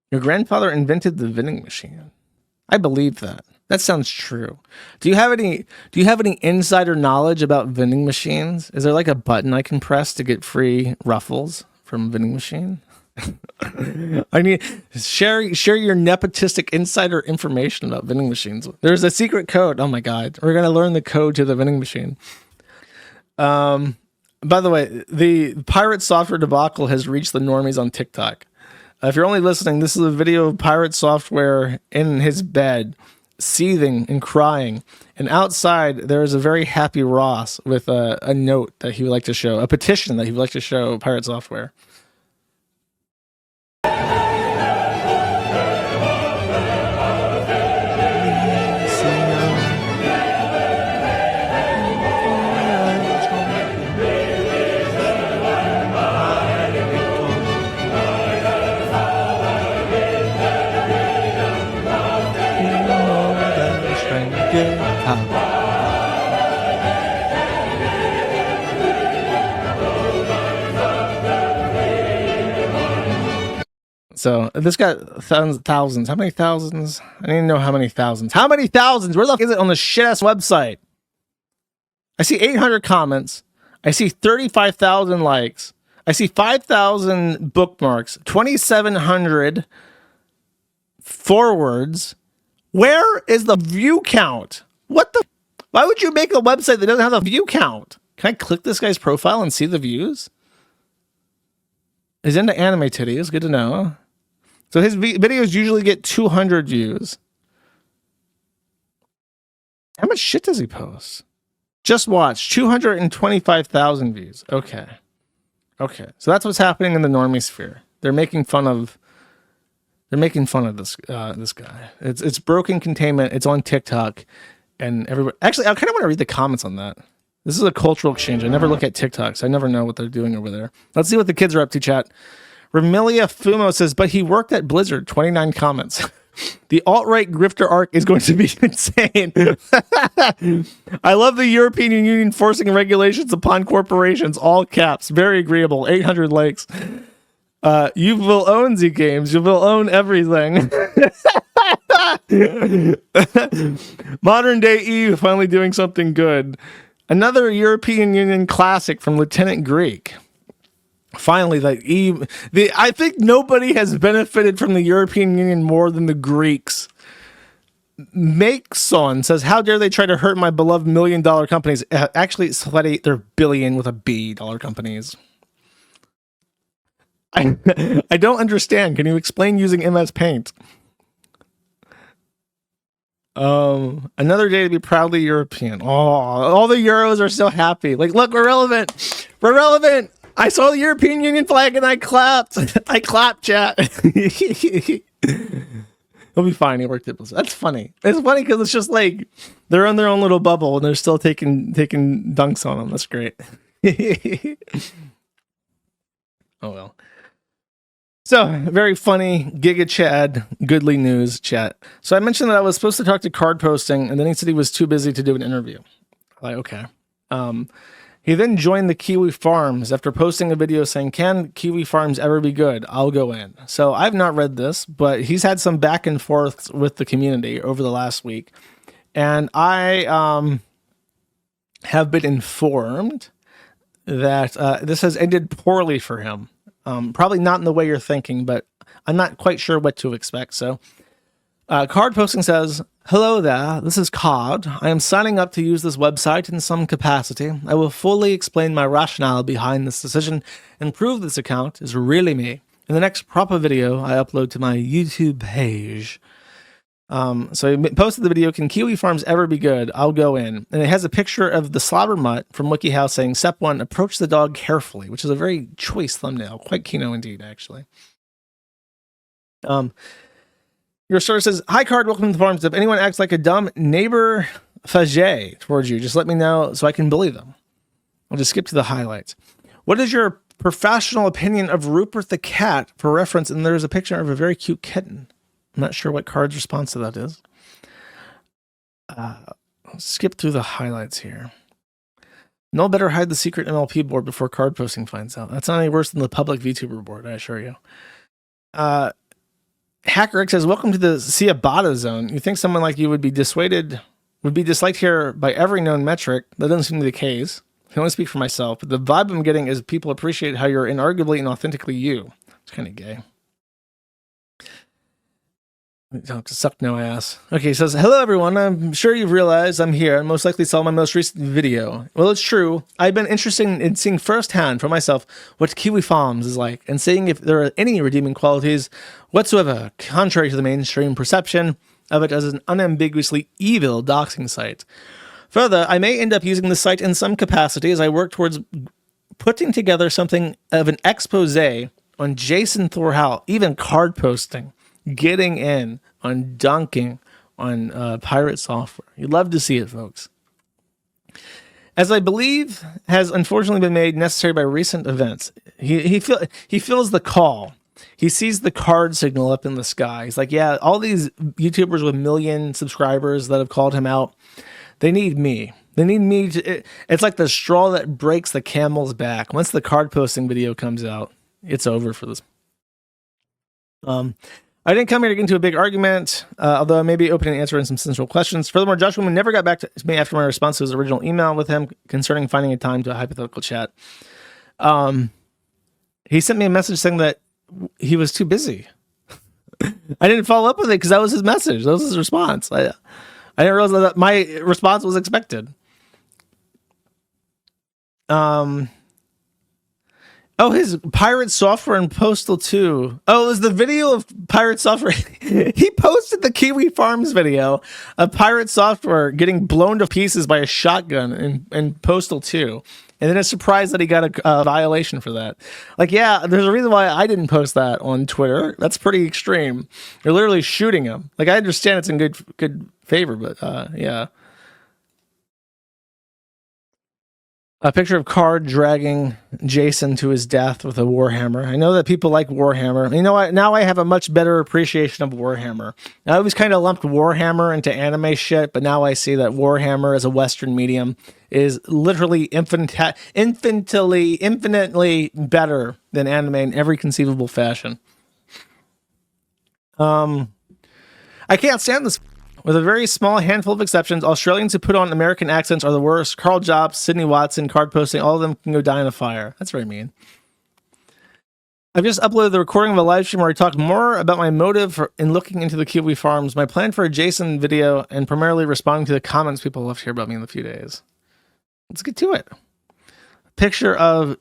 Your grandfather invented the vending machine. I believe that. That sounds true. Do you have any insider knowledge about vending machines? Is there like a button I can press to get free Ruffles from a vending machine? I need share your nepotistic insider information about vending machines. There's a secret code. Oh my god. We're gonna learn the code to the vending machine. By the way, the Pirate Software debacle has reached the normies on TikTok. If you're only listening, this is a video of Pirate Software in his bed, seething and crying. And outside, there is a very happy Ross with a note that he would like to show, a petition that he would like to show Pirate Software. So this got thousands. How many thousands? I didn't know how many thousands. How many thousands? Where the fuck is it on the shit ass website? I see 800 comments. I see 35,000 likes. I see 5,000 bookmarks. 2,700 forwards. Where is the view count? What the? Why would you make a website that doesn't have a view count? Can I click this guy's profile and see the views? He's into anime titties. Good to know. So his videos usually get 200 views. How much shit does he post? Just watch. 225,000 views. Okay. Okay. So that's what's happening in the normie sphere. They're making fun of this this guy. It's broken containment. It's on TikTok, and everybody. Actually, I kind of want to read the comments on that. This is a cultural exchange. I never look at TikToks. I never know what they're doing over there. Let's see what the kids are up to, chat. Remilia Fumo says, but he worked at Blizzard. 29 comments. The alt-right grifter arc is going to be insane. I love the European Union forcing regulations upon corporations. All caps. Very agreeable. 800 likes. You will own Z Games. You will own everything. Modern day EU finally doing something good. Another European Union classic from Lieutenant Greek. Finally, I think nobody has benefited from the European Union more than the Greeks. Makeson says, how dare they try to hurt my beloved $1 million companies? Actually, sweaty, they're billion with a B dollar companies. I don't understand. Can you explain using MS Paint? Another day to be proudly European. Oh, all the Euros are so happy. Like, look, we're relevant. We're relevant. I saw the European Union flag and I clapped. I clapped, chat. He'll be fine. He worked at Blizzard. That's funny. It's funny because it's just like they're in their own little bubble and they're still taking dunks on them. That's great. Oh well. So, very funny, Giga Chad, goodly news chat. So I mentioned that I was supposed to talk to Card Posting, and then he said he was too busy to do an interview. Like, okay. He then joined the Kiwi Farms after posting a video saying, can Kiwi Farms ever be good? I'll go in. So I've not read this, but he's had some back and forth with the community over the last week. And I have been informed that this has ended poorly for him. Probably not in the way you're thinking, but I'm not quite sure what to expect. So Card Posting says, hello there, this is Card. I am signing up to use this website in some capacity. I will fully explain my rationale behind this decision and prove this account is really me in the next proper video I upload to my YouTube page. So he posted the video, "Can Kiwi Farms ever be good? I'll go in." And it has a picture of the slobber mutt from WikiHow saying, "Step 1, approach the dog carefully," which is a very choice thumbnail. Quite Kino indeed, actually. Your source says, "Hi, Card, welcome to the farms. If anyone acts like a dumb neighbor fage towards you, just let me know so I can bully them." I'll just skip to the highlights. "What is your professional opinion of Rupert the cat?" For reference, and there's a picture of a very cute kitten. I'm not sure what Card's response to that is. I'll skip through the highlights here. "No better hide the secret MLP board before Card posting finds out." That's not any worse than the public VTuber board, I assure you. HackerX says, "Welcome to the Ciabatta zone. You think someone like you would be disliked here by every known metric. That doesn't seem to be the case. I can only speak for myself, but the vibe I'm getting is people appreciate how you're inarguably and authentically you." It's kind of gay. Suck no ass. Okay, he says, "Hello everyone, I'm sure you've realized I'm here and most likely saw my most recent video. Well, it's true. I've been interested in seeing firsthand for myself what Kiwi Farms is like and seeing if there are any redeeming qualities whatsoever, contrary to the mainstream perception of it as an unambiguously evil doxing site. Further, I may end up using the site in some capacity as I work towards putting together something of an expose on Jason Thor Howell, even card posting, getting in on dunking on pirate software. You'd love to see it, folks. As I believe has unfortunately been made necessary by recent events, he feels the call. He sees the card signal up in the sky. He's like, yeah, all these YouTubers with million subscribers that have called him out, they need me. They need me to... It's like the straw that breaks the camel's back. Once the card posting video comes out, it's over for this. I didn't come here to get into a big argument, although I may be open to answering some sensible questions. Furthermore, Josh Woman never got back to me after my response to his original email with him concerning finding a time to a hypothetical chat. He sent me a message saying that he was too busy. I didn't follow up with it because that was his message. That was his response. I didn't realize that my response was expected. Oh, his Pirate Software and Postal 2. Oh, it was the video of Pirate Software. He posted the Kiwi Farms video of Pirate Software getting blown to pieces by a shotgun in Postal 2. And then it's surprised that he got a violation for that. Like, yeah, there's a reason why I didn't post that on Twitter. That's pretty extreme. You're literally shooting him. Like, I understand it's in good favor, but yeah. A picture of Card dragging Jason to his death with a Warhammer. I know that people like Warhammer. You know what? Now I have a much better appreciation of Warhammer. I always kind of lumped Warhammer into anime shit, but now I see that Warhammer as a Western medium is literally infinitely better than anime in every conceivable fashion. I can't stand this. With a very small handful of exceptions, Australians who put on American accents are the worst. Carl Jobs, Sidney Watson, card posting, all of them can go die in a fire. That's very mean. I've just uploaded the recording of a live stream where I talk more about my motive in looking into the Kiwi Farms, my plan for a Jason video, and primarily responding to the comments people left here about me in a few days. Let's get to it. Picture of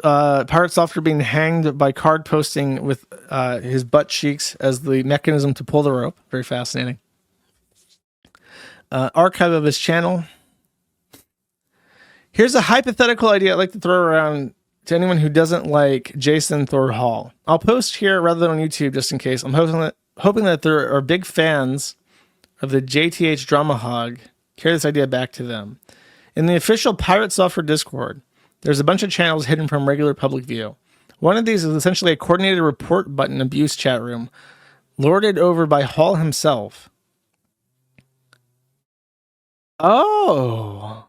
Pirate Software being hanged by card posting with his butt cheeks as the mechanism to pull the rope. Very fascinating. Archive of his channel. Here's a hypothetical idea I'd like to throw around to anyone who doesn't like Jason Thor Hall. I'll post here rather than on YouTube just in case. I'm hoping that there are big fans of the JTH Drama Hog. Carry this idea back to them. In the official Pirate Software Discord, there's a bunch of channels hidden from regular public view. One of these is essentially a coordinated report button abuse chat room, lorded over by Hall himself. Oh.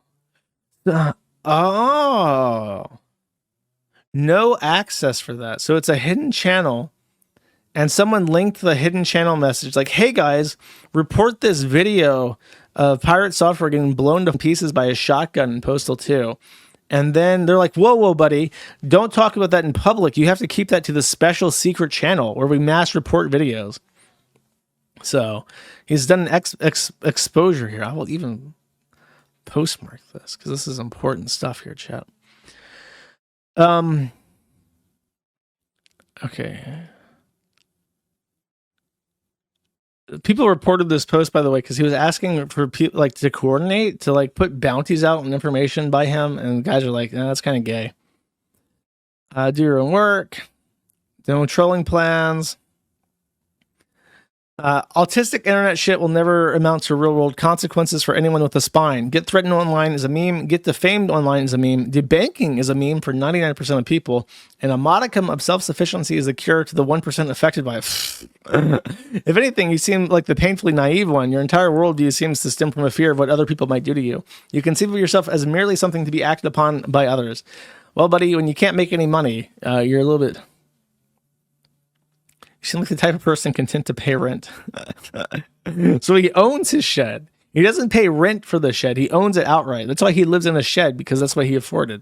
No access for that. So it's a hidden channel, and someone linked the hidden channel message like, hey guys, report this video of Pirate Software getting blown to pieces by a shotgun in Postal 2. And then they're like, whoa, buddy, don't talk about that in public. You have to keep that to the special secret channel where we mass report videos. So he's done an exposure here. I will even postmark this because this is important stuff here, chat. Okay. people reported this post, by the way, because he was asking for people like to coordinate to like put bounties out and information by him, and guys are like, that's kind of gay. Do your own work. No trolling plans. Autistic internet shit will never amount to real world consequences for anyone with a spine. Get threatened online is a meme. Get defamed online is a meme. Debanking is a meme for 99% of people. And a modicum of self-sufficiency is a cure to the 1% affected by it. If anything, you seem like the painfully naive one. Your entire worldview seems to stem from a fear of what other people might do to you. You conceive of yourself as merely something to be acted upon by others. Well, buddy, when you can't make any money, you're a little bit... You seem like the type of person content to pay rent. So he owns his shed. He doesn't pay rent for the shed. He owns it outright. That's why he lives in a shed, because that's what he afforded.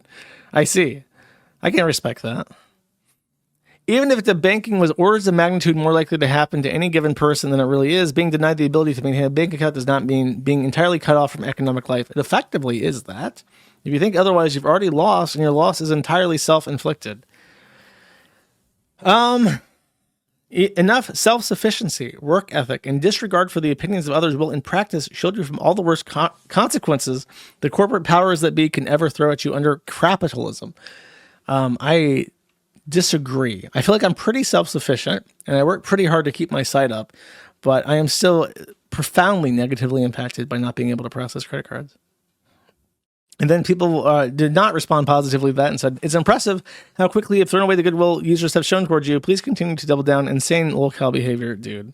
I see. I can respect that. Even if the banking was orders of magnitude more likely to happen to any given person than it really is, being denied the ability to maintain a bank account does not mean being entirely cut off from economic life. It effectively is that. If you think otherwise, you've already lost, and your loss is entirely self-inflicted. Enough self-sufficiency, work ethic, and disregard for the opinions of others will, in practice, shield you from all the worst consequences the corporate powers that be can ever throw at you under capitalism. I disagree. I feel like I'm pretty self-sufficient, and I work pretty hard to keep my site up, but I am still profoundly negatively impacted by not being able to process credit cards. And then people did not respond positively to that and said, it's impressive how quickly you've thrown away the goodwill users have shown towards you. Please continue to double down. Insane locale behavior, dude.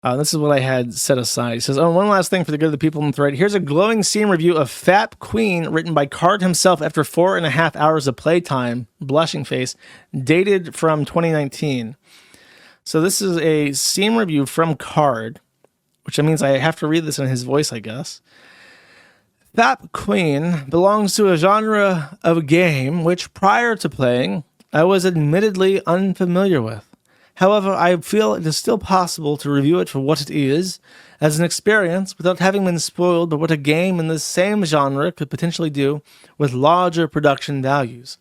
This is what I had set aside. He says, one last thing for the good of the people in the thread. Here's a glowing Steam review of Fap Queen, written by Card himself after 4.5 hours of playtime, blushing face, dated from 2019. So this is a Steam review from Card, which means I have to read this in his voice, I guess. Fap Queen belongs to a genre of game which, prior to playing, I was admittedly unfamiliar with. However, I feel it is still possible to review it for what it is, as an experience, without having been spoiled by what a game in the same genre could potentially do with larger production values.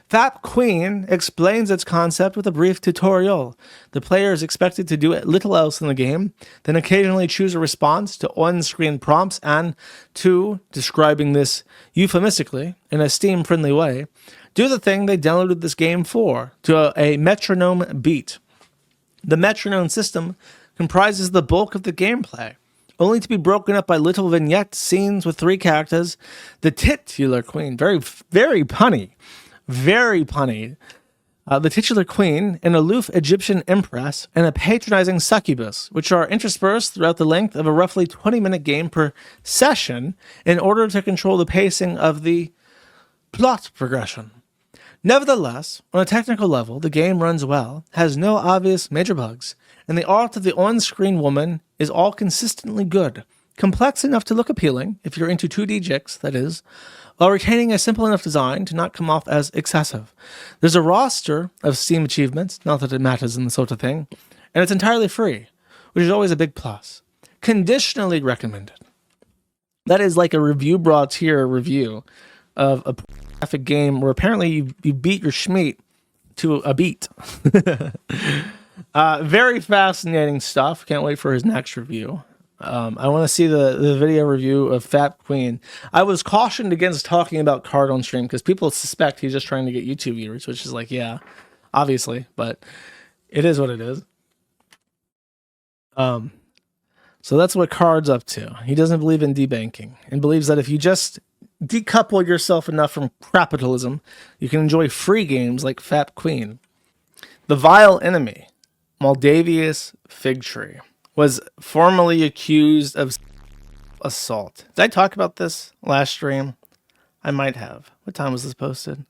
Fap Queen explains its concept with a brief tutorial. The player is expected to do little else in the game, then occasionally choose a response to on-screen prompts and, to, describing this euphemistically, in a Steam-friendly way, do the thing they downloaded this game for, to a metronome beat. The metronome system comprises the bulk of the gameplay, only to be broken up by little vignette scenes with 3 characters. The titular queen, very, very punny. Very punny. The titular queen, an aloof Egyptian empress, and a patronizing succubus, which are interspersed throughout the length of a roughly 20-minute game per session in order to control the pacing of the plot progression. Nevertheless, on a technical level, the game runs well, has no obvious major bugs, and the art of the on-screen woman is all consistently good. Complex enough to look appealing, if you're into 2D jigs, that is, while retaining a simple enough design to not come off as excessive. There's a roster of Steam achievements, not that it matters in this sort of thing, and it's entirely free, which is always a big plus. Conditionally recommended. That is like a review brought tier review of a graphic game where apparently you beat your schmeat to a beat. Very fascinating stuff. Can't wait for his next review. I want to see the video review of Fap Queen. I was cautioned against talking about Card on stream because people suspect he's just trying to get YouTube viewers, which is like, yeah, obviously, but it is what it is. So that's what Card's up to. He doesn't believe in debanking and believes that if you just decouple yourself enough from capitalism, you can enjoy free games like Fap Queen. The vile enemy, Moldavius Fig Tree, was formally accused of assault. Did I talk about this last stream? I might have. What time was this posted?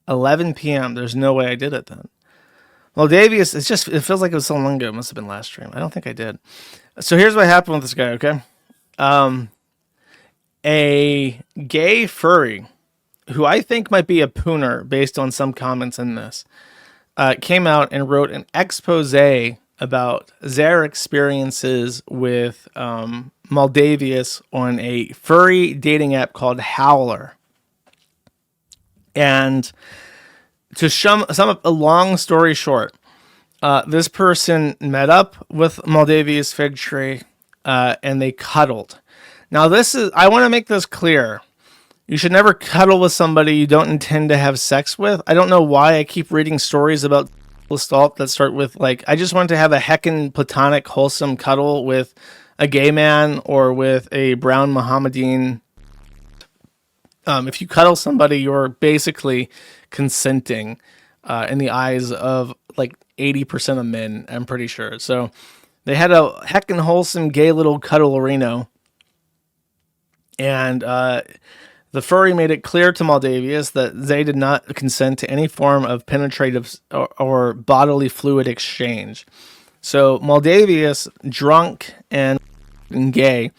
11 p.m. There's no way I did it then. Moldavius, it feels like it was so long ago. It must have been last stream. I don't think I did. So here's what happened with this guy, okay? A gay furry, who I think might be a pooner based on some comments in this, came out and wrote an expose about their experiences with Moldavius on a furry dating app called Howler. And to sum up a long story short, This person met up with Moldavia's fig tree, and they cuddled. Now, I want to make this clear. You should never cuddle with somebody you don't intend to have sex with. I don't know why I keep reading stories about assault that start with, like, I just want to have a heckin' platonic, wholesome cuddle with a gay man or with a brown Mohammedan. If you cuddle somebody, you're basically consenting in the eyes of, like, 80% of men, I'm pretty sure. So they had a heckin' wholesome gay little cuddle-orino. And the furry made it clear to Moldavius that they did not consent to any form of penetrative or bodily fluid exchange. So Moldavius, drunk and gay,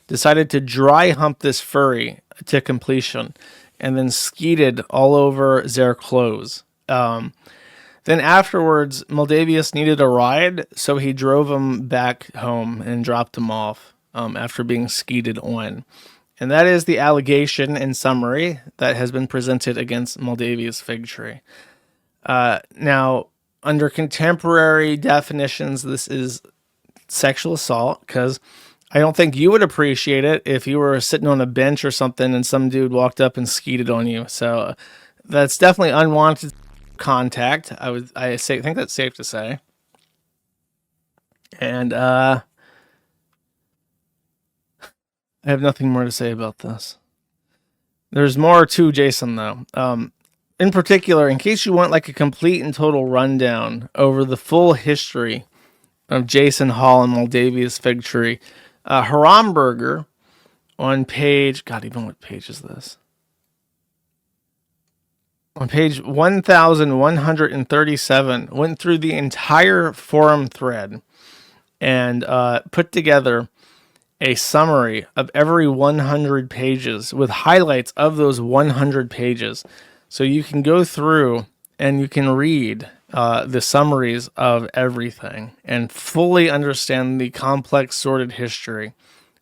decided to dry hump this furry to completion and then skeeted all over their clothes. Then afterwards, Moldavius needed a ride, so he drove him back home and dropped him off after being skeeted on. And that is the allegation in summary that has been presented against Moldavia's fig tree. Now, under contemporary definitions, this is sexual assault, because I don't think you would appreciate it if you were sitting on a bench or something and some dude walked up and skeeted on you. So that's definitely unwanted contact. I think that's safe to say. And I have nothing more to say about this. There's more to Jason, though. In particular, in case you want like a complete and total rundown over the full history of Jason Hall and Moldavia's fig tree, Haramberger on page... God, even what page is this? On page 1137, went through the entire forum thread and put together a summary of every 100 pages with highlights of those 100 pages. So you can go through and you can read the summaries of everything and fully understand the complex, sordid history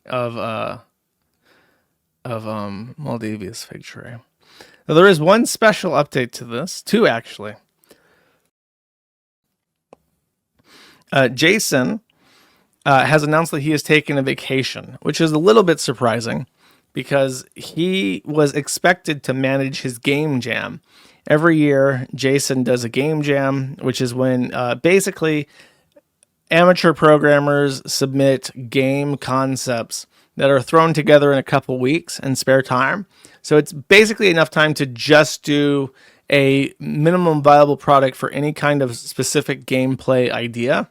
of Moldavia's fig tree. Now, there is one special update to this, two actually. Jason has announced that he has taken a vacation, which is a little bit surprising because he was expected to manage his game jam. Every year, Jason does a game jam, which is when basically amateur programmers submit game concepts that are thrown together in a couple weeks in spare time. So it's basically enough time to just do a minimum viable product for any kind of specific gameplay idea.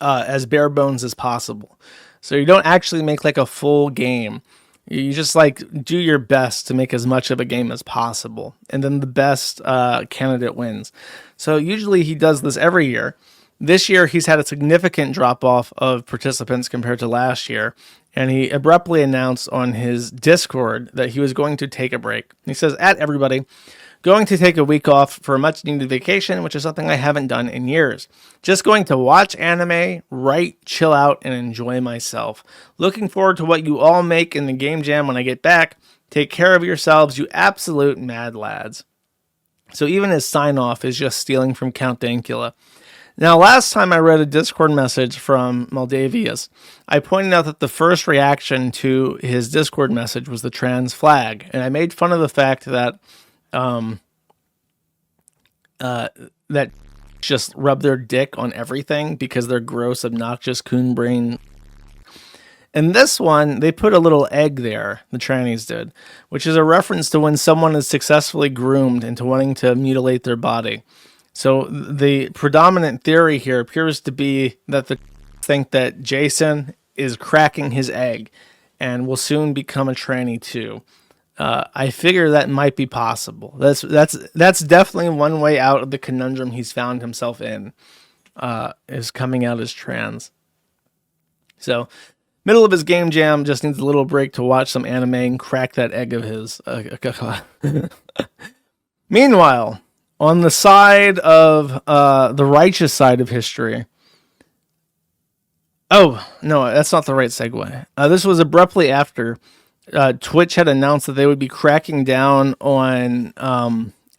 As bare bones as possible. So you don't actually make like a full game. You just like do your best to make as much of a game as possible. And then the best candidate wins. So usually he does this every year. This year he's had a significant drop off of participants compared to last year. And he abruptly announced on his Discord that he was going to take a break. He says, "At everybody, going to take a week off for a much needed vacation, which is something I haven't done in years. Just going to watch anime, write, chill out, and enjoy myself. Looking forward to what you all make in the game jam when I get back. Take care of yourselves, you absolute mad lads." So even his sign off is just stealing from Count Dankula. Now, last time I read a Discord message from Moldavius, I pointed out that the first reaction to his Discord message was the trans flag, and I made fun of the fact that that just rub their dick on everything because they're gross, obnoxious, coon brain. And this one, they put a little egg there, the trannies did, which is a reference to when someone is successfully groomed into wanting to mutilate their body. So the predominant theory here appears to be that they think that Jason is cracking his egg and will soon become a tranny too. I figure that might be possible. That's definitely one way out of the conundrum he's found himself in, is coming out as trans. So, middle of his game jam, just needs a little break to watch some anime and crack that egg of his. Meanwhile, on the side of the righteous side of history. Oh, no, that's not the right segue. This was abruptly after Twitch had announced that they would be cracking down on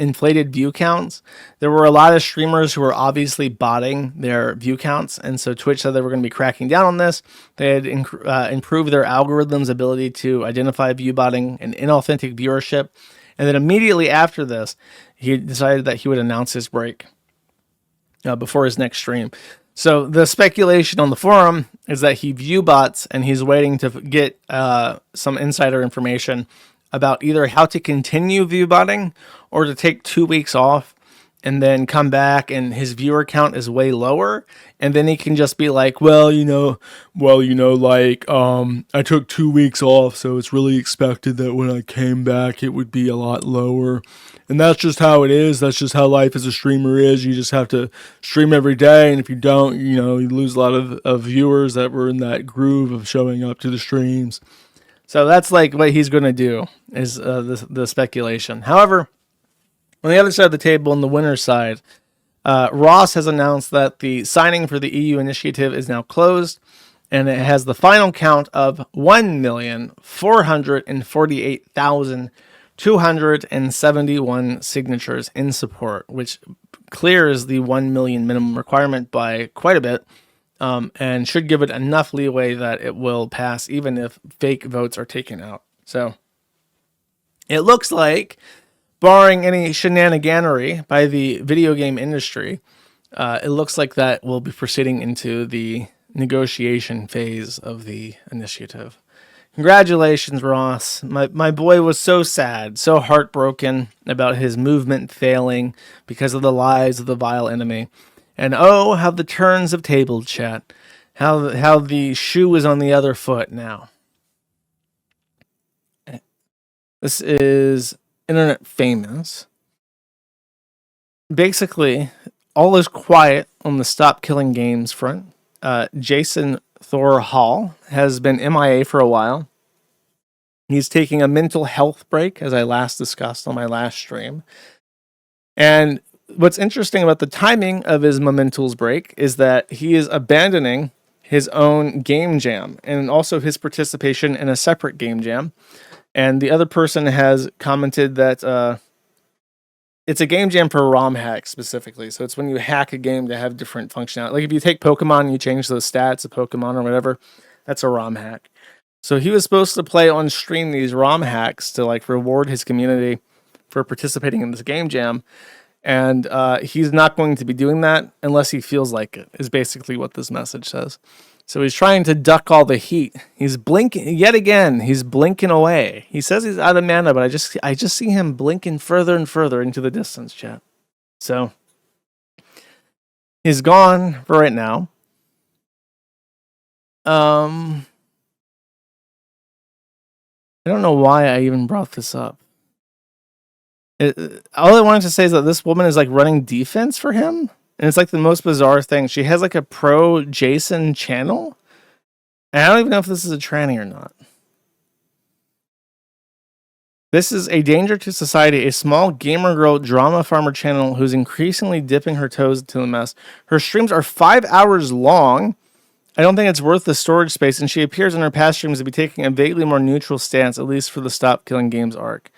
inflated view counts. There were a lot of streamers who were obviously botting their view counts, and so Twitch said they were going to be cracking down on this. They had improved their algorithm's ability to identify view botting and inauthentic viewership. And then immediately after this, he decided that he would announce his break before his next stream. So the speculation on the forum is that he view bots and he's waiting to get some insider information about either how to continue view botting or to take 2 weeks off and then come back and his viewer count is way lower. And then he can just be like, I took 2 weeks off, so it's really expected that when I came back, it would be a lot lower. And that's just how it is. That's just how life as a streamer is. You just have to stream every day. And if you don't, you lose a lot of viewers that were in that groove of showing up to the streams. So that's like what he's going to do is the speculation. However, on the other side of the table, on the winner's side, Ross has announced that the signing for the EU initiative is now closed, and it has the final count of 1,448,271 signatures in support, which clears the 1 million minimum requirement by quite a bit, and should give it enough leeway that it will pass even if fake votes are taken out. So it looks like, barring any shenaniganery by the video game industry, it looks like that will be proceeding into the negotiation phase of the initiative. Congratulations, Ross. My boy was so sad, so heartbroken about his movement failing because of the lies of the vile enemy. And oh, how the turns have tabled, chat. How the shoe is on the other foot now. This is internet famous. Basically, all is quiet on the Stop Killing Games front. Jason Thor Hall has been MIA for a while. He's taking a mental health break, as I last discussed on my last stream. And what's interesting about the timing of his Mementos break is that he is abandoning his own game jam and also his participation in a separate game jam. And the other person has commented that it's a game jam for ROM hacks specifically. So it's when you hack a game to have different functionality. Like if you take Pokemon and you change the stats of Pokemon or whatever, that's a ROM hack. So he was supposed to play on stream these ROM hacks to like reward his community for participating in this game jam. And he's not going to be doing that unless he feels like it, is basically what this message says. So he's trying to duck all the heat. He's blinking yet again. He's blinking away. He says he's out of mana, but I just see him blinking further and further into the distance, chat. So he's gone for right now. I don't know why I even brought this up. All I wanted to say is that this woman is like running defense for him. And it's like the most bizarre thing. She has like a pro Jason channel. And I don't even know if this is a tranny or not. This is a danger to society, a small gamer girl drama farmer channel who's increasingly dipping her toes into the mess. Her streams are 5 hours long. I don't think it's worth the storage space. And she appears in her past streams to be taking a vaguely more neutral stance, at least for the Stop Killing Games arc.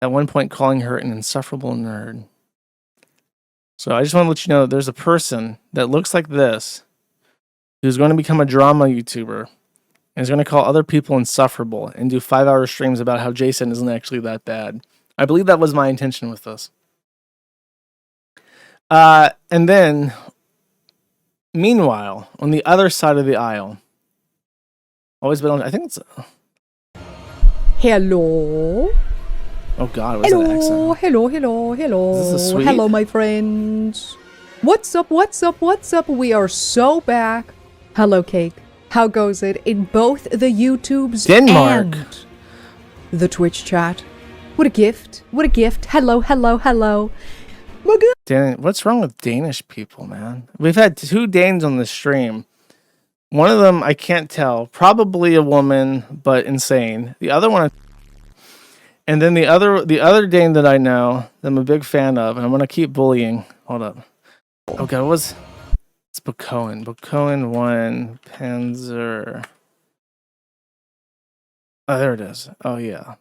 At one point calling her an insufferable nerd. So I just want to let you know that there's a person that looks like this who's going to become a drama YouTuber and is going to call other people insufferable and do 5-hour streams about how Jason isn't actually that bad. I believe that was my intention with this. And then, meanwhile, on the other side of the aisle, always been on, I think it's... Hello? Oh God, what's that accent? Hello. Is this a suite? Hello, my friends. What's up? We are so back. Hello, Cake. How goes it in both the YouTubes Denmark and the Twitch chat? What a gift. Hello. What's wrong with Danish people, man? We've had 2 Danes on the stream. One of them, I can't tell. Probably a woman, but insane. The other one... And then the other Dane that I know, that I'm a big fan of, and I'm going to keep bullying. Hold up. Oh, God, it's Bokoen. Bokoen 1, Panzer. Oh, there it is. Oh, yeah.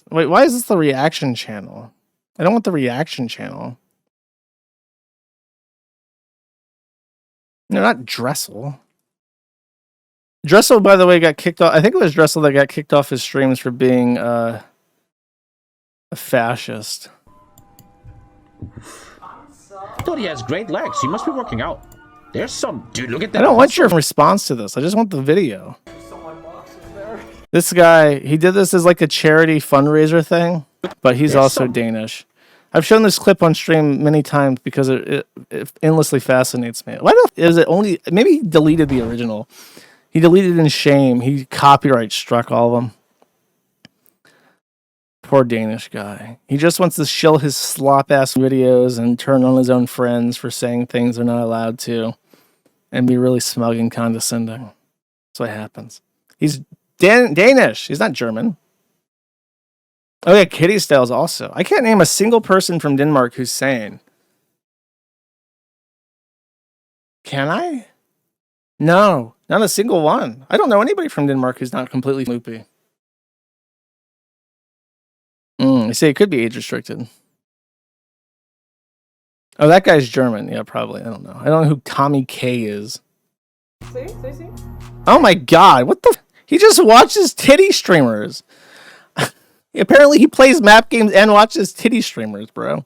Wait, why is this the reaction channel? I don't want the reaction channel. No, not Dressel. Dressel, by the way, got kicked off. I think it was Dressel that got kicked off his streams for being a fascist. I thought he has great legs. He must be working out. There's some dude. Look at that. I don't want your response to this. I just want the video. This guy, he did this as like a charity fundraiser thing, but he's also Danish. I've shown this clip on stream many times because it endlessly fascinates me. Why the is it only? Maybe he deleted the original. He deleted in shame. He copyright struck all of them. Poor Danish guy. He just wants to shill his slop ass videos and turn on his own friends for saying things they're not allowed to, and be really smug and condescending. That's what happens. He's Danish. He's not German. Oh yeah, Kitty Styles also. I can't name a single person from Denmark who's sane. Can I? No, not a single one. I don't know anybody from Denmark who's not completely loopy. I say it could be age restricted. Oh, that guy's German. Yeah, probably. I don't know. I don't know who Tommy K is. See? Oh my god, what the? He just watches titty streamers. Apparently he plays map games and watches titty streamers, bro.